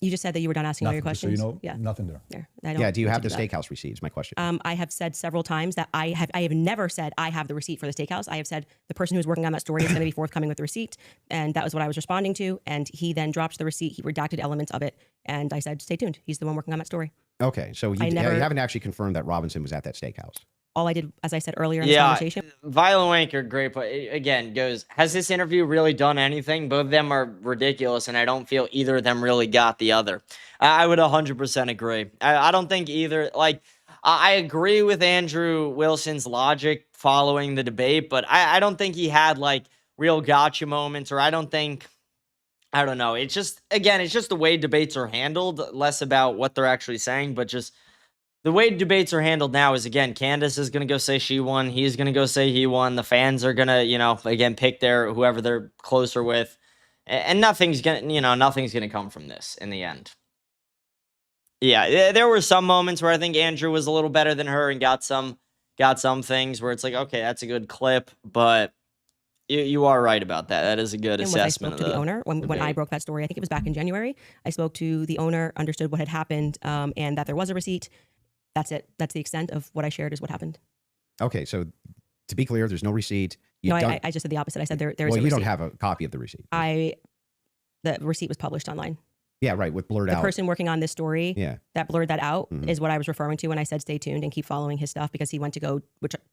You just said that you were done asking all your Nothing, just so questions. you know, Yeah, nothing there. there. I don't Yeah. Do you need have to the that. steakhouse receipt? Is my question. I have said several times that I have never said I have the receipt for the steakhouse. I have said the person who's working on that story is going to be forthcoming with the receipt, and that was what I was responding to. And he then dropped the receipt. He redacted elements of it, and I said, "Stay tuned. He's the one working on that story." Okay, so you never- haven't actually confirmed that Robinson was at that steakhouse. All I did, as I said earlier in this conversation, Violent Wanker, great point. Again, goes, has this interview really done anything? Both of them are ridiculous, and I don't feel either of them really got the other. I would 100% agree. I don't think either, like, I agree with Andrew Wilson's logic following the debate, but I don't think he had, like, real gotcha moments, or I don't know. It's just, again, it's just the way debates are handled, less about what they're actually saying, but just the way debates are handled now is, again, Candace is going to go say she won. He's going to go say he won. The fans are going to, again, pick whoever they're closer with. And nothing's going to come from this in the end. Yeah, there were some moments where I think Andrew was a little better than her and got some things where it's like, okay, that's a good clip, but you are right about that. That is a good assessment. I spoke to the owner when I broke that story. I think it was back in January. I spoke to the owner, understood what had happened, and that there was a receipt. That's it. That's the extent of what I shared is what happened. Okay, so to be clear, there's no receipt. I just said the opposite. I said there is a receipt. Well, you don't have a copy of the receipt. The receipt was published online. Yeah, right, with blurred out. The person working on this story that blurred that out is what I was referring to when I said stay tuned and keep following his stuff, because he went to go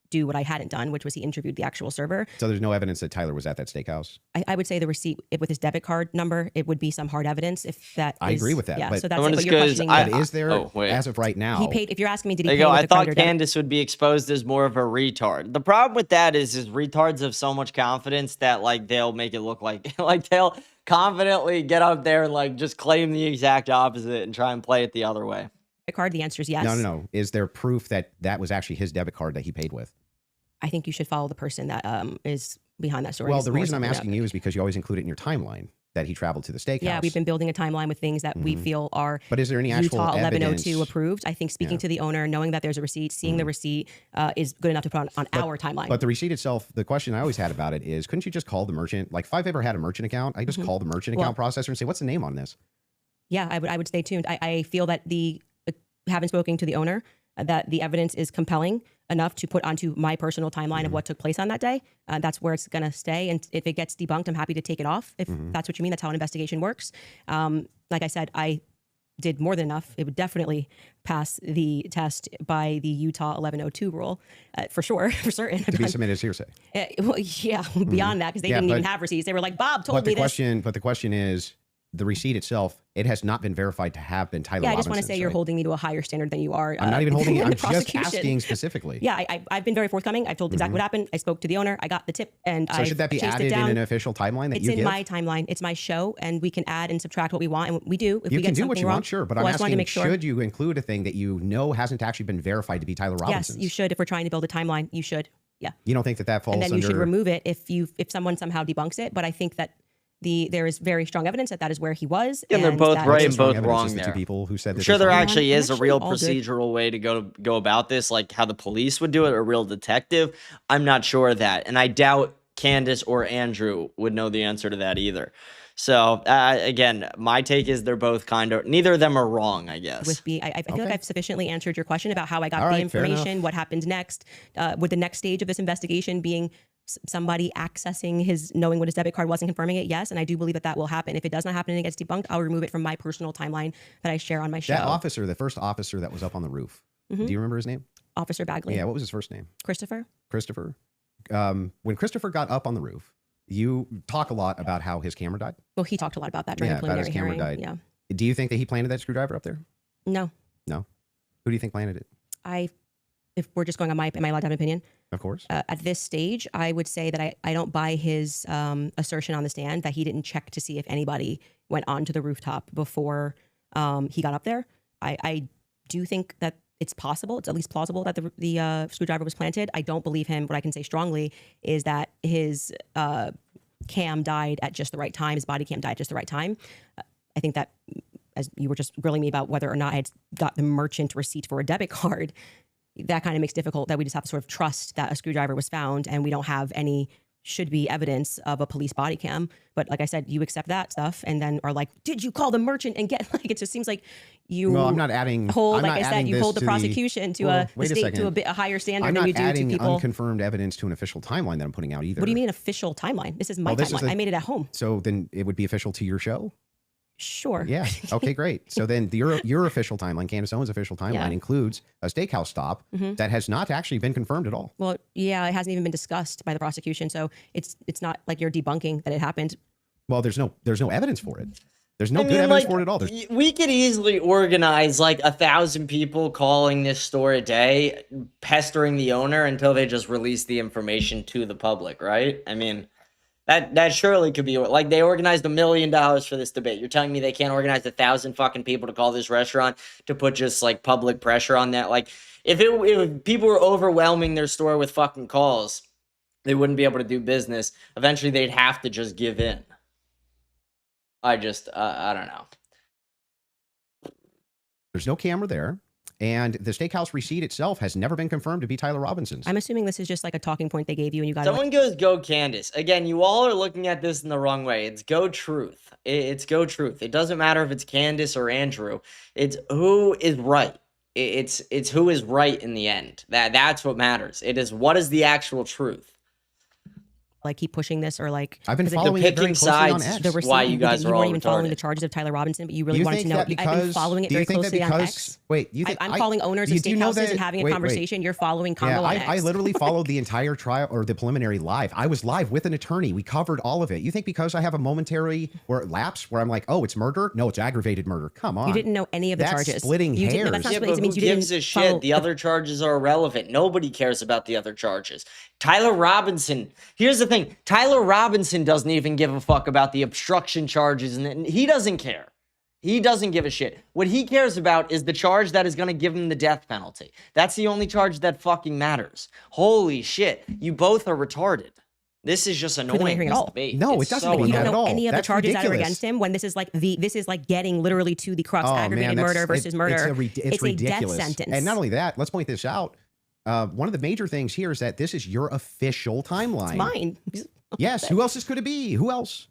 do what I hadn't done, which was he interviewed the actual server. So there's no evidence that Tyler was at that steakhouse? I would say the receipt with his debit card number, it would be some hard evidence if that I agree with that. Yeah, but so that's it. But you're questioning but is there, as of right now? He paid, if you're asking me, did he There pay you go. with I the thought credit or debit? Candace would be exposed as more of a retard. The problem with that is retards have so much confidence that, like, they'll make it look like they'll confidently get up there and, like, just claim the exact opposite and try and play it the other way. Card, the answer is yes. No. Is there proof that was actually his debit card that he paid with? I think you should follow the person that is behind that story. Well, the reason I'm asking you is because you always include it in your timeline that he traveled to the steakhouse. Yeah, we've been building a timeline with things that we feel are But is there any actual Utah 1102 evidence? approved. I think speaking to the owner, knowing that there's a receipt, seeing the receipt is good enough to put on our timeline. But the receipt itself, the question I always had about it is, couldn't you just call the merchant? Like, if I've ever had a merchant account, I just call the merchant account processor and say, what's the name on this? Yeah, I would stay tuned. I feel that having spoken to the owner, that the evidence is compelling enough to put onto my personal timeline of what took place on that day. That's where it's going to stay. And if it gets debunked, I'm happy to take it off. If that's what you mean, that's how an investigation works. Like I said, I did more than enough. It would definitely pass the test by the Utah 1102 rule, for sure, for certain. To be submitted as hearsay. Well, yeah, beyond that, because they didn't even have receipts. They were like, Bob told me this. But the question is, the receipt itself, it has not been verified to have been Tyler I just want to Robinson's, say you're holding me to a higher standard than you are. I'm not even holding it. I'm just prosecution. asking specifically. Yeah, I've been very forthcoming. I've told exactly what happened. I spoke to the owner. I got the tip, and So should that be added in an official timeline that it's you in give? my timeline. It's my show, and we can add and subtract what we want, and we do. If You we can get do what something you wrong, want, sure, but well, I'm I just wanted asking, to make sure. should you include a thing that you know hasn't actually been verified to be Tyler Robinson's? Yes, you should. If we're trying to build a timeline, you should. Yeah. You don't think that falls And then under... you should remove it if someone somehow debunks it. But I think that there is very strong evidence that is where he was. And they're both that- right What's and the strong both evidence? wrong Just the there. two people who said I'm that sure they're there wrong? actually I'm is a actually real all good. procedural way to go about this, like how the police would do it, a real detective. I'm not sure of that. And I doubt Candace or Andrew would know the answer to that either. So, again, my take is they're both neither of them are wrong, I guess. With me, I feel like I've sufficiently answered your question about how I got All the right, fair information, enough. what happened next, with the next stage of this investigation being somebody accessing knowing what his debit card was and confirming it. Yes, and I do believe that will happen. If it does not happen and it gets debunked, I'll remove it from my personal timeline that I share on my show. That officer, the first officer that was up on the roof, do you remember his name? Officer Bagley. Yeah, what was his first name? Christopher. Christopher. When Christopher got up on the roof, you talk a lot about how his camera died. Well, he talked a lot about that during the about his preliminary camera hearing. died. Yeah. Do you think that he planted that screwdriver up there? No. No. Who do you think planted it? If we're just going on am I allowed to have an opinion? Of course. At this stage, I would say that I don't buy his assertion on the stand that he didn't check to see if anybody went onto the rooftop before he got up there. I do think that it's possible. It's at least plausible that the screwdriver was planted. I don't believe him. What I can say strongly is that his cam died at just the right time. His body cam died at just the right time. I think that, as you were just grilling me about whether or not I had got the merchant receipt for a debit card, that kind of makes it difficult that we just have to sort of trust that a screwdriver was found and we don't have any should be evidence of a police body cam. But like I said, you accept that stuff and then are like, did you call the merchant and get, like, it just seems like you Well, I'm not adding. hold, I'm like not I said, adding you this hold the to prosecution to Well, the wait a state second. to a bit a higher standard I'm than not you do to adding people. unconfirmed evidence to an official timeline that I'm putting out either. What do you mean official timeline? This is my Well, this is timeline. I made it at home. So then it would be official to your show? Sure. Yeah. Okay, great. So then your official timeline, Candace Owens' official timeline, Yeah. includes a steakhouse stop that has not actually been confirmed at all. Well, yeah, it hasn't even been discussed by the prosecution, so it's not like you're debunking that it happened. Well, there's no evidence for it. There's no I good mean, evidence like, for it at all. we could easily organize like 1,000 people calling this store a day, pestering the owner until they just release the information to the public, right? I mean, that surely could be like they organized $1 million for this debate. You're telling me they can't organize 1,000 fucking people to call this restaurant to put just like public pressure on that? Like, if people were overwhelming their store with fucking calls, they wouldn't be able to do business. Eventually, they'd have to just give in. I don't know. There's no camera there. And the steakhouse receipt itself has never been confirmed to be Tyler Robinson's. I'm assuming this is just like a talking point they gave you and you got Someone goes, go Candace. Again, you all are looking at this in the wrong way. It's go truth. It's go truth. It doesn't matter if it's Candace or Andrew. It's who is right. It's who is right in the end. That's what matters. It is what is the actual truth. like keep pushing this or like I've been because following they're it very picking closely on sides. X. the receipt, Why you guys you are all weren't even following retarded. the charges of Tyler Robinson, but you really You wanted to think know. that I've been because following it do you very think that closely on because X. wait, you think I'm following owners of do you know steakhouses that- and having a wait, conversation. You're following Yeah, Congo on X. I literally followed the entire trial or the preliminary live. I was live with an attorney. We covered all of it. You think because I have a momentary or lapse where I'm like, oh, it's murder? No, it's aggravated murder. Come on. You didn't know any of the That's charges. splitting You didn't, hairs. that's not Yeah, splitting. but It means who you gives didn't a follow shit? The other charges are irrelevant. Nobody cares about the other charges. Tyler Robinson. Here's the thing. Tyler Robinson doesn't even give a fuck about the obstruction charges, and he doesn't care. He doesn't give a shit. What he cares about is the charge that is going to give him the death penalty. That's the only charge that fucking matters. Holy shit. You both are retarded. This is just annoying. hearing it This all. debate. No, It's it doesn't so mean you that don't at know all. any of the That's charges that are ridiculous. against him when this is like getting literally to the crux of aggravated man, murder versus murder. It's a death ridiculous. sentence. And not only that, let's point this out. One of the major things here is that this is your official timeline. It's mine. Yes. Who else could it be? Who else?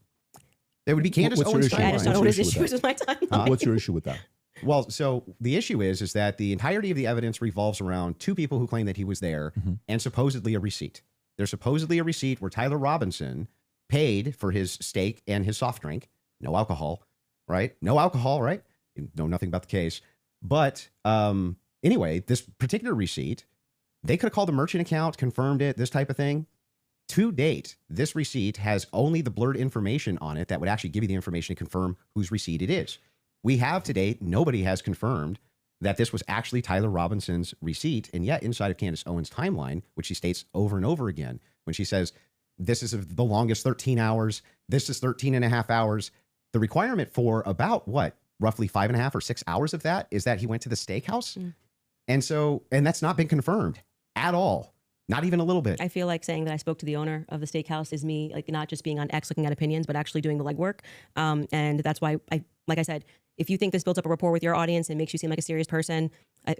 It would be Candace What's your Owens' issue? I just timeline. don't know what his What's your issues with my timeline. What's your issue with that? Well, so the issue is that the entirety of the evidence revolves around two people who claim that he was there and supposedly a receipt. There's supposedly a receipt where Tyler Robinson paid for his steak and his soft drink. No alcohol, right? No alcohol, right? You know nothing about the case. But anyway, this particular receipt, they could have called the merchant account, confirmed it, this type of thing. To date, this receipt has only the blurred information on it that would actually give you the information to confirm whose receipt it is. We have to date, nobody has confirmed that this was actually Tyler Robinson's receipt. And yet inside of Candace Owens' timeline, which she states over and over again, when she says, this is the longest 13 hours, this is 13 and a half hours, the requirement for about what, roughly 5.5 or 6 hours of that is that he went to the steakhouse. And that's not been confirmed at all. Not even a little bit. I feel like saying that I spoke to the owner of the steakhouse is me, like not just being on X looking at opinions, but actually doing the legwork. And that's why like I said, if you think this builds up a rapport with your audience and makes you seem like a serious person,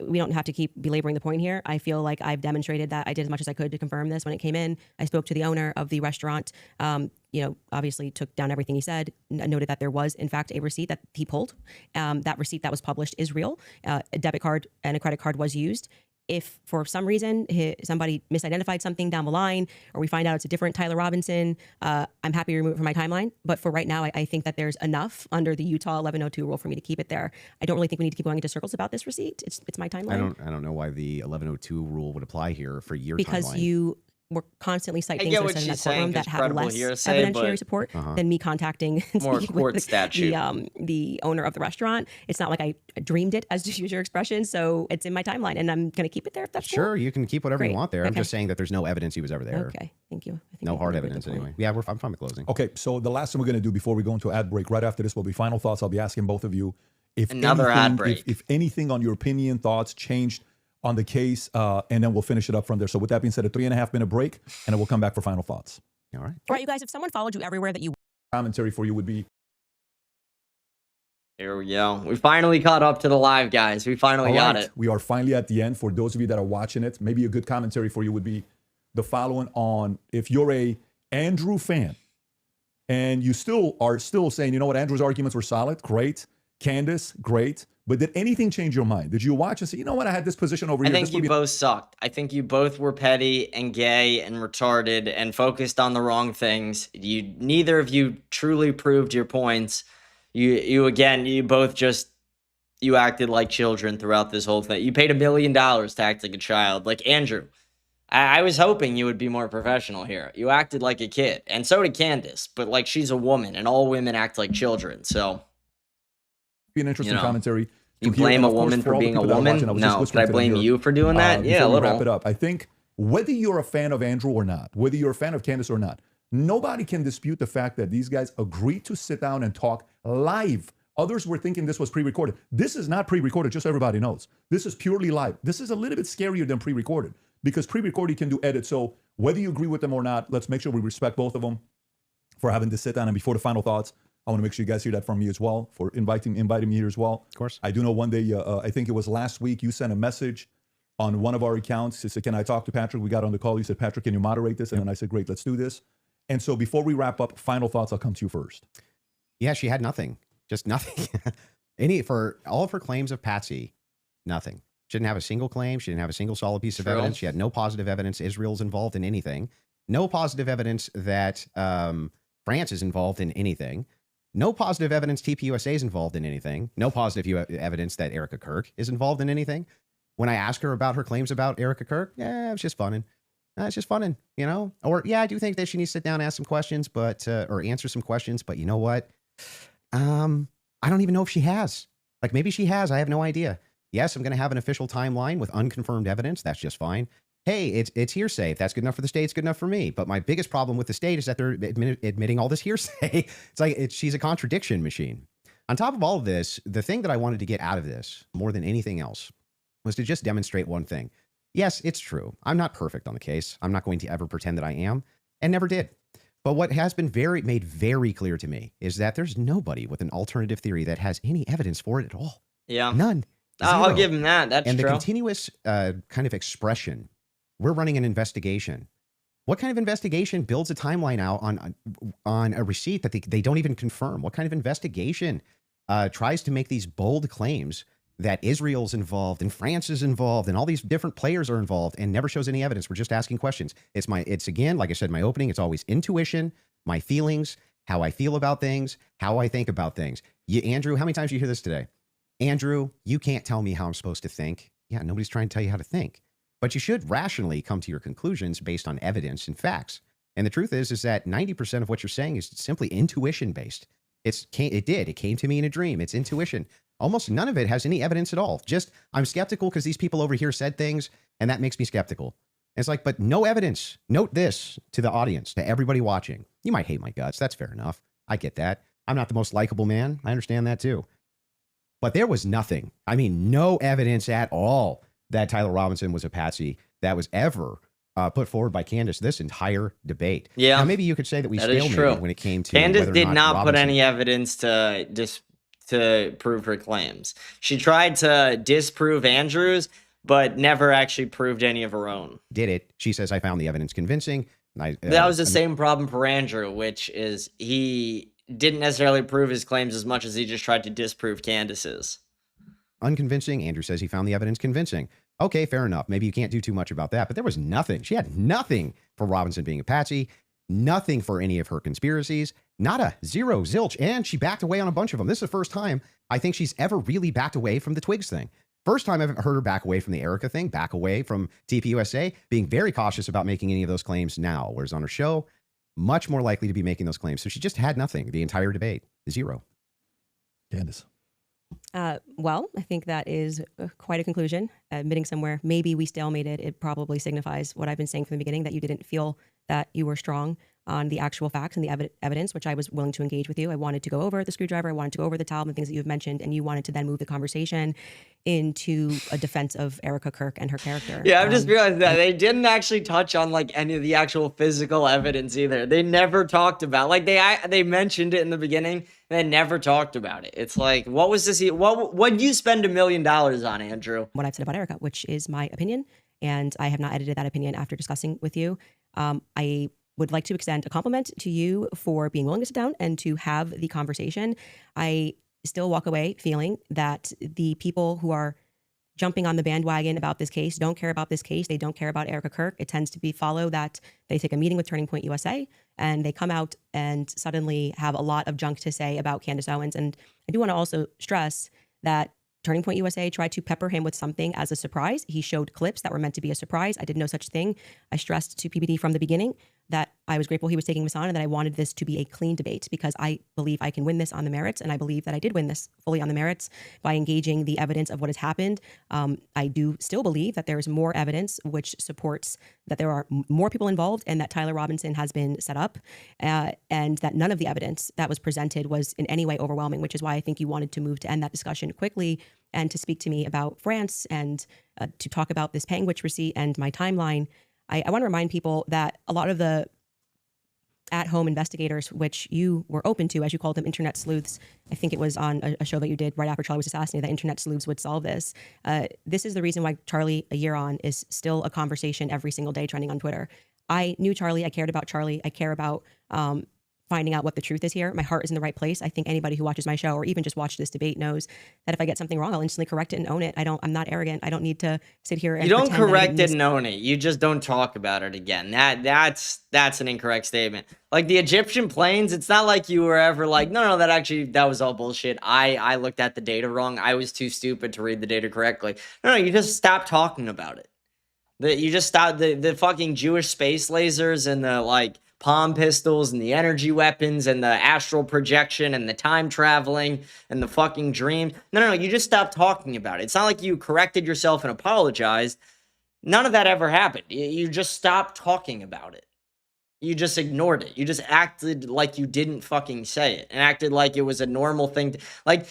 we don't have to keep belaboring the point here. I feel like I've demonstrated that I did as much as I could to confirm this when it came in. I spoke to the owner of the restaurant, obviously took down everything he said, noted that there was in fact a receipt that he pulled. That receipt that was published is real. A debit card and a credit card was used. If for some reason somebody misidentified something down the line, or we find out it's a different Tyler Robinson, I'm happy to remove it from my timeline. But for right now, I think that there's enough under the Utah 1102 rule for me to keep it there. I don't really think we need to keep going into circles about this receipt. It's my timeline. I don't know why the 1102 rule would apply here for your because timeline. you were constantly citing get things what in that she's saying, courtroom that 'cause have credible less hearsay, evidentiary but- support than me contacting and More speaking court with statute. the owner of the restaurant. It's not like I dreamed it, as to use your expression. So it's in my timeline, and I'm going to keep it there if that's Sure, you can keep whatever you Great. want there. I'm Okay. just saying that there's no evidence he was ever cool. there. Okay, thank you. I think No I hard made a evidence good point. anyway. Yeah, I'm fine with closing. Okay, so the last thing we're going to do before we go into ad break, right after this will be final thoughts. I'll be asking both of you if Another ad anything- break. If anything on your opinion, thoughts changed on the case, and then we'll finish it up from there. So with that being said, a 3.5 minute break, and then we'll come back for final thoughts. All right. All right, you guys, if someone followed you everywhere that you Commentary for you would be, Here we go. We finally caught up to the live, guys. We finally all got right, it. we are finally at the end. For those of you that are watching it, maybe a good commentary for you would be the following on if you're a Andrew fan and you are still saying, you know what, Andrew's arguments were solid, great. Candace, great. But did anything change your mind? Did you watch and say, you know what, I had this position over I here. think This you would be both sucked. I think you both were petty and gay and retarded and focused on the wrong things. Neither of you truly proved your points. You both just, you acted like children throughout this whole thing. You paid $1 million to act like a child. Like, Andrew, I was hoping you would be more professional here. You acted like a kid, and so did Candace, but like, she's a woman, and all women act like children. So, Be an interesting commentary. You to hear. blame And a of course, woman for all the being a people that are woman? watching, I was just No, whispering could I to them blame here, you for doing that? Yeah, a before we wrap little. it up. I think whether you're a fan of Andrew or not, whether you're a fan of Candace or not, nobody can dispute the fact that these guys agreed to sit down and talk live. Others were thinking this was pre-recorded. This is not pre-recorded, just so everybody knows. This is purely live. This is a little bit scarier than pre-recorded because pre-recorded you can do edits. So whether you agree with them or not, let's make sure we respect both of them for having to sit down. And before the final thoughts, I want to make sure you guys hear that from me as well, for inviting me here as well. Of course. I do know one day, I think it was last week, you sent a message on one of our accounts. You said, can I talk to Patrick? We got on the call. You said, Patrick, can you moderate this? And then I said, great, let's do this. And so before we wrap up, final thoughts, I'll come to you first. Yeah, she had nothing. Just nothing. For all of her claims of Patsy, nothing. She didn't have a single claim. She didn't have a single solid piece of evidence. She had no positive evidence Israel's involved in anything. No positive evidence that France is involved in anything. No positive evidence TPUSA is involved in anything. No positive evidence that Erica Kirk is involved in anything. When I asked her about her claims about Erica Kirk, yeah, it was just funning. It's just funning, you know? Or, yeah, I do think that she needs to sit down and ask some questions, but or answer some questions. But you know what? I don't even know if she has. Like, maybe she has. I have no idea. Yes, I'm going to have an official timeline with unconfirmed evidence. That's just fine. Hey, it's hearsay. If that's good enough for the state, it's good enough for me. But my biggest problem with the state is that they're admitting all this hearsay. It's like she's a contradiction machine. On top of all of this, the thing that I wanted to get out of this more than anything else was to just demonstrate one thing. Yes, it's true. I'm not perfect on the case. I'm not going to ever pretend that I am, and never did. But what has been made very clear to me is that there's nobody with an alternative theory that has any evidence for it at all. Yeah. None. I'll Zero. give him that. That's and true. the continuous kind of expression, we're running an investigation. What kind of investigation builds a timeline out on a receipt that they don't even confirm? What kind of investigation tries to make these bold claims that Israel's involved and France is involved and all these different players are involved and never shows any evidence? We're just asking questions. It's again, like I said in my opening, it's always intuition, my feelings, how I feel about things, how I think about things. Andrew, how many times do you hear this today? Andrew, you can't tell me how I'm supposed to think. Yeah, nobody's trying to tell you how to think. But you should rationally come to your conclusions based on evidence and facts. And the truth is that 90% of what you're saying is simply intuition based. It came to me in a dream. It's intuition. Almost none of it has any evidence at all. Just, I'm skeptical because these people over here said things, and that makes me skeptical. And it's like, but no evidence. Note this to the audience, to everybody watching. You might hate my guts. That's fair enough. I get that. I'm not the most likable man. I understand that too. But there was nothing. I mean, no evidence at all that Tyler Robinson was a patsy that was ever put forward by Candace this entire debate. Yeah. Now, maybe you could say that we stalemated when it came to Candace whether or did not put Robinson... any evidence to prove her claims. She tried to disprove Andrews, but never actually proved any of her own. Did it. She says, I found the evidence convincing. That was the same problem for Andrew, which is he didn't necessarily prove his claims as much as he just tried to disprove Candace's. Unconvincing. Andrew says he found the evidence convincing. Okay, fair enough. Maybe you can't do too much about that, but there was nothing. She had nothing for Robinson being a patsy, nothing for any of her conspiracies, not a zero, zilch, and she backed away on a bunch of them. This is the first time I think she's ever really backed away from the Twigs thing. First time I've heard her back away from the Erica thing, back away from TPUSA, being very cautious about making any of those claims now, whereas on her show, much more likely to be making those claims. So she just had nothing the entire debate. Zero. Candace. Well, I think that is quite a conclusion. Admitting somewhere, maybe we stalemated, it probably signifies what I've been saying from the beginning, that you didn't feel that you were strong on the actual facts and the evidence, which I was willing to engage with you. I wanted to go over the screwdriver. I wanted to go over the towel and things that you've mentioned, and you wanted to then move the conversation into a defense of Erica Kirk and her character. Yeah, I've just realized that they didn't actually touch on like any of the actual physical evidence either. They never talked about, like they mentioned it in the beginning, and they never talked about it. It's like, what was this? What'd you spend $1 million on, Andrew? What I've said about Erica, which is my opinion, and I have not edited that opinion after discussing with you. I would like to extend a compliment to you for being willing to sit down and to have the conversation. I still walk away feeling that the people who are jumping on the bandwagon about this case don't care about this case. They don't care about Erica Kirk. It tends to be follow that they take a meeting with Turning Point USA and they come out and suddenly have a lot of junk to say about Candace Owens. And I do want to also stress that Turning Point USA tried to pepper him with something as a surprise. He showed clips that were meant to be a surprise. I did no such thing. I stressed to PBD from the beginning that I was grateful he was taking this on and that I wanted this to be a clean debate because I believe I can win this on the merits. And I believe that I did win this fully on the merits by engaging the evidence of what has happened. I do still believe that there is more evidence which supports that there are more people involved and that Tyler Robinson has been set up and that none of the evidence that was presented was in any way overwhelming, which is why I think you wanted to move to end that discussion quickly and to speak to me about France and to talk about this Panguitch receipt and my timeline. I want to remind people that a lot of the at-home investigators, which you were open to, as you called them, internet sleuths, I think it was on a show that you did right after Charlie was assassinated, that internet sleuths would solve this. This is the reason why Charlie, a year on, is still a conversation every single day trending on Twitter. I knew Charlie. I cared about Charlie. I care about finding out what the truth is here. My heart is in the right place. I think anybody who watches my show or even just watch this debate knows that if I get something wrong, I'll instantly correct it and own it. I'm not arrogant. I don't need to sit here and You don't pretend that I correct didn't it and own it. You just don't talk about it again. That's an incorrect statement. Like the Egyptian planes, it's not like you were ever like, no, that was all bullshit. I looked at the data wrong. I was too stupid to read the data correctly. No, you just stop talking about it. You just stop the fucking Jewish space lasers and the like palm pistols and the energy weapons and the astral projection and the time traveling and the fucking dream. No, you just stop talking about it. It's not like you corrected yourself and apologized. None of that ever happened. You just stopped talking about it. You just ignored it. You just acted like you didn't fucking say it and acted like it was a normal thing.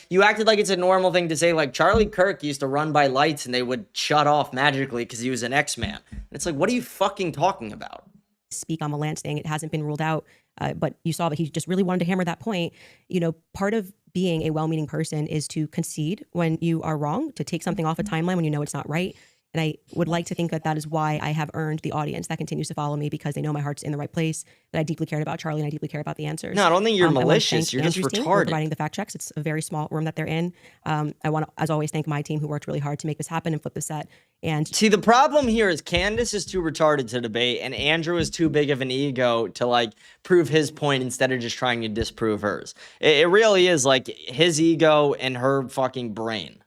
You acted like it's a normal thing to say, like Charlie Kirk used to run by lights and they would shut off magically because he was an X-Man. It's like, what are you fucking talking about? Speak on the Lance thing. It hasn't been ruled out, but you saw that he just really wanted to hammer that point. You know, part of being a well-meaning person is to concede when you are wrong, to take something off a timeline when you know it's not right. And I would like to think that that is why I have earned the audience that continues to follow me, because they know my heart's in the right place, that I deeply cared about Charlie and I deeply care about the answers. No, I don't think you're I wanna malicious. thank You're just Andrew's team for retarded. providing the fact checks. It's a very small room that they're in. I want to, as always, thank my team who worked really hard to make this happen and flip the set. And See, the problem here is Candace is too retarded to debate, and Andrew is too big of an ego to like prove his point instead of just trying to disprove hers. It really is like his ego and her fucking brain.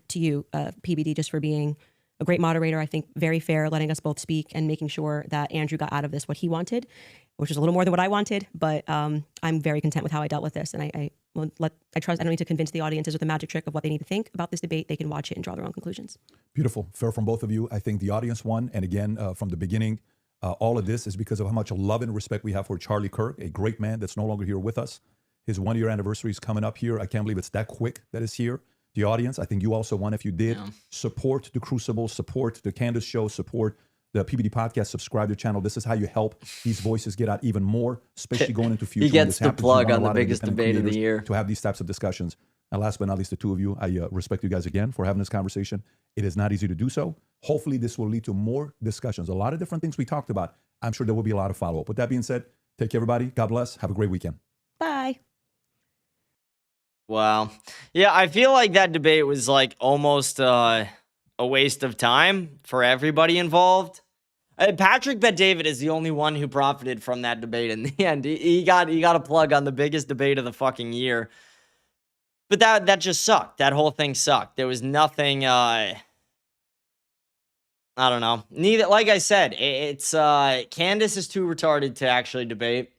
to you, PBD, just for being a great moderator. I think very fair, letting us both speak and making sure that Andrew got out of this what he wanted, which was a little more than what I wanted. But I'm very content with how I dealt with this, and I trust. I don't need to convince the audiences with a magic trick of what they need to think about this debate. They can watch it and draw their own conclusions. Beautiful. Fair from both of you. I think the audience won. And again, from the beginning, all of this is because of how much love and respect we have for Charlie Kirk, a great man that's no longer here with us. His 1 year anniversary is coming up here. I can't believe it's that quick that it's here. The audience, I think you also won if you did. Yeah. Support the Crucible, support the Candace Show, support the PBD podcast, subscribe to the channel. This is how you help these voices get out even more, especially going into future. He gets the plug on the biggest debate of the year. To have these types of discussions. And last but not least, the two of you, I respect you guys again for having this conversation. It is not easy to do so. Hopefully this will lead to more discussions. A lot of different things we talked about. I'm sure there will be a lot of follow-up. With that being said, take care, everybody. God bless. Have a great weekend. Bye. Wow. Yeah, I feel like that debate was like almost a waste of time for everybody involved. Patrick Bet-David is the only one who profited from that debate in the end. He got a plug on the biggest debate of the fucking year. But that just sucked. That whole thing sucked. There was nothing I don't know. Neither, like I said, it's Candace is too retarded to actually debate.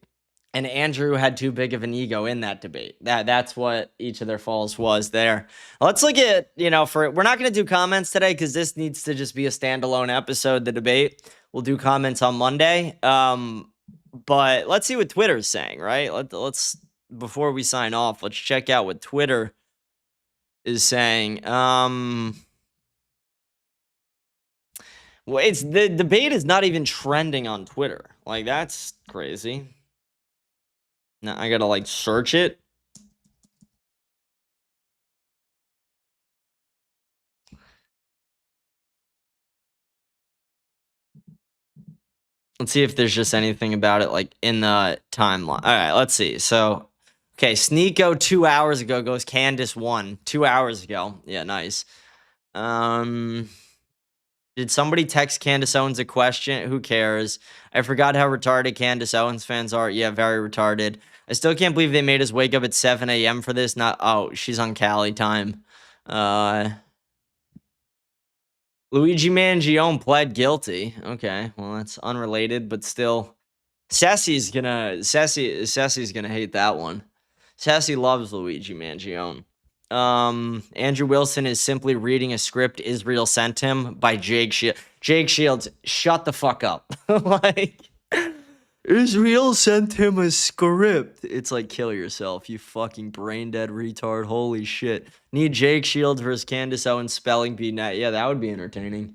And Andrew had too big of an ego in that debate. That's what each of their falls was there. Let's look at, we're not going to do comments today because this needs to just be a standalone episode, the debate. We'll do comments on Monday. But let's see what Twitter's saying, right? Let's before we sign off, let's check out what Twitter is saying. Well, the debate is not even trending on Twitter. Like, that's crazy. Now I gotta search it. Let's see if there's just anything about it in the timeline. All right, let's see. So, okay, Sneeko 2 hours ago goes Candace won 2 hours ago. Yeah, nice. Did somebody text Candace Owens a question? Who cares? I forgot how retarded Candace Owens fans are. Yeah, very retarded. I still can't believe they made us wake up at 7 a.m. for this. Oh, she's on Cali time. Luigi Mangione pled guilty. Okay, well that's unrelated, but still, Sessy's gonna hate that one. Sassy loves Luigi Mangione. Andrew Wilson is simply reading a script Israel sent him by Jake Shields. Jake Shields, shut the fuck up. Like, Israel sent him a script. It's like, kill yourself, you fucking brain dead retard. Holy shit. Need Jake Shields versus Candace Owens spelling bee net. Yeah, that would be entertaining.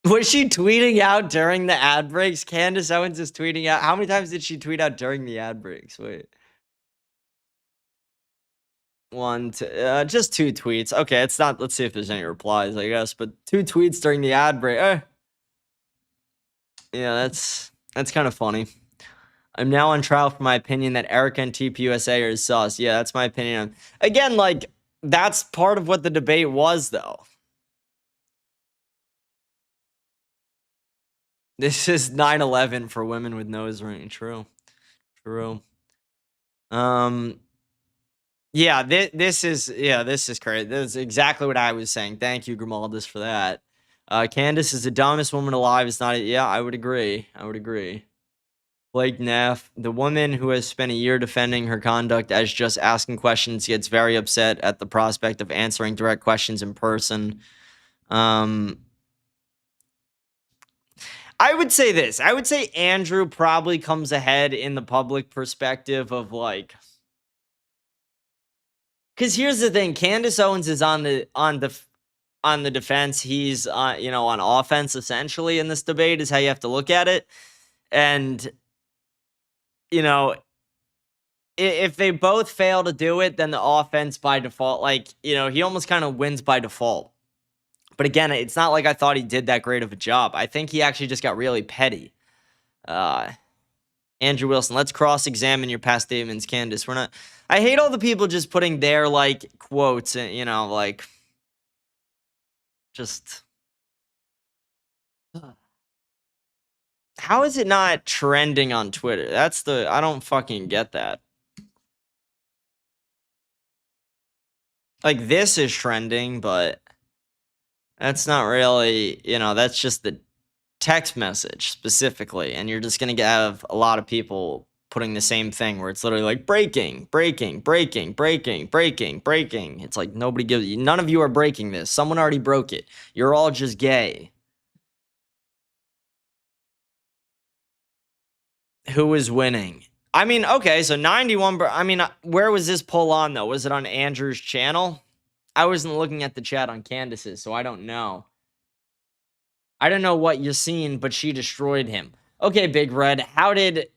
Was she tweeting out during the ad breaks? Candace Owens is tweeting out. How many times did she tweet out during the ad breaks? Wait. Just 2 tweets. Okay, it's not. Let's see if there's any replies, I guess. But 2 tweets during the ad break. Yeah, that's kind of funny. I'm now on trial for my opinion that Erica and TPUSA are sus. Yeah, that's my opinion. Again, like, that's part of what the debate was, though. This is 9/11 for women with nose ring. True. Yeah, this is crazy. This is exactly what I was saying. Thank you, Grimaldus, for that. Candace is the dumbest woman alive. It's not. Yeah, I would agree. Blake Neff, the woman who has spent a year defending her conduct as just asking questions, gets very upset at the prospect of answering direct questions in person. I would say this. I would say Andrew probably comes ahead in the public perspective of, like, because here's the thing: Candace Owens is on the defense. He's on offense essentially in this debate is how you have to look at it. And if they both fail to do it, then the offense by default, like, he almost kind of wins by default. But again, it's not like I thought he did that great of a job. I think he actually just got really petty. Andrew Wilson, let's cross-examine your past statements, Candace. I hate all the people just putting their, like, quotes and, like, just. How is it not trending on Twitter? I don't fucking get that. Like, this is trending, but that's not really, that's just the text message specifically. And you're just going to have a lot of people putting the same thing where it's literally like breaking. It's like none of you are breaking this. Someone already broke it. You're all just gay. Who is winning? I mean, okay, so 91, where was this poll on, though? Was it on Andrew's channel? I wasn't looking at the chat on Candace's, so I don't know. I don't know what you're seeing, but she destroyed him. Okay, Big Red, how did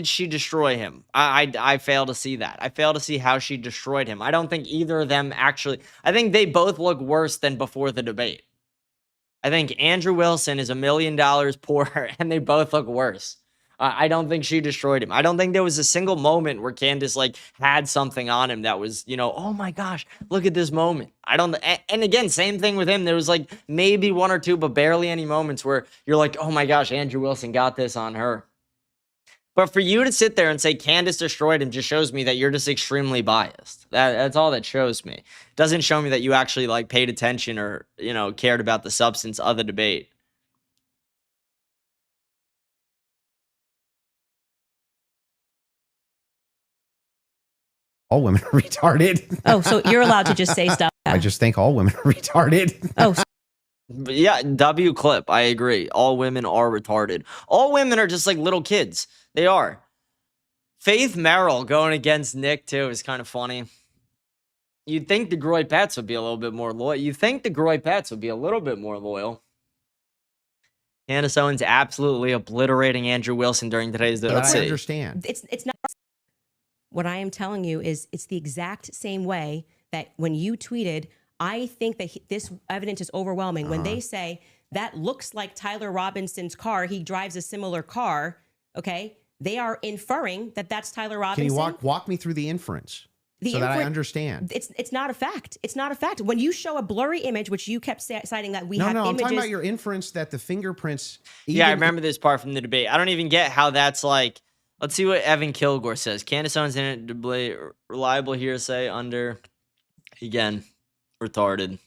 she destroy him? I fail to see that. I fail to see how she destroyed him. I don't think either of them actually. I think they both look worse than before the debate. I think Andrew Wilson is $1 million poorer, and they both look worse. I don't think she destroyed him. I don't think there was a single moment where Candace, like, had something on him that was, oh my gosh, look at this moment. And again, same thing with him. There was, like, maybe 1 or 2, but barely any moments where you're like, oh my gosh, Andrew Wilson got this on her. But for you to sit there and say Candace destroyed him just shows me that you're just extremely biased. That's all that shows me. It doesn't show me that you actually, like, paid attention or, cared about the substance of the debate. All women are retarded. Oh, so you're allowed to just say stuff. I just think all women are retarded. Oh, yeah, W clip. I agree. All women are retarded. All women are just like little kids. They are. Faith Merrill going against Nick, too, is kind of funny. You'd think the Groy Pats would be a little bit more loyal. Candace Owens absolutely obliterating Andrew Wilson during today's debate. Let's see. I understand. It's not. What I am telling you is it's the exact same way that when you tweeted, I think that this evidence is overwhelming. When they say that looks like Tyler Robinson's car, he drives a similar car, okay? They are inferring that that's Tyler Robinson. Can you walk me through the inference so that I understand? It's not a fact. It's not a fact. When you show a blurry image, which you kept citing that we No, have I'm images. talking about your inference that the fingerprints. Yeah, I remember this part from the debate. I don't even get how that's like. Let's see what Evan Kilgore says. Candace Owens didn't debate reliable hearsay under, again, retarded.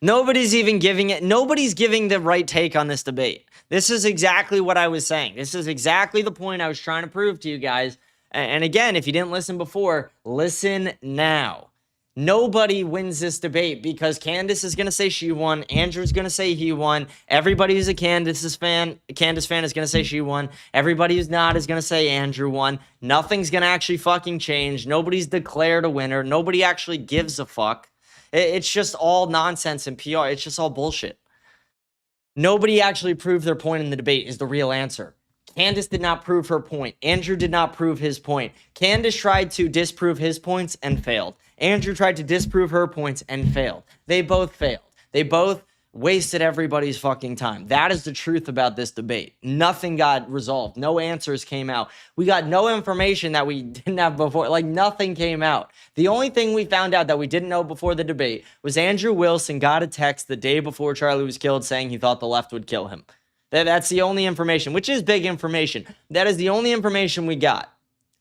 Nobody's even giving it. Nobody's giving the right take on this debate. This is exactly what I was saying. This is exactly the point I was trying to prove to you guys. And again, if you didn't listen before, listen now. Nobody wins this debate because Candace is going to say she won. Andrew's going to say he won. Everybody who's a Candace fan is going to say she won. Everybody who's not is going to say Andrew won. Nothing's going to actually fucking change. Nobody's declared a winner. Nobody actually gives a fuck. It's just all nonsense and PR. It's just all bullshit. Nobody actually proved their point in the debate is the real answer. Candace did not prove her point. Andrew did not prove his point. Candace tried to disprove his points and failed. Andrew tried to disprove her points and failed. They both failed. They both wasted everybody's fucking time. That is the truth about this debate. Nothing got resolved. No answers came out. We got no information that we didn't have before. Like, nothing came out. The only thing we found out that we didn't know before the debate was Andrew Wilson got a text the day before Charlie was killed saying he thought the left would kill him. That's the only information, which is big information. That is the only information we got.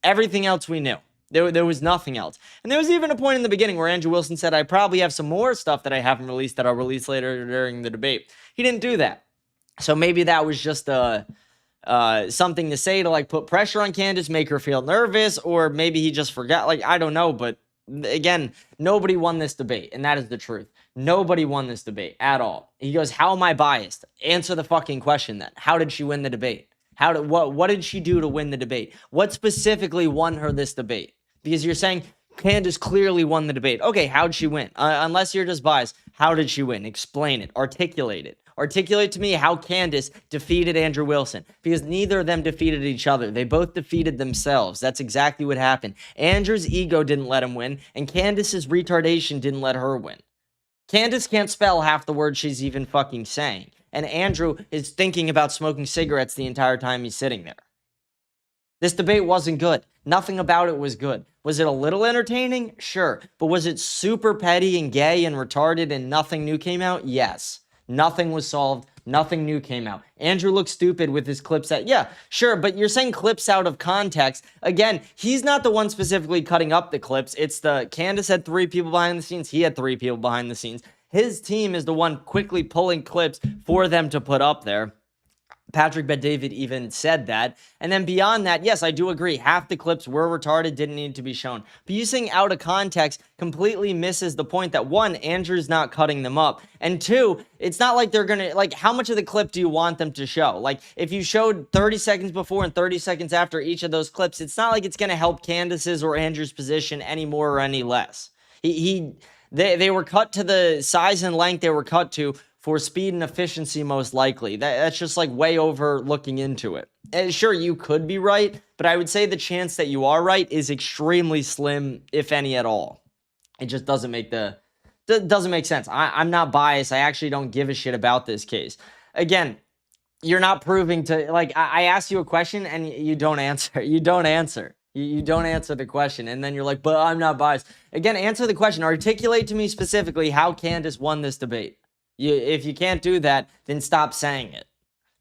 Everything else we knew. There was nothing else. And there was even a point in the beginning where Andrew Wilson said, I probably have some more stuff that I haven't released that I'll release later during the debate. He didn't do that. So maybe that was just something to say to like put pressure on Candace, make her feel nervous, or maybe he just forgot. Like, I don't know. But again, nobody won this debate. And that is the truth. Nobody won this debate at all. He goes, how am I biased? Answer the fucking question then. How did she win the debate? What did she do to win the debate? What specifically won her this debate? Because you're saying Candace clearly won the debate. Okay, how'd she win? Unless you're just biased, how did she win? Explain it. Articulate it. Articulate to me how Candace defeated Andrew Wilson. Because neither of them defeated each other. They both defeated themselves. That's exactly what happened. Andrew's ego didn't let him win, and Candace's retardation didn't let her win. Candace can't spell half the words she's even fucking saying. And Andrew is thinking about smoking cigarettes the entire time he's sitting there. This debate wasn't good. Nothing about it was good. Was it a little entertaining? Sure. But was it super petty and gay and retarded and nothing new came out? Yes. Nothing was solved. Nothing new came out. Andrew looked stupid with his clips out. Yeah, sure, but you're saying clips out of context. Again, he's not the one specifically cutting up the clips. It's Candace had 3 people behind the scenes. He had 3 people behind the scenes. His team is the one quickly pulling clips for them to put up there. Patrick Bet-David even said that. And then beyond that, yes, I do agree. Half the clips were retarded, didn't need to be shown. But using out of context completely misses the point that, 1, Andrew's not cutting them up. And 2, it's not like they're going to, like, how much of the clip do you want them to show? Like, if you showed 30 seconds before and 30 seconds after each of those clips, it's not like it's going to help Candace's or Andrew's position any more or any less. They were cut to the size and length they were cut to for speed and efficiency, most likely. That's just like way over looking into it. And sure, you could be right, but I would say the chance that you are right is extremely slim, if any at all. It just doesn't make sense. I'm not biased. I actually don't give a shit about this case. Again, you're not proving to, like, I asked you a question and you don't answer. You don't answer. You don't answer the question, and then you're like, but I'm not biased. Again, answer the question. Articulate to me specifically how Candace won this debate. If you can't do that, then stop saying it.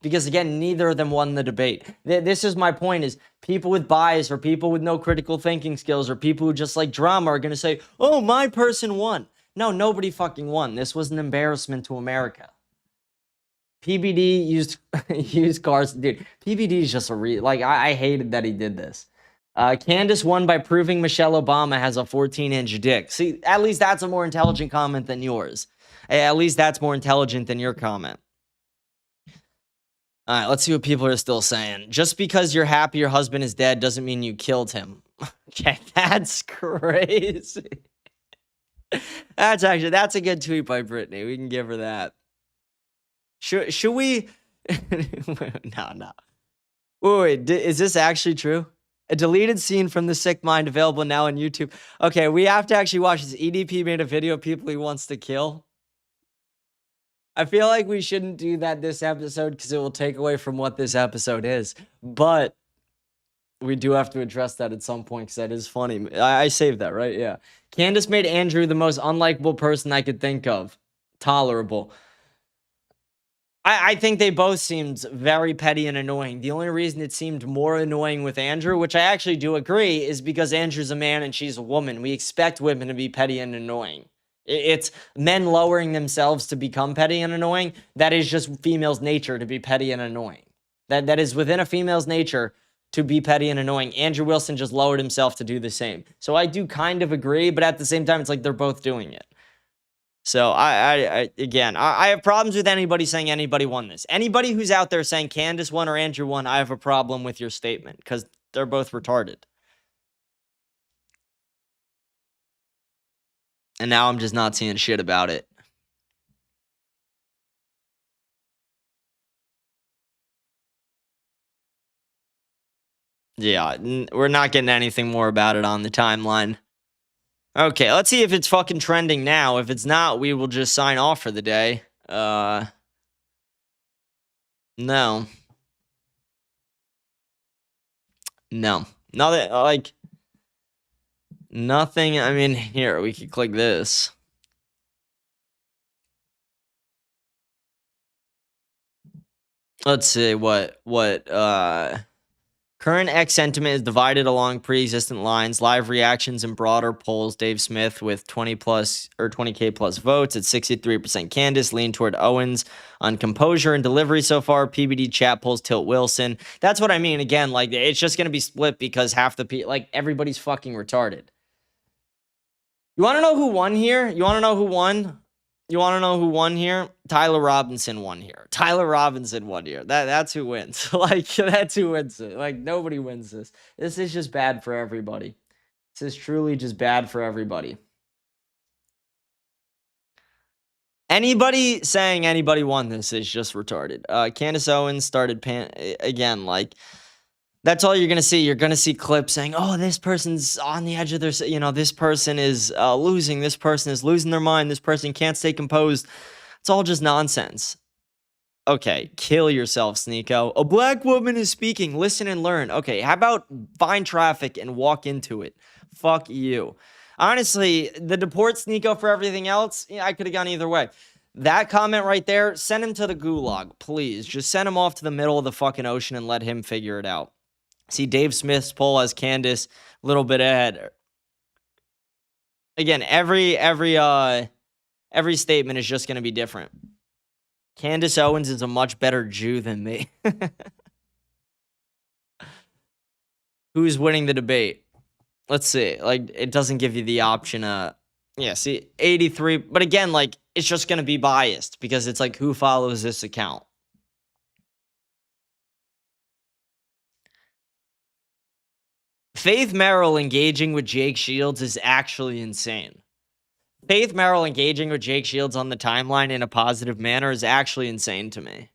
Because again, neither of them won the debate. This is my point, is people with bias or people with no critical thinking skills or people who just like drama are going to say, oh, my person won. No, nobody fucking won. This was an embarrassment to America. PBD used cars. Dude, PBD is just I hated that he did this. Candace won by proving Michelle Obama has a 14-inch dick. See, at least that's a more intelligent comment than yours. At least that's more intelligent than your comment. All right, let's see what people are still saying. Just because you're happy your husband is dead doesn't mean you killed him. Okay, that's crazy. That's a good tweet by Brittany. We can give her that. Should we? No. Wait, is this actually true? A deleted scene from The Sick Mind available now on YouTube. Okay, we have to actually watch this. EDP made a video of people he wants to kill. I feel like we shouldn't do that this episode because it will take away from what this episode is. But we do have to address that at some point because that is funny. I saved that, right? Yeah. Candace made Andrew the most unlikable person I could think of. Tolerable. I think they both seemed very petty and annoying. The only reason it seemed more annoying with Andrew, which I actually do agree, is because Andrew's a man and she's a woman. We expect women to be petty and annoying. It's men lowering themselves to become petty and annoying. That is just females' nature to be petty and annoying. That is within a female's nature to be petty and annoying. Andrew Wilson just lowered himself to do the same. So I do kind of agree, but at the same time, it's like they're both doing it. So I have problems with anybody saying anybody won this. Anybody who's out there saying Candace won or Andrew won, I have a problem with your statement because they're both retarded. And now I'm just not seeing shit about it. Yeah, we're not getting anything more about it on the timeline. Okay, let's see if it's fucking trending now. If it's not, we will just sign off for the day. No. No. Nothing, like, nothing. I mean, here, we could click this. Let's see current X sentiment is divided along pre-existent lines. Live reactions and broader polls. Dave Smith with 20K plus votes at 63%. Candace lean toward Owens on composure and delivery so far. PBD chat polls tilt Wilson. That's what I mean. Again, like it's just gonna be split because half the people, like everybody's fucking retarded. You want to know who won here? You want to know who won? You want to know who won here? Tyler Robinson won here. Tyler Robinson won here. That's who wins. Like, that's who wins it. Like, nobody wins this. This is just bad for everybody. This is truly just bad for everybody. Anybody saying anybody won this is just retarded. Candace Owens started again, like, that's all you're going to see. You're going to see clips saying, oh, this person's on the edge of their, this person is losing. This person is losing their mind. This person can't stay composed. It's all just nonsense. Okay, kill yourself, Sneeko. A black woman is speaking. Listen and learn. Okay, how about find traffic and walk into it? Fuck you. Honestly, the deport Sneeko for everything else, I could have gone either way. That comment right there, send him to the gulag, please. Just send him off to the middle of the fucking ocean and let him figure it out. See, Dave Smith's poll has Candace a little bit ahead. Again, every statement is just going to be different. Candace Owens is a much better Jew than me. Who's winning the debate? Let's see. Like, it doesn't give you the option. Yeah, see, 83. But again, like, it's just going to be biased because it's like, who follows this account? Faith Merrill engaging with Jake Shields is actually insane. Faith Merrill engaging with Jake Shields on the timeline in a positive manner is actually insane to me.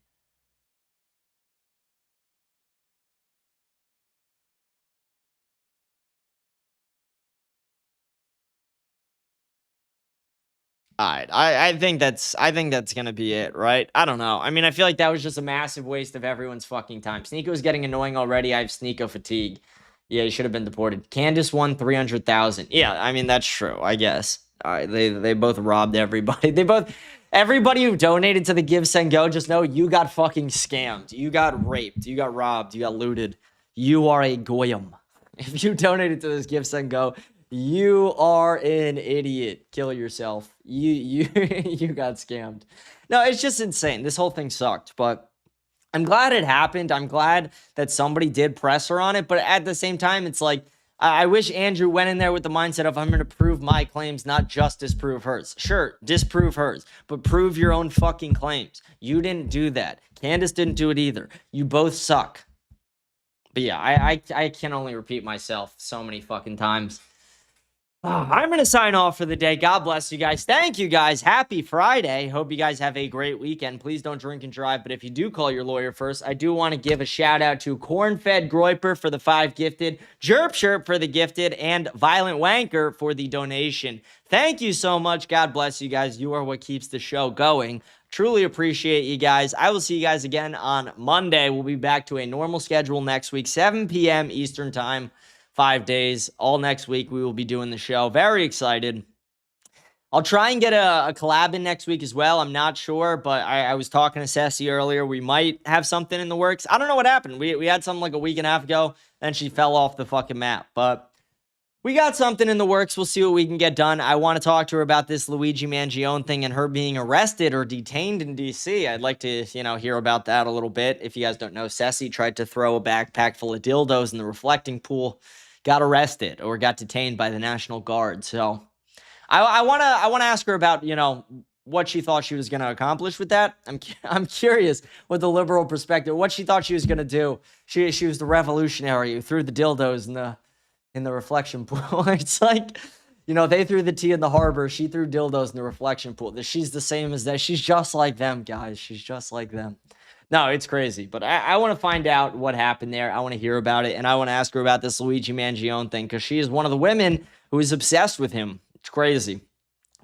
All right, I think that's gonna be it, right? I don't know. I mean, I feel like that was just a massive waste of everyone's fucking time. Sneeko's getting annoying already. I have Sneeko fatigue. Yeah, he should have been deported. Candace won 300,000. Yeah, I mean that's true. I guess. All right, they both robbed everybody. Everybody who donated to the Give Send Go, just know you got fucking scammed. You got raped. You got robbed. You got looted. You are a goyim. If you donated to this Give Send Go, you are an idiot. Kill yourself. You got scammed. No, it's just insane. This whole thing sucked, but I'm glad it happened. I'm glad that somebody did press her on it, but at the same time, it's like, I wish Andrew went in there with the mindset of, I'm going to prove my claims, not just disprove hers. Sure, disprove hers, but prove your own fucking claims. You didn't do that. Candace didn't do it either. You both suck. But yeah, I can only repeat myself so many fucking times. I'm going to sign off for the day. God bless you guys. Thank you guys. Happy Friday. Hope you guys have a great weekend. Please don't drink and drive, but if you do call your lawyer first, I do want to give a shout out to Corn-Fed Groiper for the 5 gifted, Jerp Shirt for the gifted, and Violent Wanker for the donation. Thank you so much. God bless you guys. You are what keeps the show going. Truly appreciate you guys. I will see you guys again on Monday. We'll be back to a normal schedule next week, 7 p.m. Eastern time, 5 days. All next week we will be doing the show. Very excited. I'll try and get a collab in next week as well. I'm not sure, but I was talking to Ceci earlier. We might have something in the works. I don't know what happened. We had something like a week and a half ago, then she fell off the fucking map. But we got something in the works. We'll see what we can get done. I want to talk to her about this Luigi Mangione thing and her being arrested or detained in D.C. I'd like to, hear about that a little bit. If you guys don't know, Ceci tried to throw a backpack full of dildos in the reflecting pool, got arrested or got detained by the National Guard. So I want to ask her about, what she thought she was going to accomplish with that. I'm curious with the liberal perspective, what she thought she was going to do. She was the revolutionary who threw the dildos in the reflection pool. It's like, they threw the tea in the harbor. She threw dildos in the reflection pool. She's the same as that. She's just like them, guys. She's just like them. No, it's crazy. But I want to find out what happened there. I want to hear about it. And I want to ask her about this Luigi Mangione thing because she is one of the women who is obsessed with him. It's crazy.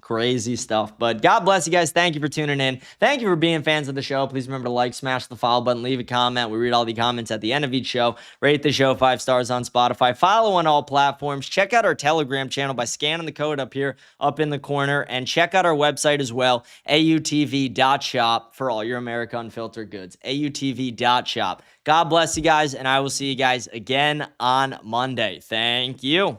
Crazy stuff. But God bless you guys. Thank you for tuning in. Thank you for being fans of the show. Please remember to like, smash the follow button, leave a comment. We read all the comments at the end of each show. Rate the show 5 stars on Spotify. Follow on all platforms. Check out our Telegram channel by scanning the code up here, up in the corner. And check out our website as well, autv.shop, for all your America Unfiltered goods. autv.shop. God bless you guys, and I will see you guys again on Monday. Thank you.